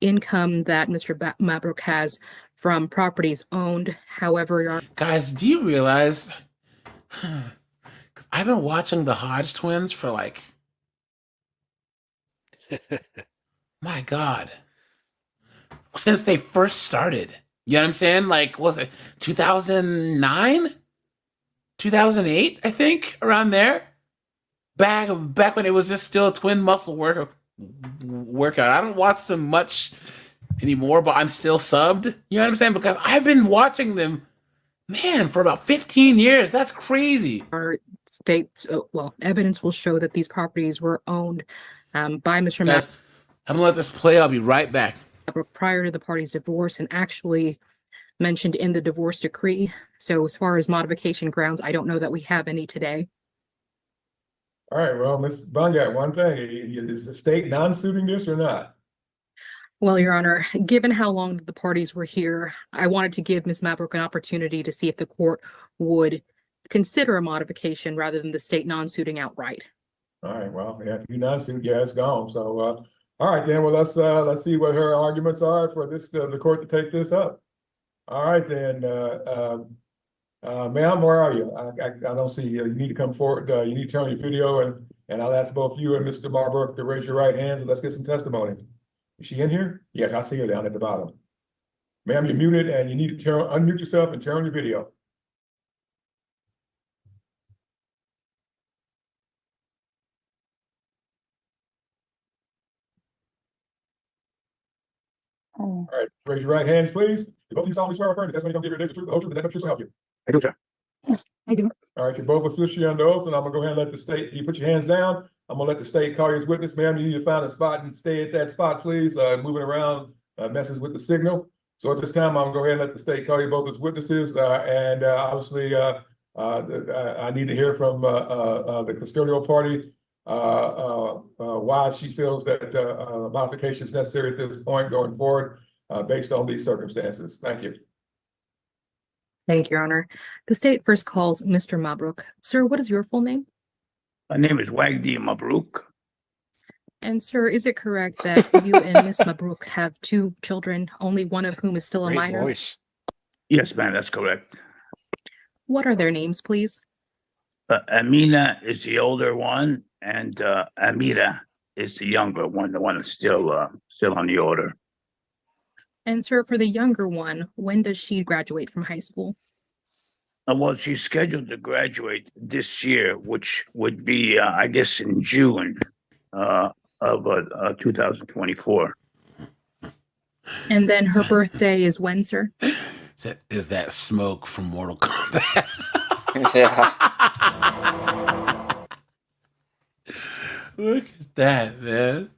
income that Mr. Mabrook has from properties owned. However, guys, do you realize I've been watching the Hodge twins for like, my God, since they first started. You know what I'm saying? Like, was it 2009? 2008, I think, around there. Back when it was just still a twin muscle workout. I don't watch them much anymore, but I'm still subbed. You know what I'm saying? Because I've been watching them, man, for about 15 years. That's crazy. Our states, evidence will show that these properties were owned by Mr. Guys, I'm gonna let this play. I'll be right back. Prior to the party's divorce, and actually mentioned in the divorce decree. So as far as modification grounds, I don't know that we have any today. All right, well, Ms. Bungat, one thing, is the state non-suiting this or not? Well, Your Honor, given how long the parties were here, I wanted to give Ms. Mabrook an opportunity to see if the court would consider a modification rather than the state non-suiting outright. All right, well, yeah, if you non-suit, yeah, it's gone. So, all right, then, well, let's see what her arguments are for this, the court to take this up. All right, then, ma'am, where are you? I don't see you. You need to come forward. You need to turn on your video, and I'll ask both you and Mr. Mabrook to raise your right hands and let's get some testimony. Is she in here? Yes, I see her down at the bottom. Ma'am, you're muted, and you need to unmute yourself and turn on your video. All right, raise your right hands, please. You both of you solemnly swear or affirm that that's when you're gonna give your truth, the whole truth, and that truth will help you. I do, sir. Yes, I do. All right, you're both officially under oath, and I'm gonna go ahead and let the state, you put your hands down. I'm gonna let the state call you as witness, ma'am. You need to find a spot and stay at that spot, please. Moving around messes with the signal. So at this time, I'm gonna go ahead and let the state call you both as witnesses. Obviously, I need to hear from the custodial party why she feels that modification is necessary at this point going forward based on these circumstances. Thank you. Thank you, Your Honor. The state first calls Mr. Mabruk. Sir, what is your full name? My name is Wagdi Mabruk. And sir, is it correct that you and Miss Mabruk have 2 children, only one of whom is still a Great minor? voice. Yes, ma'am, that's correct. What are their names, please? Amina is the older one, and Amira is the younger one, the one that's still on the order. And sir, for the younger one, when does she graduate from high school? Well, she's scheduled to graduate this year, which would be, I guess, in June of 2024. And then her birthday is when, sir? Is that smoke from Mortal Kombat? Yeah. Look at that, man.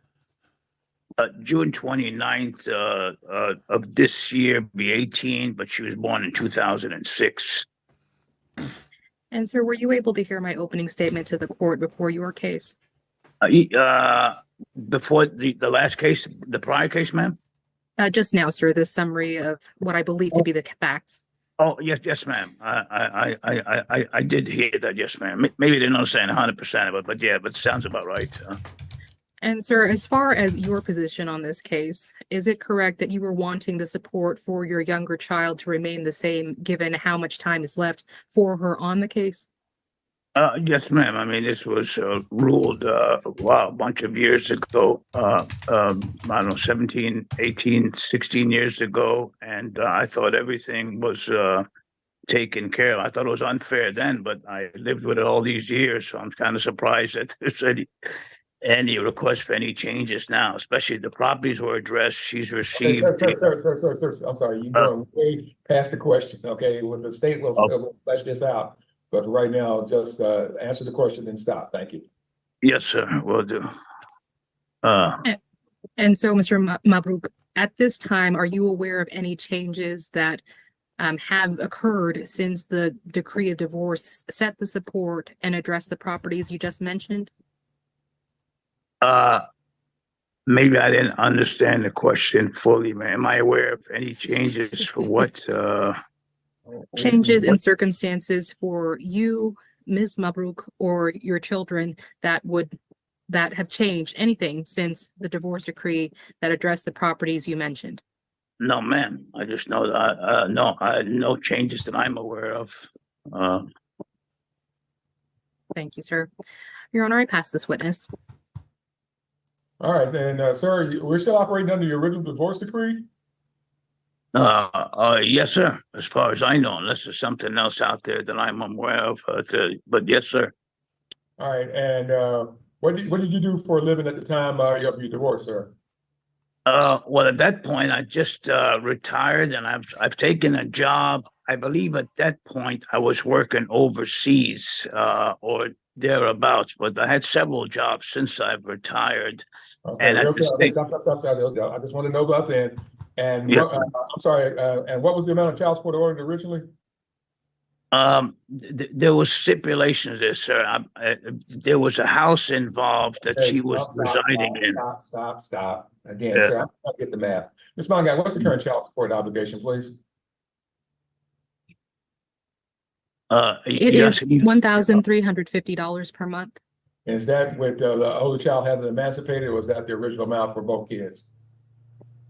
June 29th of this year, be 18, but she was born in 2006. And sir, were you able to hear my opening statement to the court before your case? Before the last case, the prior case, ma'am? Just now, sir, the summary of what I believe to be the facts. Oh, yes, ma'am. I did hear that, yes, ma'am. Maybe they're not saying 100% of it, but yeah, but it sounds about right. And sir, as far as your position on this case, is it correct that you were wanting the support for your younger child to remain the same, given how much time is left for her on the case? Yes, ma'am. I mean, this was ruled, a bunch of years ago, I don't know, 17, 18, 16 years ago. And I thought everything was taken care of. I thought it was unfair then, but I lived with it all these years. So I'm kind of surprised that there's any request for any changes now, especially the properties were addressed. She's received. Sir, I'm sorry. You're going way past the question. Okay, well, the state will flesh this out. But right now, just answer the question and stop. Thank you. Yes, sir. Will do. And so, Mr. Mabruk, at this time, are you aware of any changes that have occurred since the decree of divorce set the support and addressed the properties you just mentioned? Maybe I didn't understand the question fully, man. Am I aware of any changes for what? Changes in circumstances for you, Ms. Mabruk, or your children that have changed anything since the divorce decree that addressed the properties you mentioned? No, ma'am. I just know that no changes that I'm aware of. Thank you, sir. Your Honor, I pass this witness. All right, then, sir, we're still operating under your original divorce decree? Yes, sir. As far as I know, unless there's something else out there that I'm aware of. But yes, sir. All right, and what did you do for a living at the time of your divorce, sir? Well, at that point, I just retired, and I've taken a job. I believe at that point I was working overseas or thereabouts, but I had several jobs since I've retired. Okay, and stop. I just want to know about that. And Yeah. I'm sorry. And what was the amount of child support ordered originally? There was stipulations there, sir. There was a house involved that she was residing in. Stop. Again, Yeah. sir, I'm trying to get the math. Ms. Mongai, what's the current child support obligation, please? It is $1,350 per month. Is that with the older child having emancipated, or was that the original amount for both kids?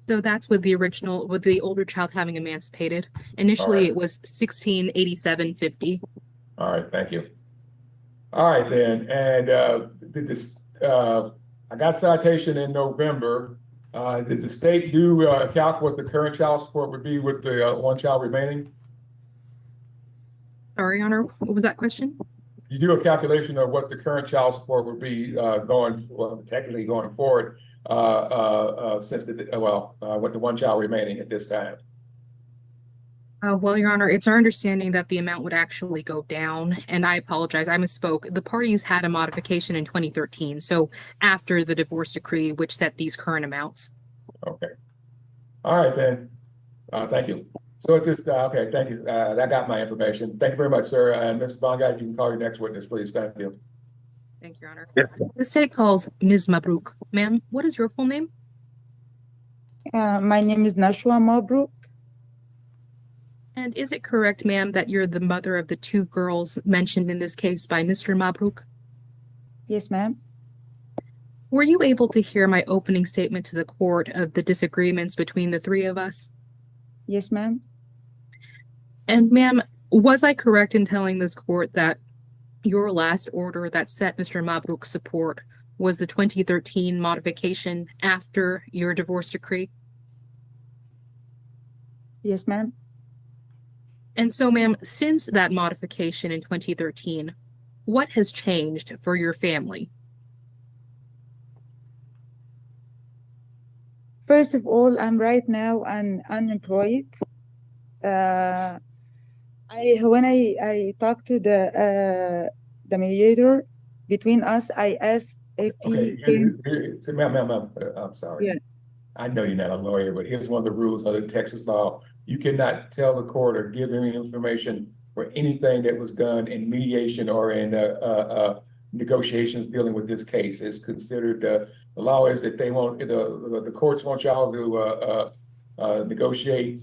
So that's with the older child having emancipated. Initially, Alright. it was $1,687.50. All right, thank you. All right, then, and did this, I got citation in November. Did the state do calc what the current child support would be with the one child remaining? Sorry, Your Honor, what was that question? You do a calculation of what the current child support would be technically going forward since with the one child remaining at this time. Well, Your Honor, it's our understanding that the amount would actually go down, and I apologize, I misspoke. The parties had a modification in 2013, so after the divorce decree, which set these current amounts. Okay. All right, then. Thank you. So at this, okay, thank you. That got my information. Thank you very much, sir. And Ms. Bongai, you can call your next witness, please. Thank you. Thank you, Your Honor. The state calls Ms. Mabruk. Ma'am, what is your full name? My name is Nashua Mabruk. And is it correct, ma'am, that you're the mother of the 2 girls mentioned in this case by Mr. Mabrouk? Yes, ma'am. Were you able to hear my opening statement to the court of the disagreements between the 3 of us? Yes, ma'am. And ma'am, was I correct in telling this court that your last order that set Mr. Mabrouk's support was the 2013 modification after your divorce decree? Yes, ma'am. And so, ma'am, since that modification in 2013, what has changed for your family? First of all, I'm right now unemployed. When I talked to the mediator between us, I asked if Okay, he can. ma'am, I'm sorry. Yeah. I know you're not a lawyer, but here's one of the rules under Texas law. You cannot tell the court or give any information for anything that was done in mediation or in negotiations dealing with this case. It's considered, the law is that they want, the courts want y'all to negotiate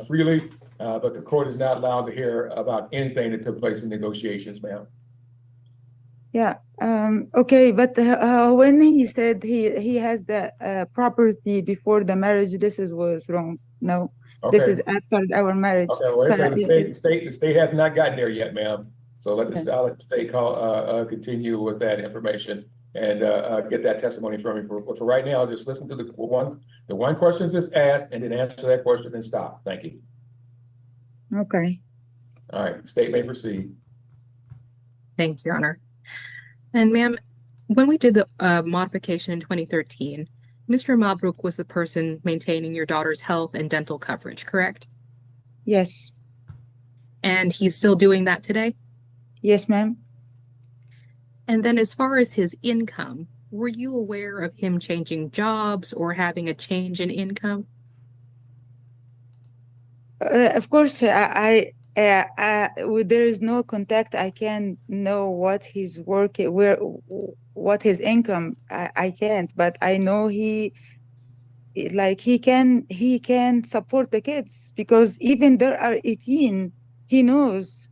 freely, but the court is not allowed to hear about anything that took place in negotiations, ma'am. Yeah. Okay. But when he said he has the property before the marriage, was wrong. No, this Okay. is after our marriage. Okay, well, So, the state has not gotten there yet, ma'am. So I'll let the state continue with that information and get that testimony from you. But for right now, just listen to the one question just asked and then answer that question and stop. Thank you. Okay. All right, state may proceed. Thank you, Your Honor. And ma'am, when we did the modification in 2013, Mr. Mabrouk was the person maintaining your daughter's health and dental coverage, correct? Yes. And he's still doing that today? Yes, ma'am. And then as far as his income, were you aware of him changing jobs or having a change in income? Of course, there is no contact. I can know what his work, what his income. I can't, but I know he can support the kids because even there are 18. He knows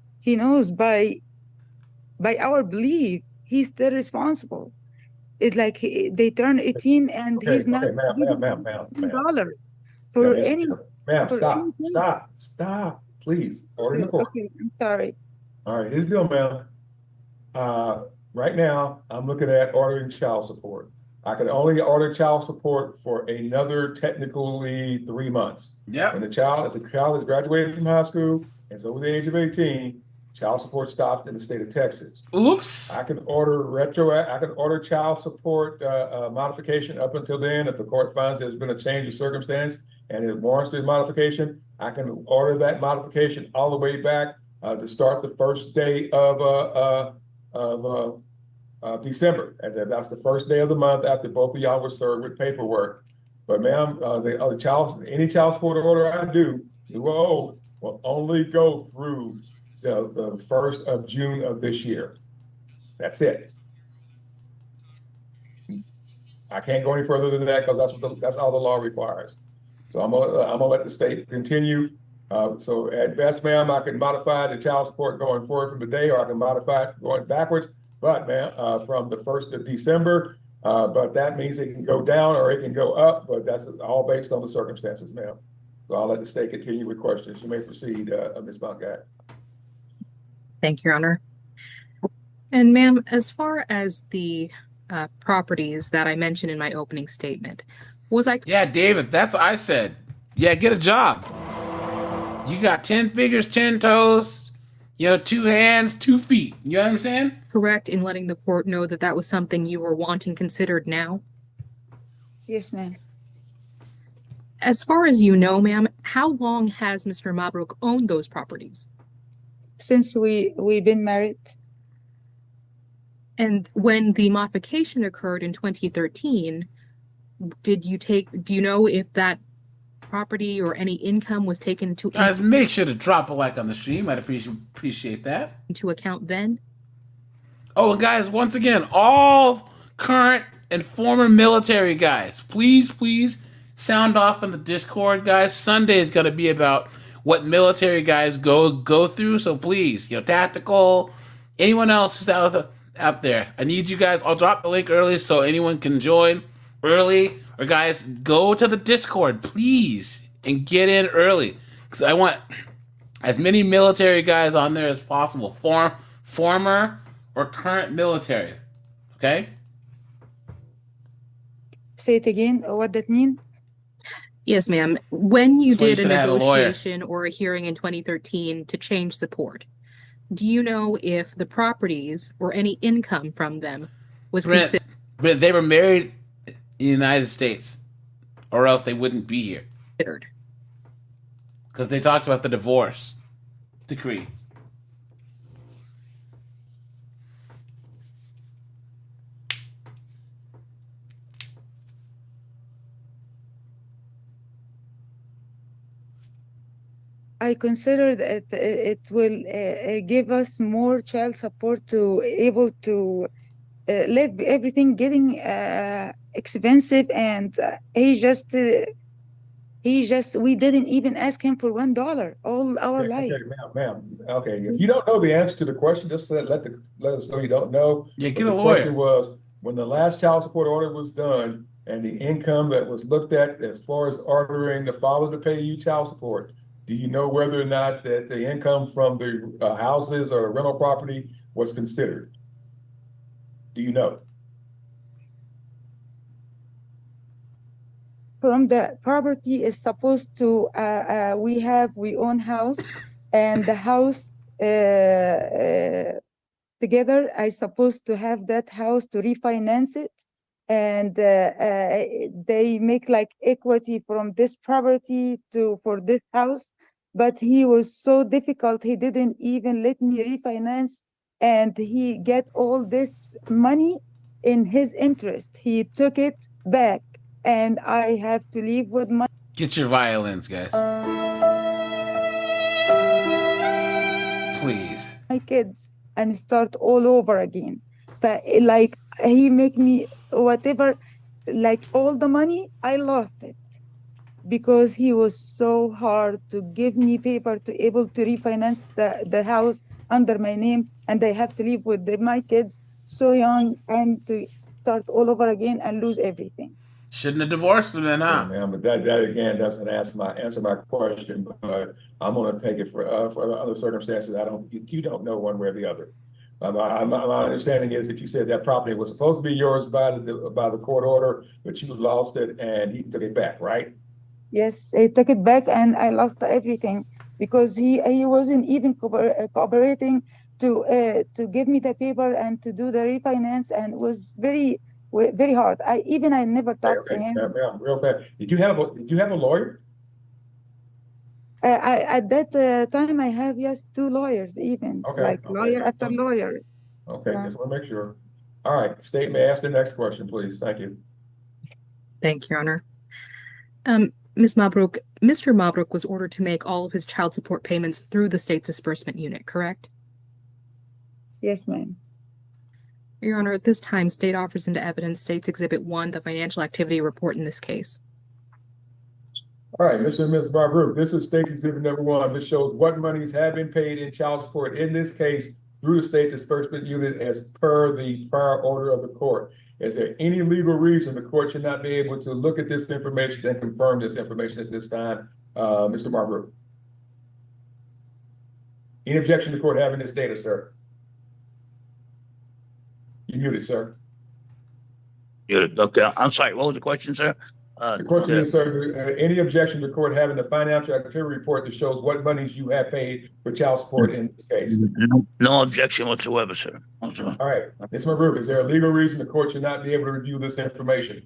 by our belief he's still responsible. It's like they turn 18 and he's not Ma'am. $1 for any. Ma'am, stop, please. Order in the court. Okay, I'm sorry. All right, here's the deal, ma'am. Right now, I'm looking at ordering child support. I can only order child support for another technically 3 months. Yeah. If the child is graduated from high school and is over the age of 18, child support stopped in the state of Texas. Oops. I can order child support modification up until then. If the court finds there's been a change of circumstance and it warrants the modification, I can order that modification all the way back to start the first day of December. And that's the first day of the month after both of y'all were served with paperwork. But ma'am, any child support order I do will only go through the 1st of June of this year. That's it. I can't go any further than that because that's all the law requires. So I'm gonna let the state continue. So at best, ma'am, I can modify the child support going forward from today, or I can modify it going backwards. But ma'am, from the 1st of December, but that means it can go down or it can go up, but that's all based on the circumstances, ma'am. So I'll let the state continue with questions. You may proceed, Ms. Montgat. Thank you, Your Honor. And ma'am, as far as the properties that I mentioned in my opening statement, was I... Yeah, David, that's what I said. Yeah, get a job. You got 10 fingers, 10 toes, 2 hands, 2 feet. You know what I'm saying? correct in letting the court know that that was something you were wanting considered now? Yes, ma'am. As far as you know, ma'am, how long has Mr. Mabrouk owned those properties? Since we've been married. And when the modification occurred in 2013, do you know if that property or any income was taken into Guys, make sure to drop a like on the stream. I'd appreciate that. Into account then? Oh, and guys, once again, all current and former military guys, please sound off in the Discord, guys. Sunday is going to be about what military guys go through. So please, tactical, anyone else who's out there, I need you guys. I'll drop the link early so anyone can join early. Or guys, go to the Discord, please, and get in early, because I want as many military guys on there as possible, former or current military. Okay. Say it again. What that mean? Yes, ma'am. When you So you did a should have a lawyer. negotiation or a hearing in 2013 to change support, do you know if the properties or any income from them was Brent, they were married in the United States, or else they wouldn't be here. considered? Because they talked about the divorce decree. I consider that it will give us more child support to able to live everything getting expensive, and he just we didn't even ask him for $1 all our life. Okay, ma'am. Okay, if you don't know the answer to the question, just let us know you don't know. Yeah, But get a the lawyer. question was, when the last child support order was done and the income that was looked at as far as ordering the father to pay you child support, do you know whether or not that the income from the houses or rental property was considered? Do you know? From the property is supposed to we own house, and the house together I supposed to have that house to refinance it, and they make like equity from this property for this house, but he was so difficult, he didn't even let me refinance, and he get all this money in his interest. He took it back, and I have to leave with my Get your violins, guys. Please. kids and start all over again. But like he make me whatever, like all the money, I lost it because he was so hard to give me paper to able to refinance the house under my name, and I have to live with my kids so young and to start all over again and lose everything. Shouldn't have divorced them then, huh? Yeah, man, but that again doesn't answer my question. But I'm going to take it for other circumstances. You don't know one way or the other. My understanding is that you said that property was supposed to be yours by the court order, but you lost it and he took it back, right? Yes, I took it back and I lost everything because he wasn't even cooperating to give me the paper and to do the refinance, and it was very hard. I never talked to him. Yeah, real fast. Did you have a lawyer? At that time, I have two lawyers, even lawyer after lawyer. Okay, just want to make sure. All right, state may ask the next question, please. Thank you. Thank you, Your Honor. Ms. Mabrouk, Mr. Mabrouk was ordered to make all of his child support payments through the state's disbursement unit, correct? Yes, ma'am. Your Honor, at this time, state offers into evidence State's Exhibit 1, the financial activity report in this case. All right, Mr. and Ms. Mabrouk, this is State's Exhibit number 1. This shows what monies have been paid in child support in this case through the state disbursement unit as per the prior order of the court. Is there any legal reason the court should not be able to look at this information and confirm this information at this time, Mr. Mabrouk? Any objection to court having this data, sir? You muted, sir. Muted. Okay, I'm sorry. What was the question, sir? The question is, sir, any objection to court having the financial activity report that shows what monies you have paid for child support in this case? No objection whatsoever, sir. All right, Ms. Mabrouk, is there a legal reason the court should not be able to review this information?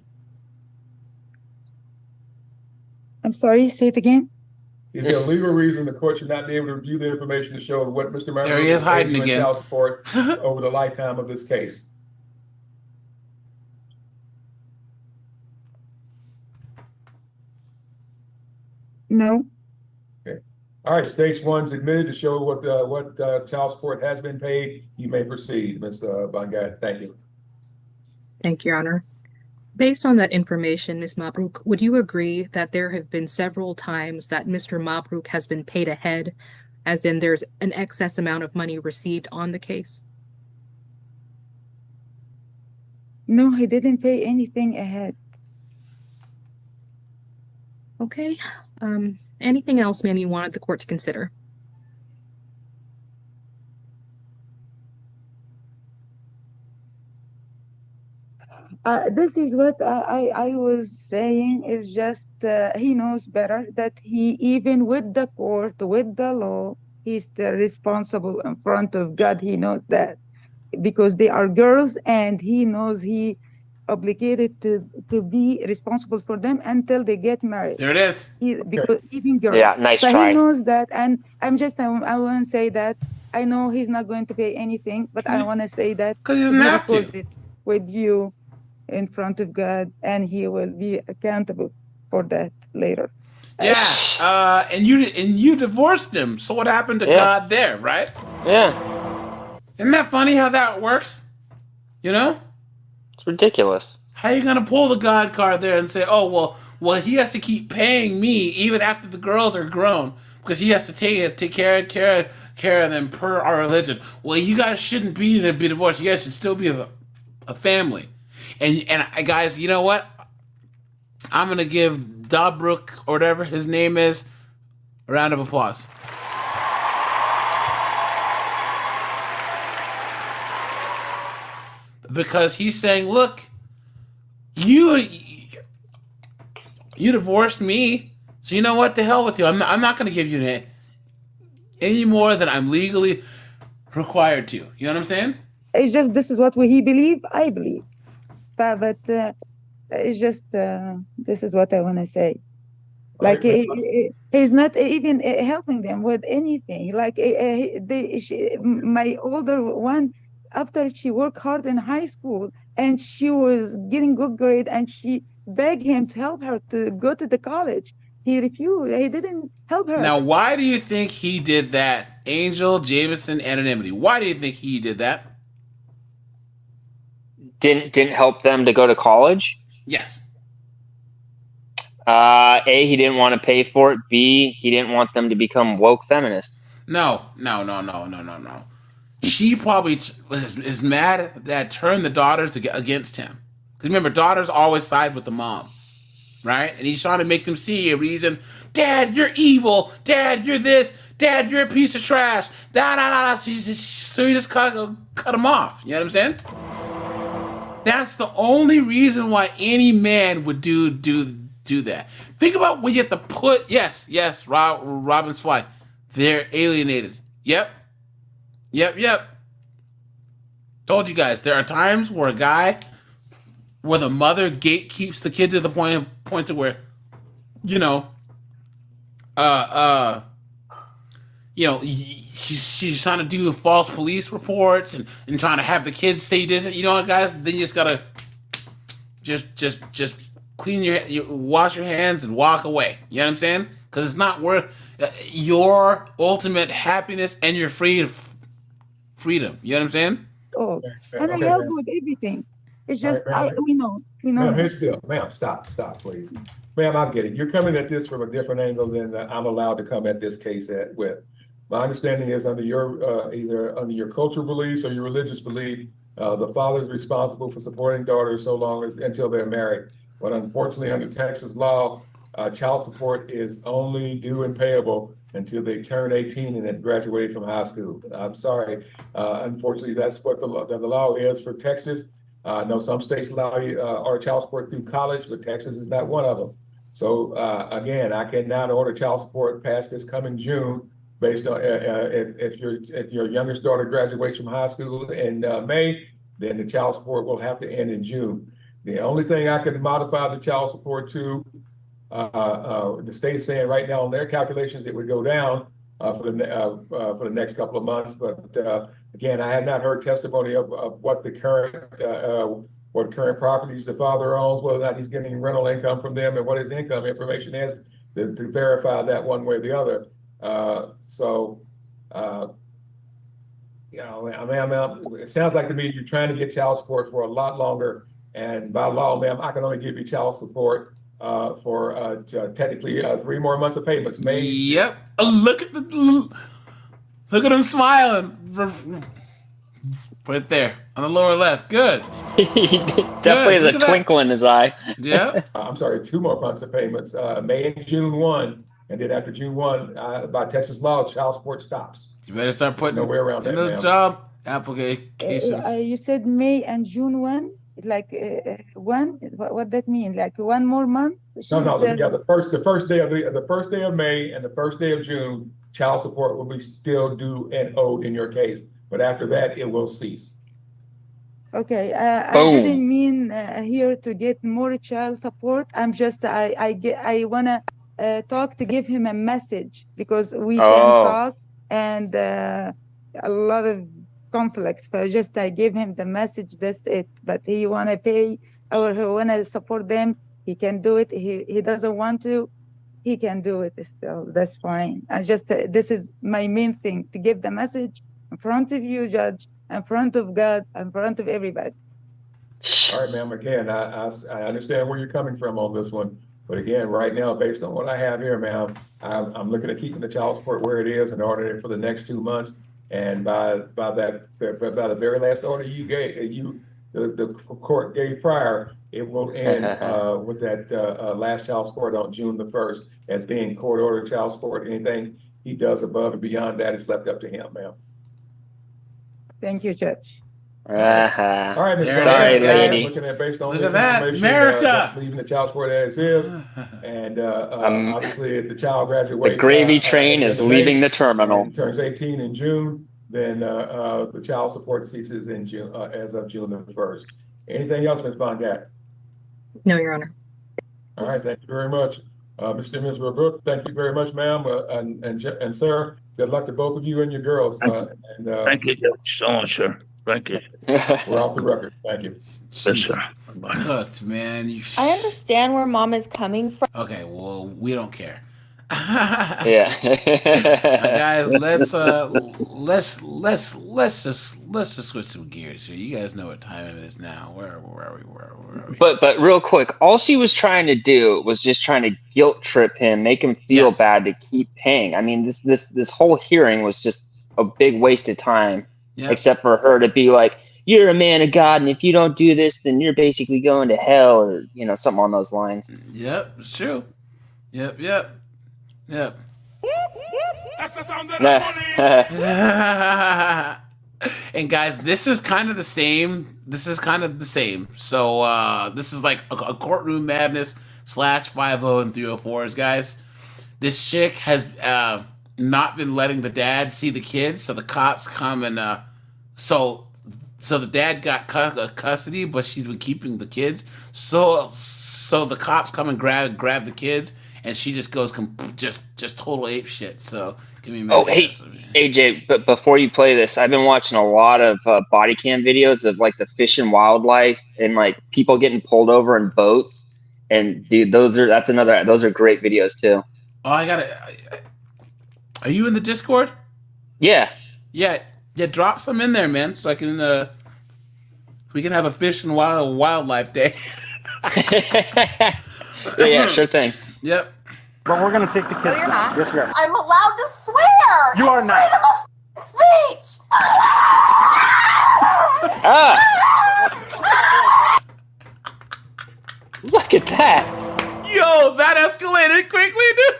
I'm sorry, say it again. Is there a legal reason the court should not be able to review the information to show what Mr. Mabrouk There he is hiding paid in again. child support over the lifetime of this case? No. Okay. All right, stage 1's admitted to show what child support has been paid. You may proceed, Ms. Bangad. Thank you. Thank you, Your Honor. Based on that information, Ms. Mabruk, would you agree that there have been several times that Mr. Mabruk has been paid ahead, as in there's an excess amount of money received on the case? No, he didn't pay anything ahead. Okay. Anything else, ma'am, you wanted the court to consider? This is what I was saying is just he knows better that he, even with the court, with the law, he's still responsible in front of God. He knows that because they are girls, and he knows he obligated to be responsible for them until they get married. There it is. Because even girls. Yeah, nice but try. he knows that, and I want to say that I know he's not going to pay anything, but I want to say that because he doesn't have to. It with you in front of God, and he will be accountable for that later. Yeah, and you divorced him. So what happened to God there, right? Yeah. Isn't that funny how that works? You know? It's ridiculous. How are you gonna pull the God card there and say, oh well he has to keep paying me even after the girls are grown because he has to take care of them per our religion. Well, you guys shouldn't be divorced. You guys should still be a family. And guys, you know what? I'm gonna give Dobruk or whatever his name is a round of applause. Because he's saying, look, you divorced me, so you know what? To hell with you. I'm not going to give you any more than I'm legally required to. You know what I'm saying? It's just this is what he believe. I believe, but it's just this is what I want to say. Like he's not even helping them with anything. Like my older one, after she worked hard in high school and she was getting good grade, and she begged him to help her to go to the college. He refused. He didn't help her. Now, why do you think he did that? Angel, Jameson, anonymity. Why do you think he did that? Didn't help them to go to college? Yes. A, he didn't want to pay for it. B, he didn't want them to become woke feminists. No. She probably is mad that turned the daughters against him. Because remember, daughters always side with the mom, right? And he's trying to make them see a reason. Dad, you're evil. Dad, you're this. Dad, you're a piece of trash. So he just cut him off. You know what I'm saying? That's the only reason why any man would do that. Think about when you have to put, yes, Robin's fly. They're alienated. Yep. Told you guys, there are times where the mother gatekeeps the kid to the point to where, she's trying to do false police reports and trying to have the kids say this. You know what, guys? Then you just gotta just clean wash your hands and walk away. You know what I'm saying? Because it's not worth your ultimate happiness and your freedom. You know what I'm saying? Oh, and I help with everything. It's just we know. Ma'am, here's still, ma'am, stop, please. Ma'am, I get it. You're coming at this from a different angle than I'm allowed to come at this case with. My understanding is under your either under your cultural beliefs or your religious belief, the father is responsible for supporting daughters so long until they're married. But unfortunately, under Texas law, child support is only due and payable until they turn 18 and have graduated from high school. I'm sorry. Unfortunately, that's what the law is for Texas. I know some states allow you or child support through college, but Texas is not one of them. So again, I cannot order child support past this coming June based on if your youngest daughter graduates from high school in May, then the child support will have to end in June. The only thing I can modify the child support to, the state is saying right now on their calculations it would go down for the next couple of months. But again, I have not heard testimony of what the current properties the father owns, whether or not he's getting rental income from them, and what his income information is to verify that one way or the other. It sounds like to me you're trying to get child support for a lot longer And by law, ma'am, I can only give you child support for technically 3 more months of payments. Yep. Oh, look at him smiling. Put it there on the lower left. Good. Definitely has a twinkle in his eye. Yeah. I'm sorry, 2 more months of payments, May and June 1. And then after June 1, by Texas law, child support stops. You better start putting no way around in that, those ma'am. job applications. You said May and June 1, like one. What that mean? Like 1 more month? No, yeah, the first day of May and the first day of June, child support will be still due and owed in your case. But after that, it will cease. Okay, I didn't mean here to get more child support. I'm just I wanna talk to give him a message because we can talk and a lot of conflicts. So just I give him the message. That's it. But he wanna pay or he wanna support them. He can do it. He doesn't want to. He can do it still. That's fine. I just this is my main thing to give the message in front of you, Judge, in front of God, in front of everybody. All right, ma'am. Again, I understand where you're coming from on this one. But again, right now, based on what I have here, ma'am, I'm looking at keeping the child support where it is and ordering it for the next 2 months. And by the very last order you gave, the court gave prior, it will end with that last child support on June the 1st as being court ordered child support. Anything he does above and beyond that is left up to him, ma'am. Thank you, Judge. All right, Ms. Sorry, lady. Looking at based on Look this at that, information, America. just leaving the child support as is, and obviously if the child graduates. The gravy train is leaving the terminal. and turns 18 in June, then the child support ceases in June as of June the 1st. Anything else, Ms. Bongat? No, Your Honor. All right, thank you very much, Mr. and Ms. Brooke. Thank you very much, ma'am, and sir. Good luck to both of you and your girls. Thank you so much, sir. Thank you. We're off the record. Thank you. Yes, sir. Cooked, man. I understand where mom is coming from. Okay, well, we don't care. Yeah. Guys, let's just switch some gears here. You guys know what time it is now. Where are we? But real quick, all she was trying to do was just trying to guilt trip him, make him feel bad to keep paying. I mean, this whole hearing was just a big waste of time. Yep. Except for her to be like, you're a man of God, and if you don't do this, then you're basically going to hell, or something on those lines. Yep, it's true. Yep. That's the sound of the police. And guys, this is kind of the same. So this is like a courtroom madness / 50 and 304s, guys. This chick has not been letting the dad see the kids, so the cops come and so the dad got custody, but she's been keeping the kids. So the cops come and grab the kids, and she just goes just total ape shit. So give me a minute. Oh, hey, AJ, but before you play this, I've been watching a lot of body cam videos of like the fish and wildlife and like people getting pulled over in boats. And dude, those are great videos too. Oh, are you in the Discord? Yeah. Yeah, drop some in there, man, so I can we can have a fish and wildlife day. Yeah, sure thing. Yep. But we're gonna take the kids. No, you're now. not. Yes, we are. I'm allowed to swear. You are not. Freedom of speech. Look at that. Yo, that escalated quickly, dude.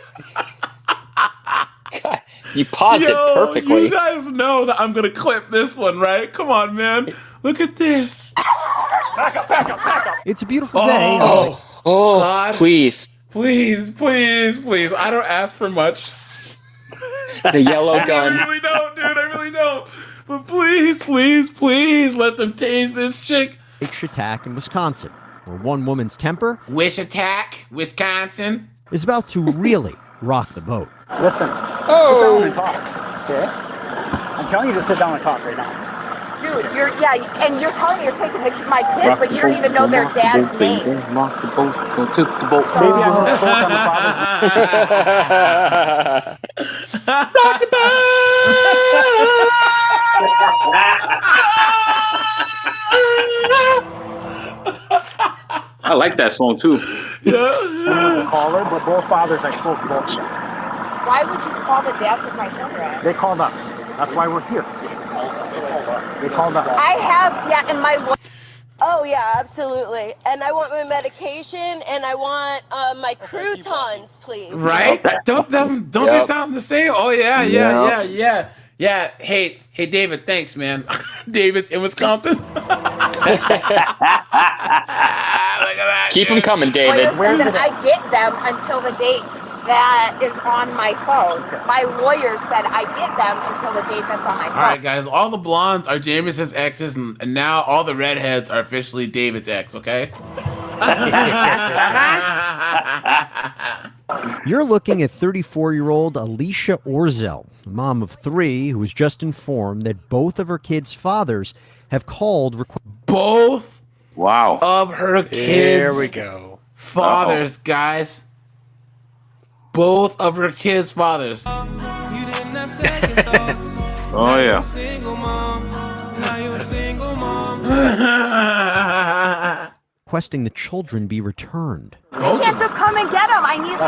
God, you paused it perfectly. You guys know that I'm gonna clip this one, right? Come on, man. Look at this. Back up. It's a beautiful day. Oh, God. Please. I don't ask for much. The yellow gun. I really don't, dude. I really don't. But please, let them tase this chick. Wish attack in Wisconsin, where one woman's temper Wisconsin is about to really rock the boat. Listen. Sit down and talk. Okay. I'm telling you to sit down and talk right now. Dude, you're telling me you're taking my kids, but you don't even know their dad's name. Maybe I'm supposed to on the father's like that song too. The caller, but both fathers I spoke to both of them. Why would you call the dads of my children? They called us. That's why we're here. They called us. I have, and my. Oh yeah, absolutely. And I want my medication, and I want my croutons, please. Right? Don't they sound the same? Oh yeah. Hey, David, thanks, man. David's in Wisconsin. Look at that. Keep them coming, David. Lawyers said that I get them until the date that is on my phone. My lawyer said I get them until the date that's on my phone. All right, guys. All the blondes are James's exes, and now all the redheads are officially David's ex. Okay. You're looking at 34-year-old Alicia Orzel, a mom of 3 who was just informed that both of her kids' fathers have called. Both Wow. of her kids. Here we go. Fathers, guys. Both of her kids' fathers. Oh yeah. Requesting the children be returned. You can't just come and get them. I need isn't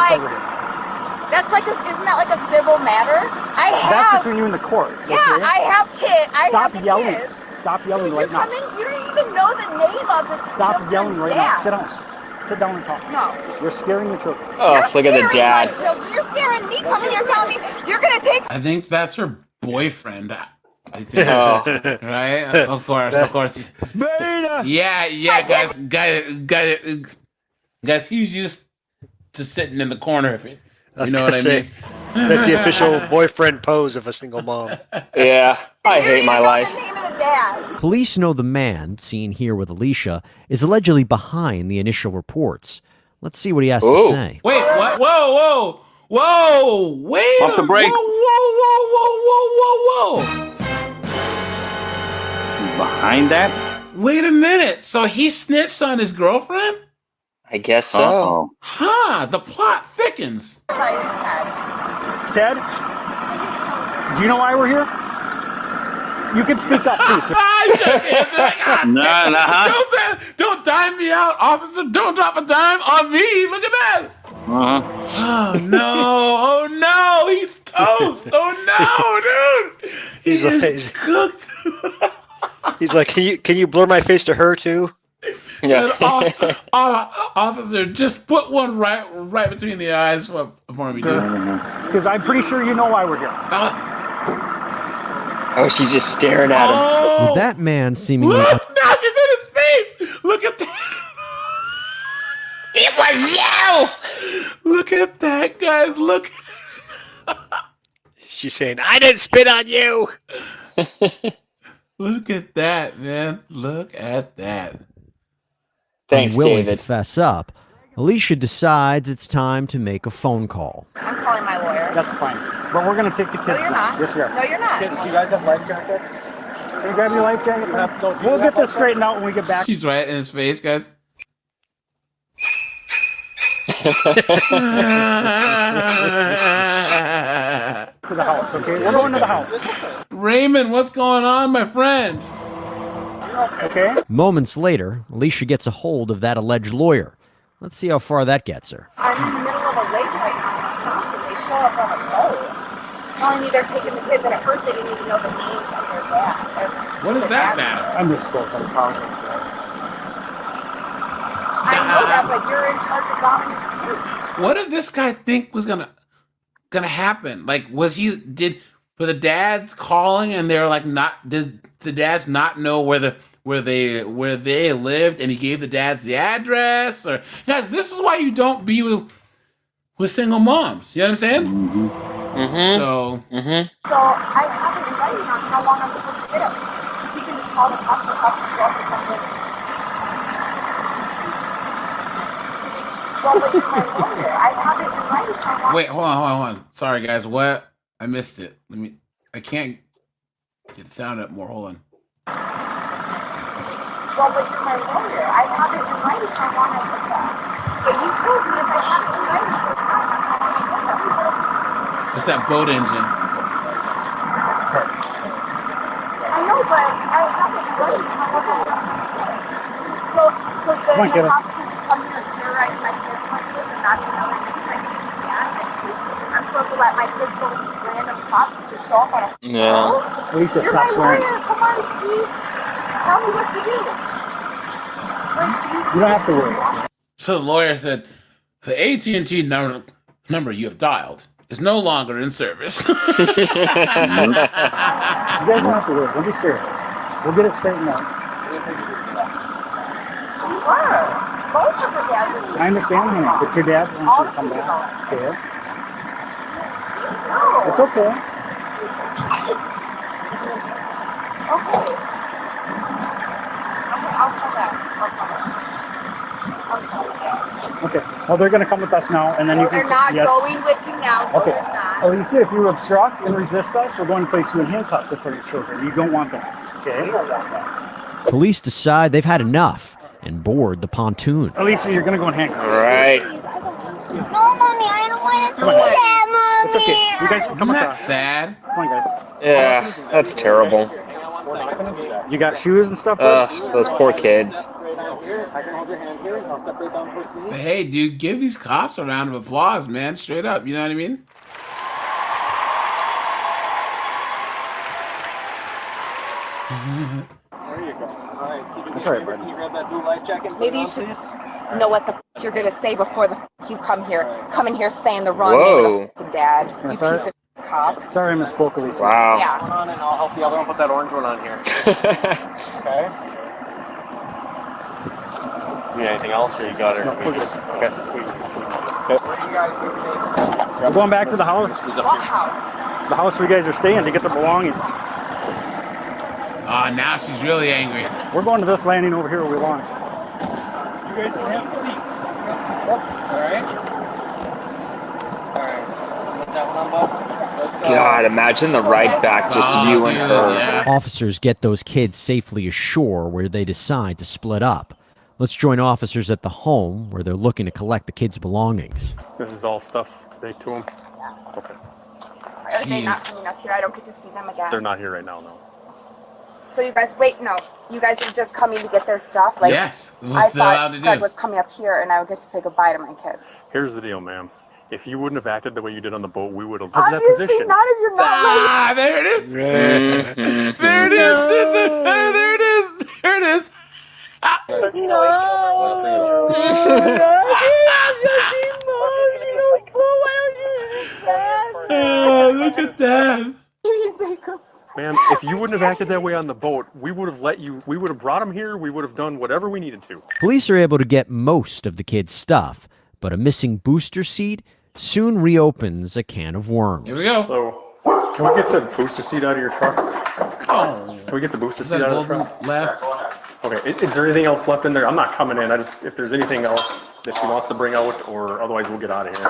that like a civil matter? That's between you and the courts. Yeah, okay? I have kids. Stop yelling. Stop yelling right now. You don't even know the name of the Stop yelling right now. dad. Sit down. Sit down and talk. No. You're scaring the children. Oh, look at the Scaring dad. my children. You're scaring me coming here telling me you're going to take. I think that's her boyfriend. I think. Oh. Right? Of course. Yeah, guys, he's used to sitting in the corner. If you know what I mean. That's the official boyfriend pose of a single mom. Yeah, I hate my life. Police know the man, seen here with Alicia, is allegedly behind the initial reports. Let's see what he has to say. Wait, what? Whoa! Wait! Pump the brake. Whoa! Behind that? Wait a minute. So he snitched on his girlfriend? I guess so. Uh-oh. Huh? The plot thickens. Ted, do you know why we're here? You can speak up too. So. Don't dime me out, officer. Don't drop a dime on me. Look at that. Uh-huh. Oh no, he's toast. Oh no, dude. He's cooked. He's like, can you blur my face to her too? Yeah. Officer, just put one right between the eyes for me, dude. Because I'm pretty sure you know why we're here. Oh, she's just staring at him. With that man seemingly. Look, now she's in his face. Look at that. It was you. Look at that, guys. Look. She's saying, I didn't spit on you. Look at that, man. Look at that. Thanks, Unwilling David. to fess up, Alicia decides it's time to make a phone call. I'm calling my lawyer. That's fine. But we're going to take the kids. No, you're now. not. Yes, we are. No, you're not. Kids, you guys have life jackets? Can you grab your life jackets? We'll get this straightened out when we get back. She's right in his face, guys. To the house, okay? We're going to the house. Raymond, what's going on, my friend? Okay. Moments later, Alicia gets a hold of that alleged lawyer. Let's see how far that gets her. I'm in the middle of a lake right now in Wisconsin. They show up on a boat telling me they're taking the kids, and at first they didn't even know the names of their dad. What does that matter? I misspoke. I apologize. I know that, but you're in charge of Dominic. What did this guy think was gonna happen? Like, were the dads calling and they're like, did the dads not know where they lived, and he gave the dads the address? Or guys, this is why you don't be with single moms. You know what I'm saying? So So I haven't been writing on how long I'm supposed to get him. You can just call the cops or have to show up or something. Well, but you're my lawyer. I haven't been writing how long. wait, hold on. Sorry, guys. What? I missed it. I can't get the sound up more. Hold on. Well, but you're my lawyer. I haven't been writing how long I put that. But you told me if I haven't been writing for time, how long I put that. It's that boat engine. I know, but I haven't been writing how long I put that. So Come on, the Kevin. cops can just come terrorize my kids like this and not even know they're making my kids mad. I'm supposed to let my kids go to these random cops to show up on a Yeah. Lisa, You're stop my swearing. lawyer. Come on, Steve. Tell me what to do. You don't have to worry. So the lawyer said, the AT&T number you have dialed is no longer in service. You guys don't have to worry. Don't be scared. We'll get it straightened out. Both of the dads are I understand, honey, but your dad wants you to come back. Okay? It's okay. I'll come back. Okay. Well, they're going to come with us now, and then you can. They're not yes. going with you now. No, Okay. they're not. Alicia, if you obstruct and resist us, we're going to place you in handcuffs for your children. You don't want that. Okay? Police decide they've had enough and board the pontoon. Alicia, you're going to go in handcuffs. Right. No, Mommy, I don't want to do that, Mommy. It's okay. You guys can come Isn't that across. sad? Come on, guys. Yeah, that's terrible. You got shoes and stuff? Those poor kids. But hey, dude, give these cops a round of applause, man. Straight up, you know what I mean? That's all right, buddy. Maybe you should know what the you're gonna say before you come in here saying the wrong Whoa. name of the dad. Yeah, You sorry. piece of cop. Sorry I misspoke, Alicia. Wow. Yeah. Come on, and I'll help the other one put that orange one on here. Okay? You need anything else, or you got her? No, we're just- Okay. We're going back to the house. What house? The house where you guys are staying to get the belongings. Ah, now she's really angry. We're going to this landing over here where we belong. You guys can have seats. Alright? Alright. Put that one on, bud. God, imagine the ride back, just you and her. Officers get those kids safely ashore where they decide to split up. Let's join officers at the home where they're looking to collect the kids' belongings. This is all stuff to take to them? Okay. Are they not coming up here? I don't get to see them again. They're not here right now, no. So you guys you guys are just coming to get their stuff? Like, Yes, I what's they allowed thought to do? Greg was coming up here and I would get to say goodbye to my kids. Here's the deal, ma'am. If you wouldn't have acted the way you did on the boat, we would have put that Obviously position. not if you're not Ah, there it is. There it is. There it is. There it is. Oh, look at that. Ma'am, if you wouldn't have acted that way on the boat, we would have brought him here, we would have done whatever we needed to. Police are able to get most of the kids' stuff, but a missing booster seat soon reopens a can of worms. Here we go. So, can we get the booster seat out of your truck? Oh. Can we get the booster Is seat that out of the Golden truck? left? Okay, is there anything else left in there? I'm not coming in. If there's anything else that she wants to bring out, or otherwise we'll get out of here.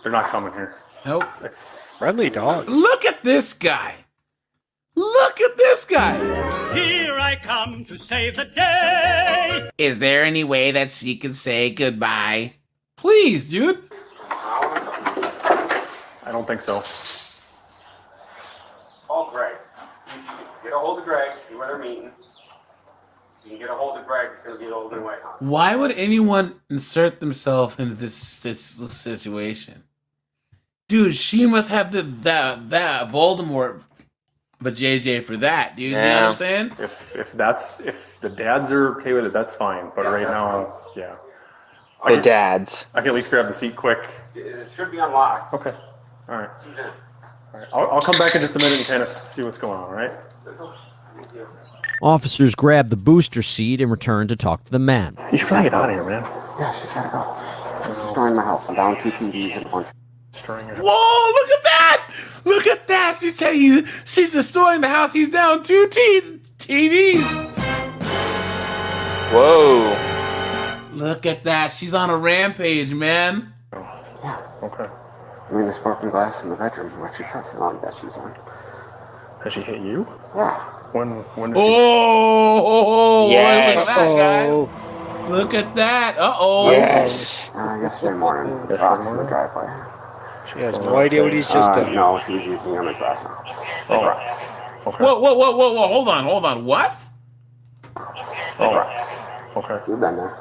They're not coming here. Nope. It's friendly dogs. Look at this guy. Look at this guy. Here I come to save the day. Is there any way that she can say goodbye? Please, dude. I don't think so. Call Greg. Get a hold of Greg, see where they're meeting. You can get a hold of Greg, it's going to be the Golden White House. Why would anyone insert themselves into this situation? Dude, she must have that Voldemort, but JJ for that, dude. You know what I'm saying? If the dads are okay with it, that's fine. But right now, yeah. The dads. I can at least grab the seat quick. It should be unlocked. Okay. All right. All right. I'll come back in just a minute and kind of see what's going on. All right. Officers grab the booster seat and return to talk to the man. You gotta get out of here, man. Yeah, she's got to go. She's destroying my house. I'm down 2 TVs and a bunch. Destroying your Whoa, look at that! Look at that! She said she's destroying the house. He's down 2 TVs. Whoa. Look at that. She's on a rampage, man. Okay. I mean, there's broken glass in the bedroom where she fell. A lot of that she's on. Has she hit you? Yeah. When did Oh, Yes. look at that, guys. Look at that. Uh-oh. Yes. Yesterday morning, the rocks in the driveway. She has no idea what he's just done. No, she was using them as glass knuckles. Big rocks. Whoa. Hold on. What? Oh. Rocks. Okay. You've been there.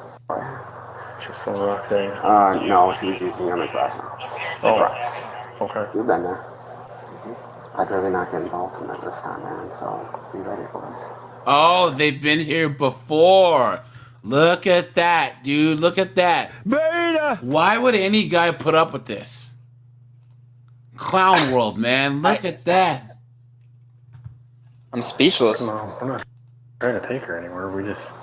She was throwing rocks at you. No, she was using them as restaurants. Oh. Rocks. Okay. You've been there. I'd rather not get involved in it this time, man, so be ready, boys. Oh, they've been here before. Look at that, dude. Look at that. Beta. Why would any guy put up with this? Clown world, man. Look at that. I'm speechless. No, we're not trying to take her anywhere. We just.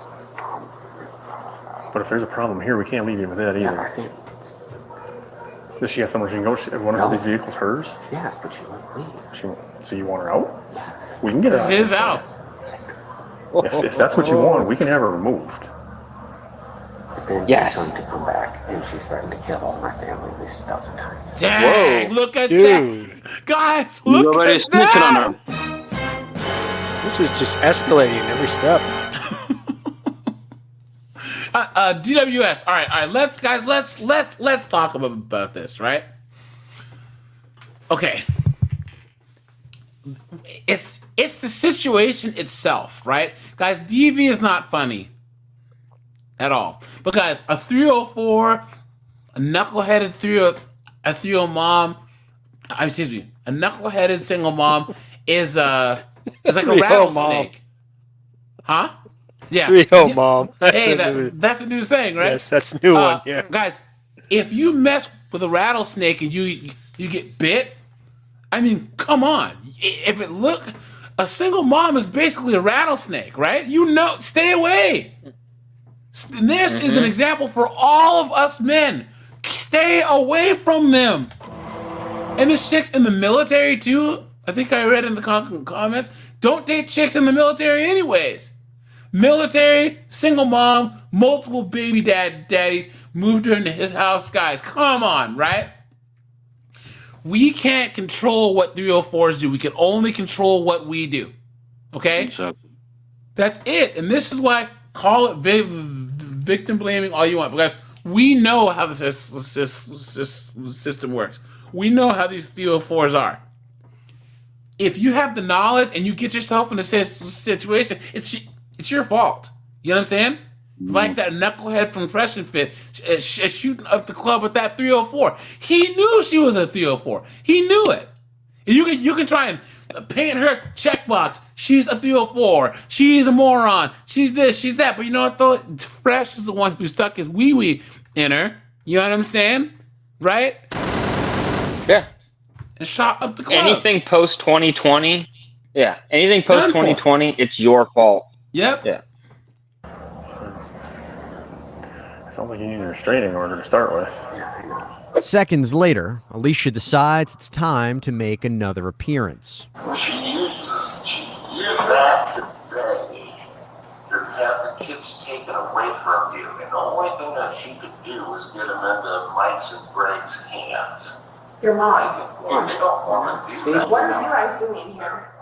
But if there's a problem here, we can't leave you with that either. Yeah, I think. Does she have somewhere she can go? One of these vehicles hers? Yes, but she won't leave. So you want her out? Yes. We can get her This out. is his house. If that's what you want, we can have her removed. But then she's going to come back, and she's starting to kill all my family at least a dozen times. Dang, look at that. Guys, look at that. This is just escalating every step. DWS. All right. Let's talk about this, right? Okay. It's the situation itself, right? Guys, DV is not funny at all. Because a 304, a knuckleheaded 30 mom, excuse me, a knuckleheaded single mom is like a 3-0 rattlesnake. Huh? Yeah. 3-0 mom. Hey, that's a new saying, right? Yes, that's a new one. Yeah. Guys, if you mess with a rattlesnake and you get bit, I mean, come on. If it a single mom is basically a rattlesnake, right? Stay away. This is an example for all of us men. Stay away from them. And there's chicks in the military too. I think I read in the comments. Don't date chicks in the military anyways. Military, single mom, multiple baby daddies, moved her into his house. Guys, come on, right? We can't control what 304s do. We can only control what we do. Okay? Exactly. That's it. And this is why, call it victim blaming all you want. Because we know how the system works. We know how these 304s are. If you have the knowledge and you get yourself in a situation, it's your fault. You know what I'm saying? Like that knucklehead from Fresh and Fit shooting up the club with that 304. He knew she was a 304. He knew it. And you can try and paint her checkbox. She's a 304. She's a moron. She's this. She's that. But you know what though? Fresh is the one who stuck his wee in her. You know what I'm saying? Right? Yeah. And shot up the club. Anything post 2020? Yeah. Anything post 2020, it's your fault. Yep. Yeah. Sounds like you need a restraining order to start with. Seconds later, Alicia decides it's time to make another appearance. She used that today to have the kids taken away from you. And the only thing that she could do was get them into Mike's and Greg's hands. Your mom. They don't want to do that. What are you guys doing here?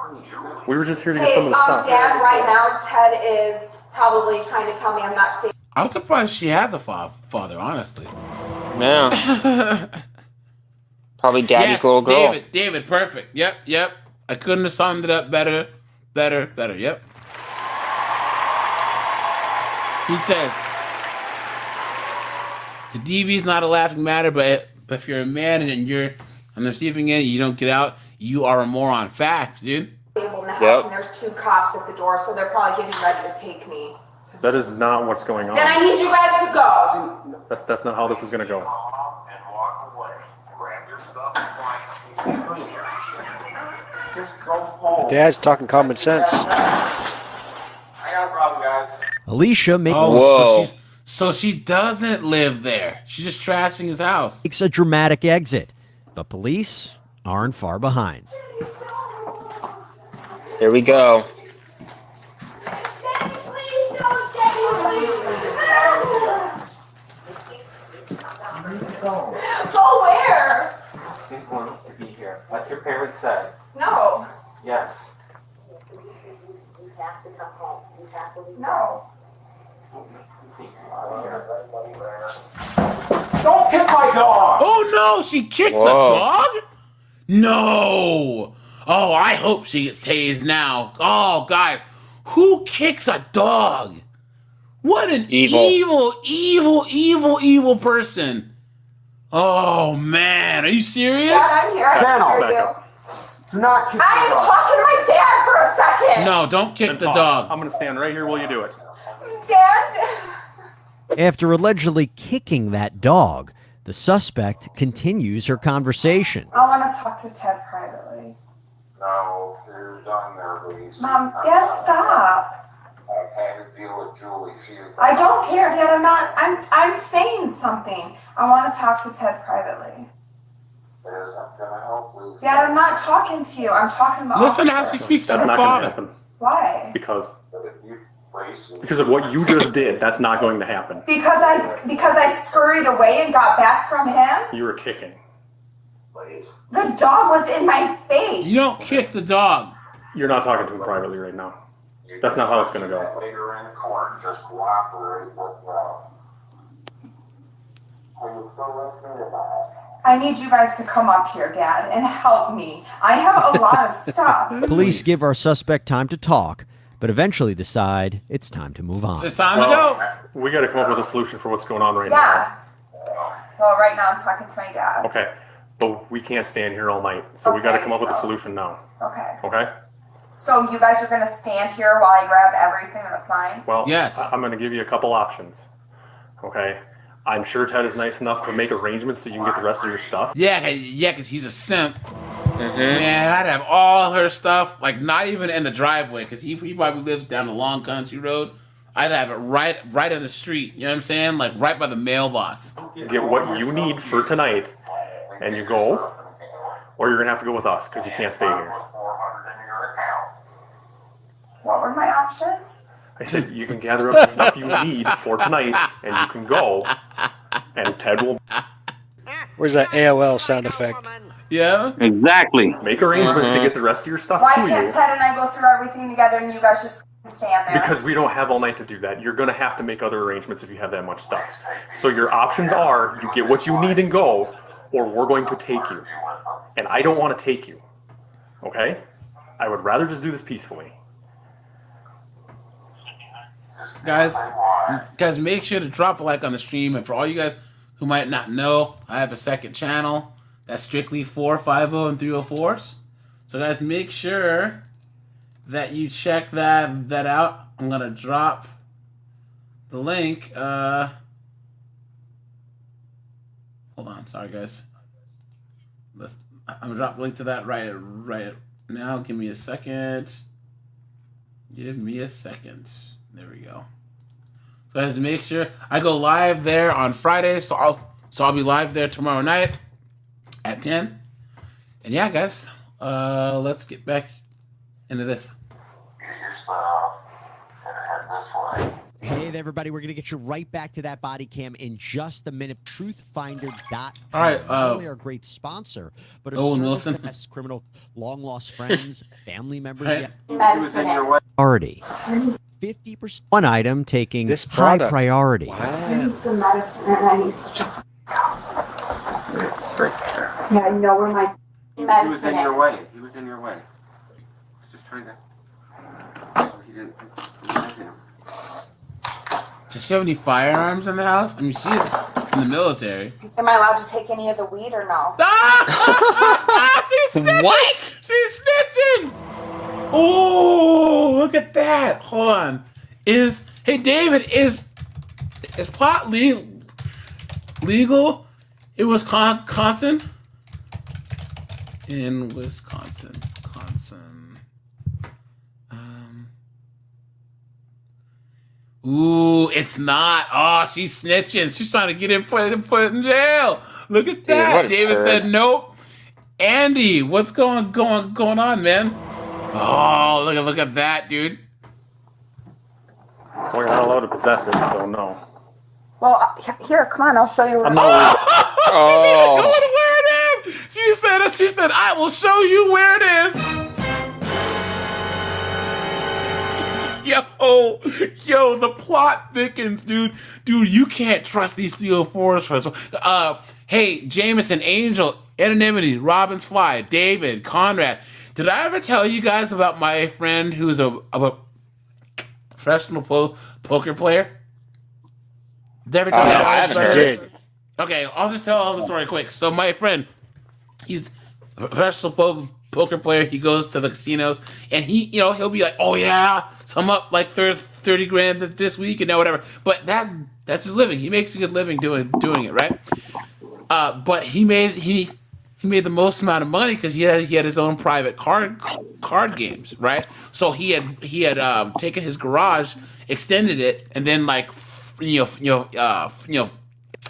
We were just here to get some of the stuff. Dad, right now, Ted is probably trying to tell me I'm not staying. I'm surprised she has a father, honestly. Yeah. Probably daddy's little girl. David, perfect. Yep. I couldn't have summed it up better. Yep. He says, the DV's not a laughing matter, but if you're a man and you're on the receiving end, you don't get out, you are a moron. Facts, dude. In the house and there's 2 cops at the door, so they're probably getting ready to take me. That is not what's going on. Then I need you guys to go. That's not how this is going to go. Just go home. Dad's talking common sense. I got a problem, guys. Alicia makes so she doesn't live there. She's just trashing his house. Makes a dramatic exit, but police aren't far behind. Here we go. Go where? They want to be here, like your parents said. No. Yes. You have to come home. You have to leave. No. Don't hit my dog! Oh no, she kicked the dog? No. Oh, I hope she gets tased now. Oh, guys, who kicks a dog? What an evil person. Oh man, are you serious? Dad, I'm here. I can hear you. Do not kick I am talking to my dad for a second. No, don't kick the dog. I'm gonna stand right here while you do it. Dad. After allegedly kicking that dog, the suspect continues her conversation. I want to talk to Ted privately. No, you're done there, Louise. Mom, Dad, stop. I've had to deal with Julie. I don't care, Dad. I'm saying something. I want to talk to Ted privately. It isn't gonna help, Louise. Dad, I'm not talking to you. I'm talking about. Listen how she speaks to That's her not gonna father. happen. Why? Because of what you just did, that's not going to happen. Because I scurried away and got back from him. You were kicking. The dog was in my face. You don't kick the dog. You're not talking to him privately right now. That's not how it's going to go. Later in court, just cooperate with Are you still listening or not? I need you guys to come up here, Dad, and help me. I have a lot of stuff. Police give our suspect time to talk, but eventually decide it's time to move on. It's time to go. We got to come up with a solution for what's going on right Yeah. Well, right now I'm talking to my dad. now. Okay. But we can't stand here all night, so we got to Okay, come up with a so- solution now. Okay. Okay? So you guys are gonna stand here while I grab everything that's mine? Well, Yes. I'm going to give you a couple options. Okay? I'm sure Ted is nice enough to make arrangements so you can get the rest of your stuff. Yeah, because he's a simp. Man, I'd have all her stuff, like not even in the driveway, because he probably lives down the long country road. I'd have it right in the street. You know what I'm saying? Like right by the mailbox. Get what you need for tonight, and you go, or you're going to have to go with us because you can't stay here. What were my options? I said you can gather up the stuff you need for tonight, and you can go, and Ted will Where's that AOL sound effect? Yeah. Exactly. make arrangements to get the rest of your stuff Why to can't you. Ted and I go through everything together and you guys just stand there? Because we don't have all night to do that. You're going to have to make other arrangements if you have that much stuff. So your options are you get what you need and go, or we're going to take you. And I don't want to take you. Okay? I would rather just do this peacefully. Guys, make sure to drop a like on the stream. And for all you guys who might not know, I have a second channel that's strictly 450 and 304s. So guys, make sure that you check that out. I'm gonna drop the link. Hold on, sorry guys. I'm gonna drop the link to that right now. Give me a second. Give me a second. There we go. So guys, make sure I go live there on Friday. So I'll be live there tomorrow night at 10. And yeah, guys, let's get back into this. Get your stuff and head this way. Hey there, everybody. We're going to get you right back to that body cam in just a minute. Truthfinder.com. All right, Not only our great sponsor, but a Owen service Wilson. that has criminal long-lost friends, family members. Right. Yeah. He was in your way. Priority. 50%. One item taking This high product. priority. I need some medicine and I need such a. It's right there. Yeah, I know where my medicine He was in your way. He was in your way. He was just trying to. So he didn't. Does she have any firearms in the house? I mean, she's in the military. Am I allowed to take any of the weed or no? She's snitching! What? She's snitching! Oh, look at that! Hold on. Hey David, is pot legal in Wisconsin? In Wisconsin. Ooh, it's not. Oh, she's snitching. She's trying to get him put in jail. Look at that. what a David turd. said nope. Andy, what's going on, man? Oh, look at that, dude. Well, you're not allowed to possess it, so no. Well, here, come on, I'll show you. I'm not. She's even going to where it is. She said, I will show you where it is. Yo, the plot thickens, dude. Dude, you can't trust these 304s. Hey, Jameson, Angel, Anonymity, Robbins Fly, David, Conrad. Did I ever tell you guys about my friend who's a professional poker player? Every time I haven't heard it. Okay, I'll just tell the story quick. So my friend, he's a professional poker player. He goes to the casinos, and he'll be like, "Oh yeah, so I'm up like 30 grand this week and now whatever." But that's his living. He makes a good living doing it, right? But he made the most amount of money because he had his own private card games, right? So he had taken his garage, extended it, and then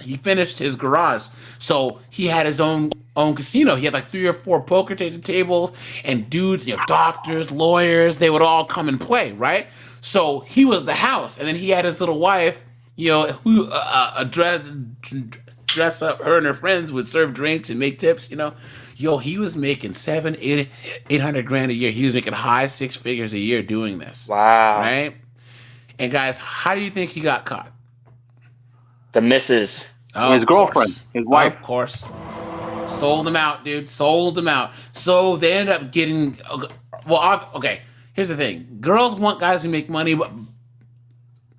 he finished his garage. So he had his own casino. He had like 3 or 4 poker tables, and dudes, doctors, lawyers, they would all come and play, right? So he was the house, and then he had his little wife, who dress up. Her and her friends would serve drinks and make tips. He was making 800 grand a year. He was making high 6 figures a year doing this. Wow. Right? And guys, how do you think he got caught? The missus. His girlfriend, his wife. Of course. Sold him out, dude. Sold him out. So they ended up getting. Okay. Here's the thing. Girls want guys who make money, but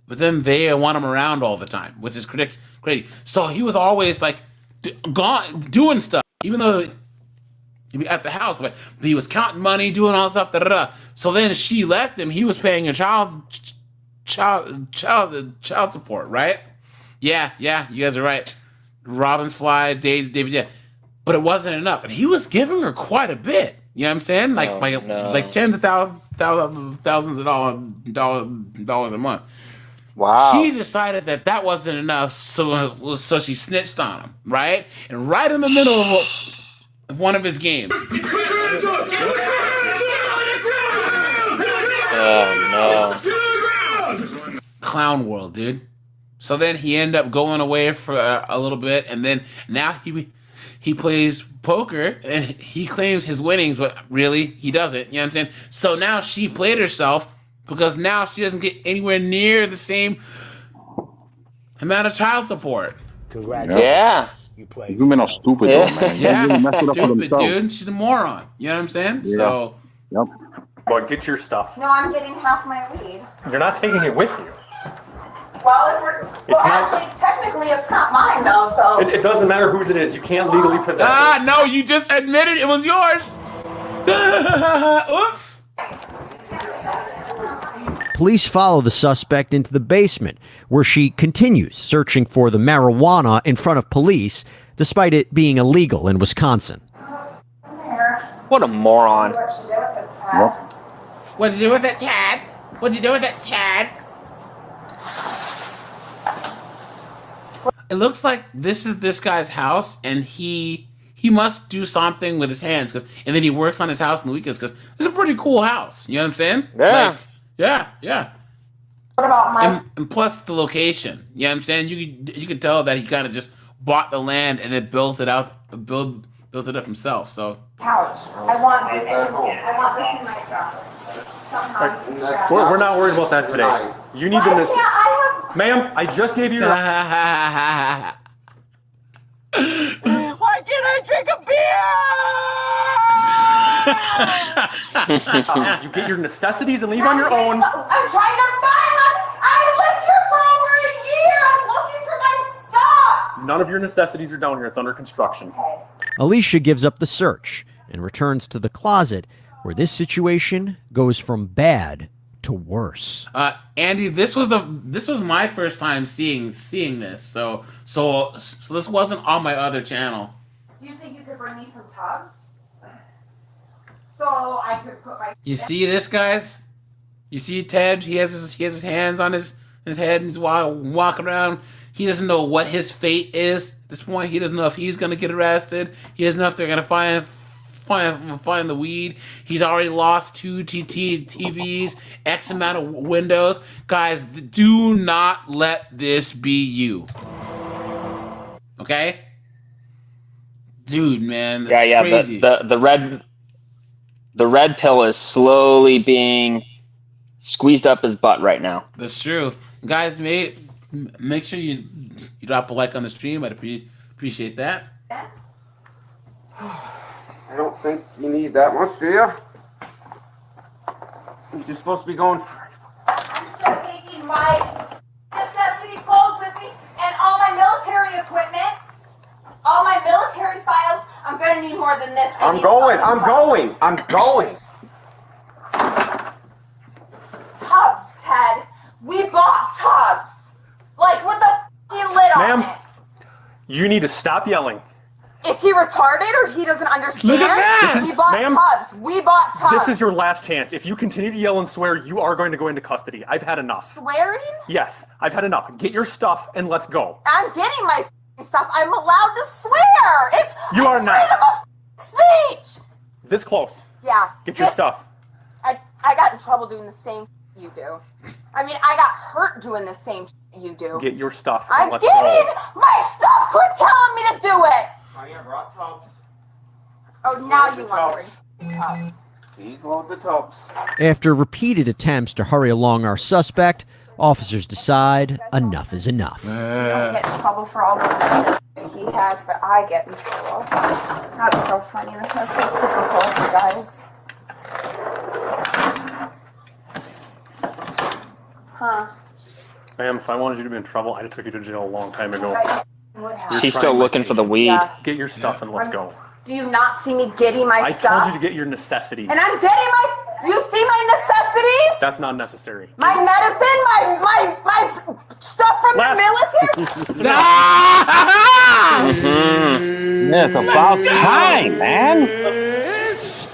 then they want them around all the time, which is crazy. So he was always like gone doing stuff, even though he'd be at the house, but he was counting money, doing all stuff. So then she left him. He was paying a child support, right? Yeah, you guys are right. Robin's Fly, David, yeah. But it wasn't enough. And he was giving her quite a bit. You know what I'm saying? Like tens of thousands of dollars a month. Wow. She decided that wasn't enough, so she snitched on him, right? And right in the middle of one of his games. Oh, no. Clown World, dude. So then he ended up going away for a little bit, and then now he plays poker, and he claims his winnings, but really, he doesn't. You know what I'm saying? So now she played herself, because now she doesn't get anywhere near the same amount of child support. Congratulations. Yeah. Women are stupid, though, man. Yeah, stupid, dude. She's a moron. You know what I'm saying? Yeah. So. Yep. But get your stuff. No, I'm getting half my weed. You're not taking it with you. Actually, technically, it's not mine, though, so. It doesn't matter whose it is. You can't legally possess it. No, you just admitted it was yours. Oops. Police follow the suspect into the basement, where she continues searching for the marijuana in front of police, despite it being illegal in Wisconsin. What a moron. What'd you do with it, Tad? What'd you do with it, Tad? It looks like this is this guy's house, and he must do something with his hands, and then he works on his house on the weekends, because it's a pretty cool house. You know what I'm saying? Yeah. Yeah. What about my And plus the location. You know what I'm saying? You could tell that he kind of just bought the land and then built it up himself. So couch? I want this in my truck. We're not worried about that today. You need the Ma'am, I just gave you your... Why can't I drink a beer? You get your necessities and leave on your own. I'm trying to find them. I lived here for over a year. I'm looking for my stuff. None of your necessities are down here. It's under construction. Alicia gives up the search and returns to the closet, where this situation goes from bad to worse. Andy, this was my first time seeing this. So this wasn't on my other channel. Do you think you could bring me some tubs? So I could put my. You see this, guys? You see Ted? He has his hands on his head, and he's walking around. He doesn't know what his fate is at this point. He doesn't know if he's gonna get arrested. He doesn't know if they're gonna find the weed. He's already lost 2 TVs, X amount of windows. Guys, do not let this be you. Okay? Dude, man, that's crazy. The red pill is slowly being squeezed up his butt right now. That's true. Guys, make sure you drop a like on the stream. I'd appreciate that. I don't think you need that much, do you? You're just supposed to be going for... I'm still taking my necessity clothes with me, and more than this. I'm going. I'm going. I'm going. Tubs, Ted. We bought tubs. Like with the f***ing lid on Ma'am, you need to stop yelling. it. Is he retarded or he doesn't understand? Look at that! We bought Ma'am, tubs. We bought tubs. This is your last chance. If you continue to yell and swear, you are going to go into custody. I've had enough. Swearing? Yes, I've had enough. Get your stuff and let's go. I'm getting my f***ing stuff. I'm allowed to swear. You are not. Freedom of speech. This close. Yeah. Get your stuff. I got in trouble doing the same you do. I mean, I got hurt doing the same you do. Get your stuff I'm and let's getting go. my stuff. Quit telling me to do it. Honey, I brought tubs. Oh, now you want to bring tubs. Please load the tubs. After repeated attempts to hurry along our suspect, officers decide enough is enough. You don't get in trouble for all the that he has, but I get in trouble. That's so funny. That's so typical, you guys. Huh. Ma'am, if I wanted you to be in trouble, I'd have took you to jail a long time ago. Would have. You're She's trying still my looking for the patience. weed. Yeah. Get your stuff and let's go. Do you not see me getting my I stuff? told you to get your necessities. And I'm getting my. You see my necessities? That's not necessary. My medicine, my stuff from the military. Mm-hmm. Yeah, it's about time, man. It's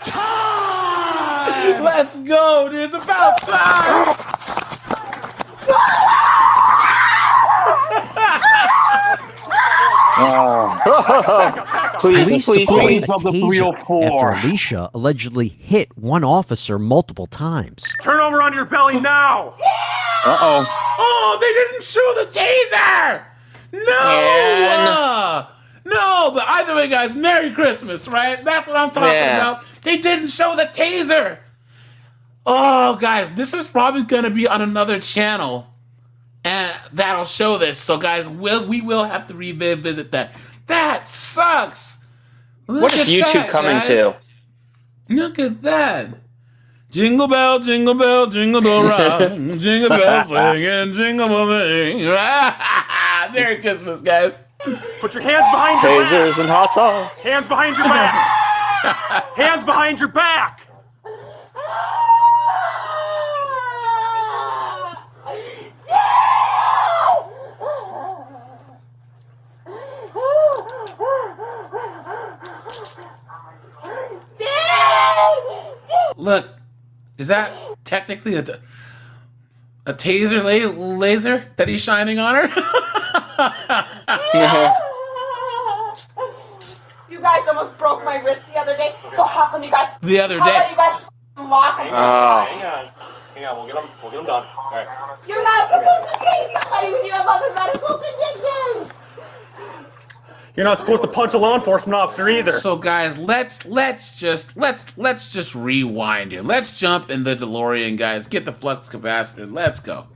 time! Let's go, dude. It's about time! Police please, deployed of the a taser 304. after Alicia allegedly hit one officer multiple times. Turn over on your belly now! Uh-oh. Oh, they didn't show the taser! No! No, but either way, guys, Merry Christmas, right? That's what I'm talking about. They didn't show the taser! Oh, guys, this is probably going to be on another channel. And that'll show this. So, guys, we will have to revisit that. That sucks! What is YouTube coming to? Look at that. Jingle bell, jingle bell, jingle bell rock. Jingle bell swing, jingle bell ring. Merry Christmas, guys. Put your hands behind your back. Tasers and hot sauce. Hands behind your back. Hands behind your back. Look, is that technically a taser laser that he's shining on her? You guys almost broke my wrist the other day. So how come you guys? The other how day. about you guys lock me? Hang on, we'll get them done. All right. You're not supposed to take somebody when you have other medical conditions. You're not supposed to punch a law enforcement officer either. So, guys, let's just rewind here. Let's jump in the DeLorean, guys. Get the flux capacitor. Let's go.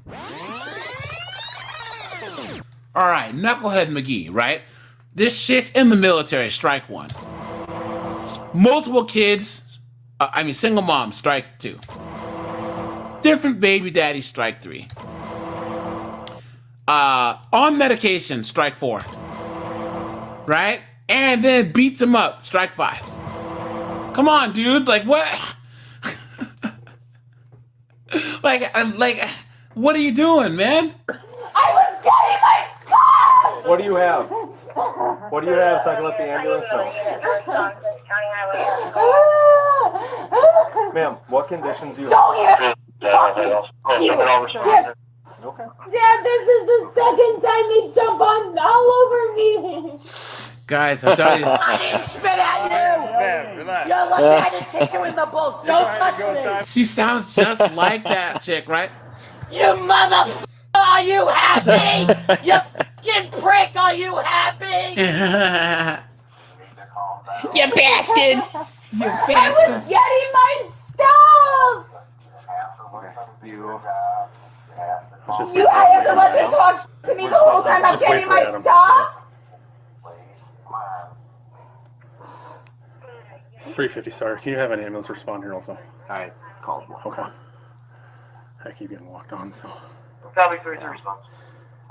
All right, Knucklehead McGee, right? This chick's in the military, strike one. Multiple kids, single mom, strike two. Different baby daddy, strike three. On medication, strike four. Right? And then beats him up, strike five. Come on, dude. Like, what? like, what are you doing, man? I was getting my stuff. What do you have? What do you have so I can let the ambulance know? Ma'am, what conditions do you have? Don't even talk to me. Okay. Dad, this is the second time they jump on all over me. Guys, I tell you. I didn't spit at you. Man, relax. You're lucky I didn't kick you in the balls. Don't touch me. She sounds just like that chick, right? You motherfucker, are you happy? You fucking prick, are you happy? You bastard! You I bastard. was getting my stuff. You have to let me talk to me the whole time I'm Just wait getting for my Adam. stuff? 350, sorry. Can you have an ambulance respond here also? I called one. Okay. I keep getting walked on, so. Copy 3 response.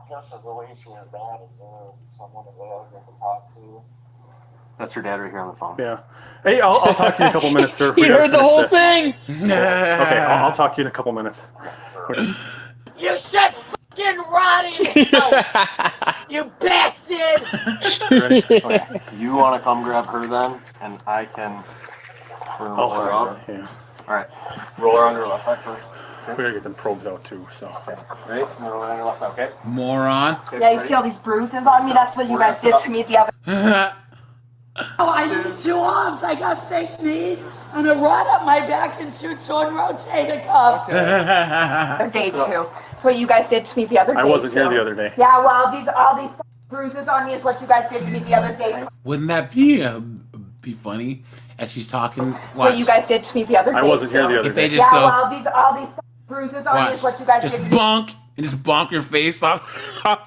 Just as the way she was bad, is there someone available to talk to? That's her dad right here on the phone. Yeah. Hey, I'll talk to you in a couple minutes, sir. You heard the whole thing? Okay, I'll talk to you in a couple minutes. You said fucking rotting hell, you bastard! Ready? Okay. You want to come grab her then, and I can roll her up. Yeah. All right. Roll her on your left side first. We gotta get them probes out too. So. Okay. Right. Roll her on your left side. Okay. Moron. Yeah, you see all these bruises on me? That's what you guys did to me the other. Oh, I need 2 arms. I got fake knees and a rod up my back and 2 torn rotator cuffs. Day 2. That's what you guys did to me the other day. I wasn't here too. the other day. Yeah, well, all these bruises on me is what you guys did to me the other day. Wouldn't that be funny as she's talking? That's what you guys did to me the other day. I wasn't here too. the other If they day. just Yeah, go, well, all these bruises on me is what you guys just did to me. bonk and just bonk your face off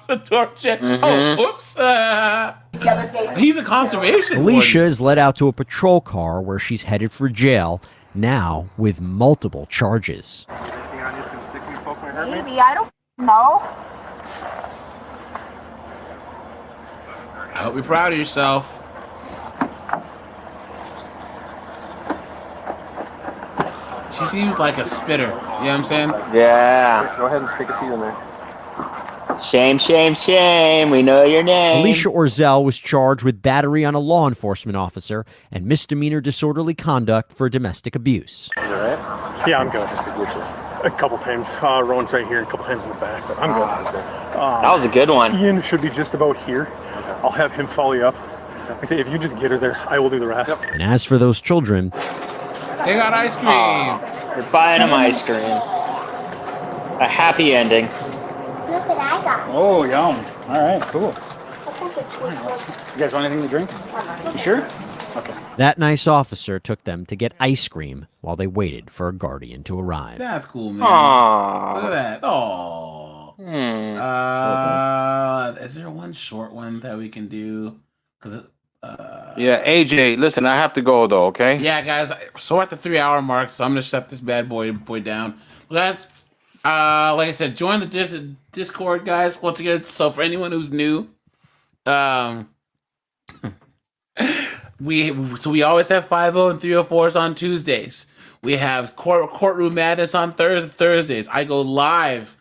the door. Shit. Oh, oops. The other day. He's a conservation. Alicia is led out to a patrol car where she's headed for jail, now with multiple charges. Maybe, I don't know. I hope you're proud of yourself. She seems like a spitter. You know what I'm saying? Yeah. Go ahead and take a seat in there. Shame, shame, shame. We know your name. Alicia Orzel was charged with battery on a law enforcement officer and misdemeanor disorderly conduct for domestic abuse. You all right? Yeah, I'm good. A couple times. Rowan's right here, a couple times in the back, but I'm good. That was a good one. Ian should be just about here. I'll have him follow you up. I say, if you just get her there, I will do the rest. And as for those children, they got ice cream. You're buying them ice cream. A happy ending. Look what I got. Oh, yum. All right, cool. You guys want anything to drink? You sure? Okay. that nice officer took them to get ice cream while they waited for a guardian to arrive. That's cool, man. Aww. Look at that. Oh. Is there one short one that we can do? Because Yeah, AJ, listen, I have to go though, okay? yeah, guys, so we're at the 3-hour mark, so I'm gonna shut this bad boy down. But guys, like I said, join the Discord, guys. Once again, so for anyone who's new, we always have 5-0 and 304s on Tuesdays. We have Courtroom Madness on Thursdays. I go live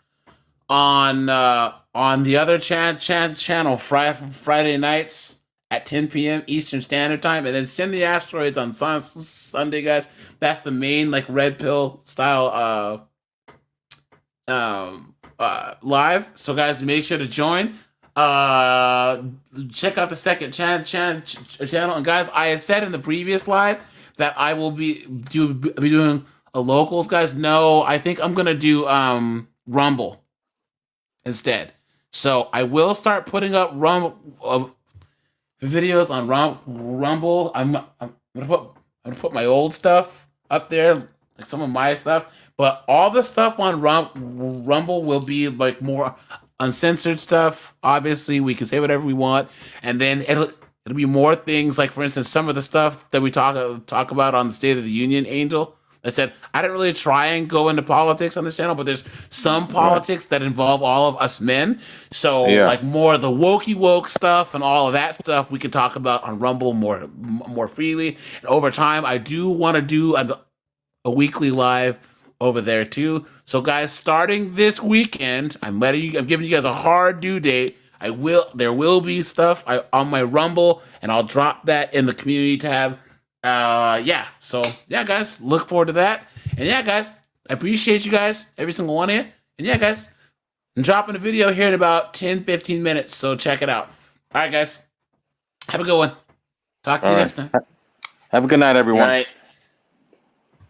on the other channel Friday nights at 10 p.m. Eastern Standard Time, and then Send the Asteroids on Sunday, guys. That's the main like red pill style live. So guys, make sure to join. Check out the second channel. And guys, I had said in the previous live that I will be doing a locals, guys. No, I think I'm gonna do Rumble instead. So I will start putting up videos on Rumble. I'm gonna put my old stuff up there, like some of my stuff. But all the stuff on Rumble will be like more uncensored stuff. Obviously, we can say whatever we want, and then it'll be more things like, for instance, some of the stuff that we talk about on the State of the Union, Angel. I said I didn't really try and go into politics on this channel, but there's some politics that involve all of us men. So like more of the woke stuff and all of that stuff we can talk about on Rumble more freely. And over time, I do want to do a weekly live over there too. So guys, starting this weekend, I'm giving you guys a hard due date. There will be stuff on my Rumble, and I'll drop that in the community tab. So guys, look forward to that. And yeah, guys, I appreciate you guys, every single one of you. And yeah, guys, I'm dropping a video here in about 10-15 minutes, so check it out. All right, guys, have a good one. Talk to you next time. Have a good night, everyone. Good night.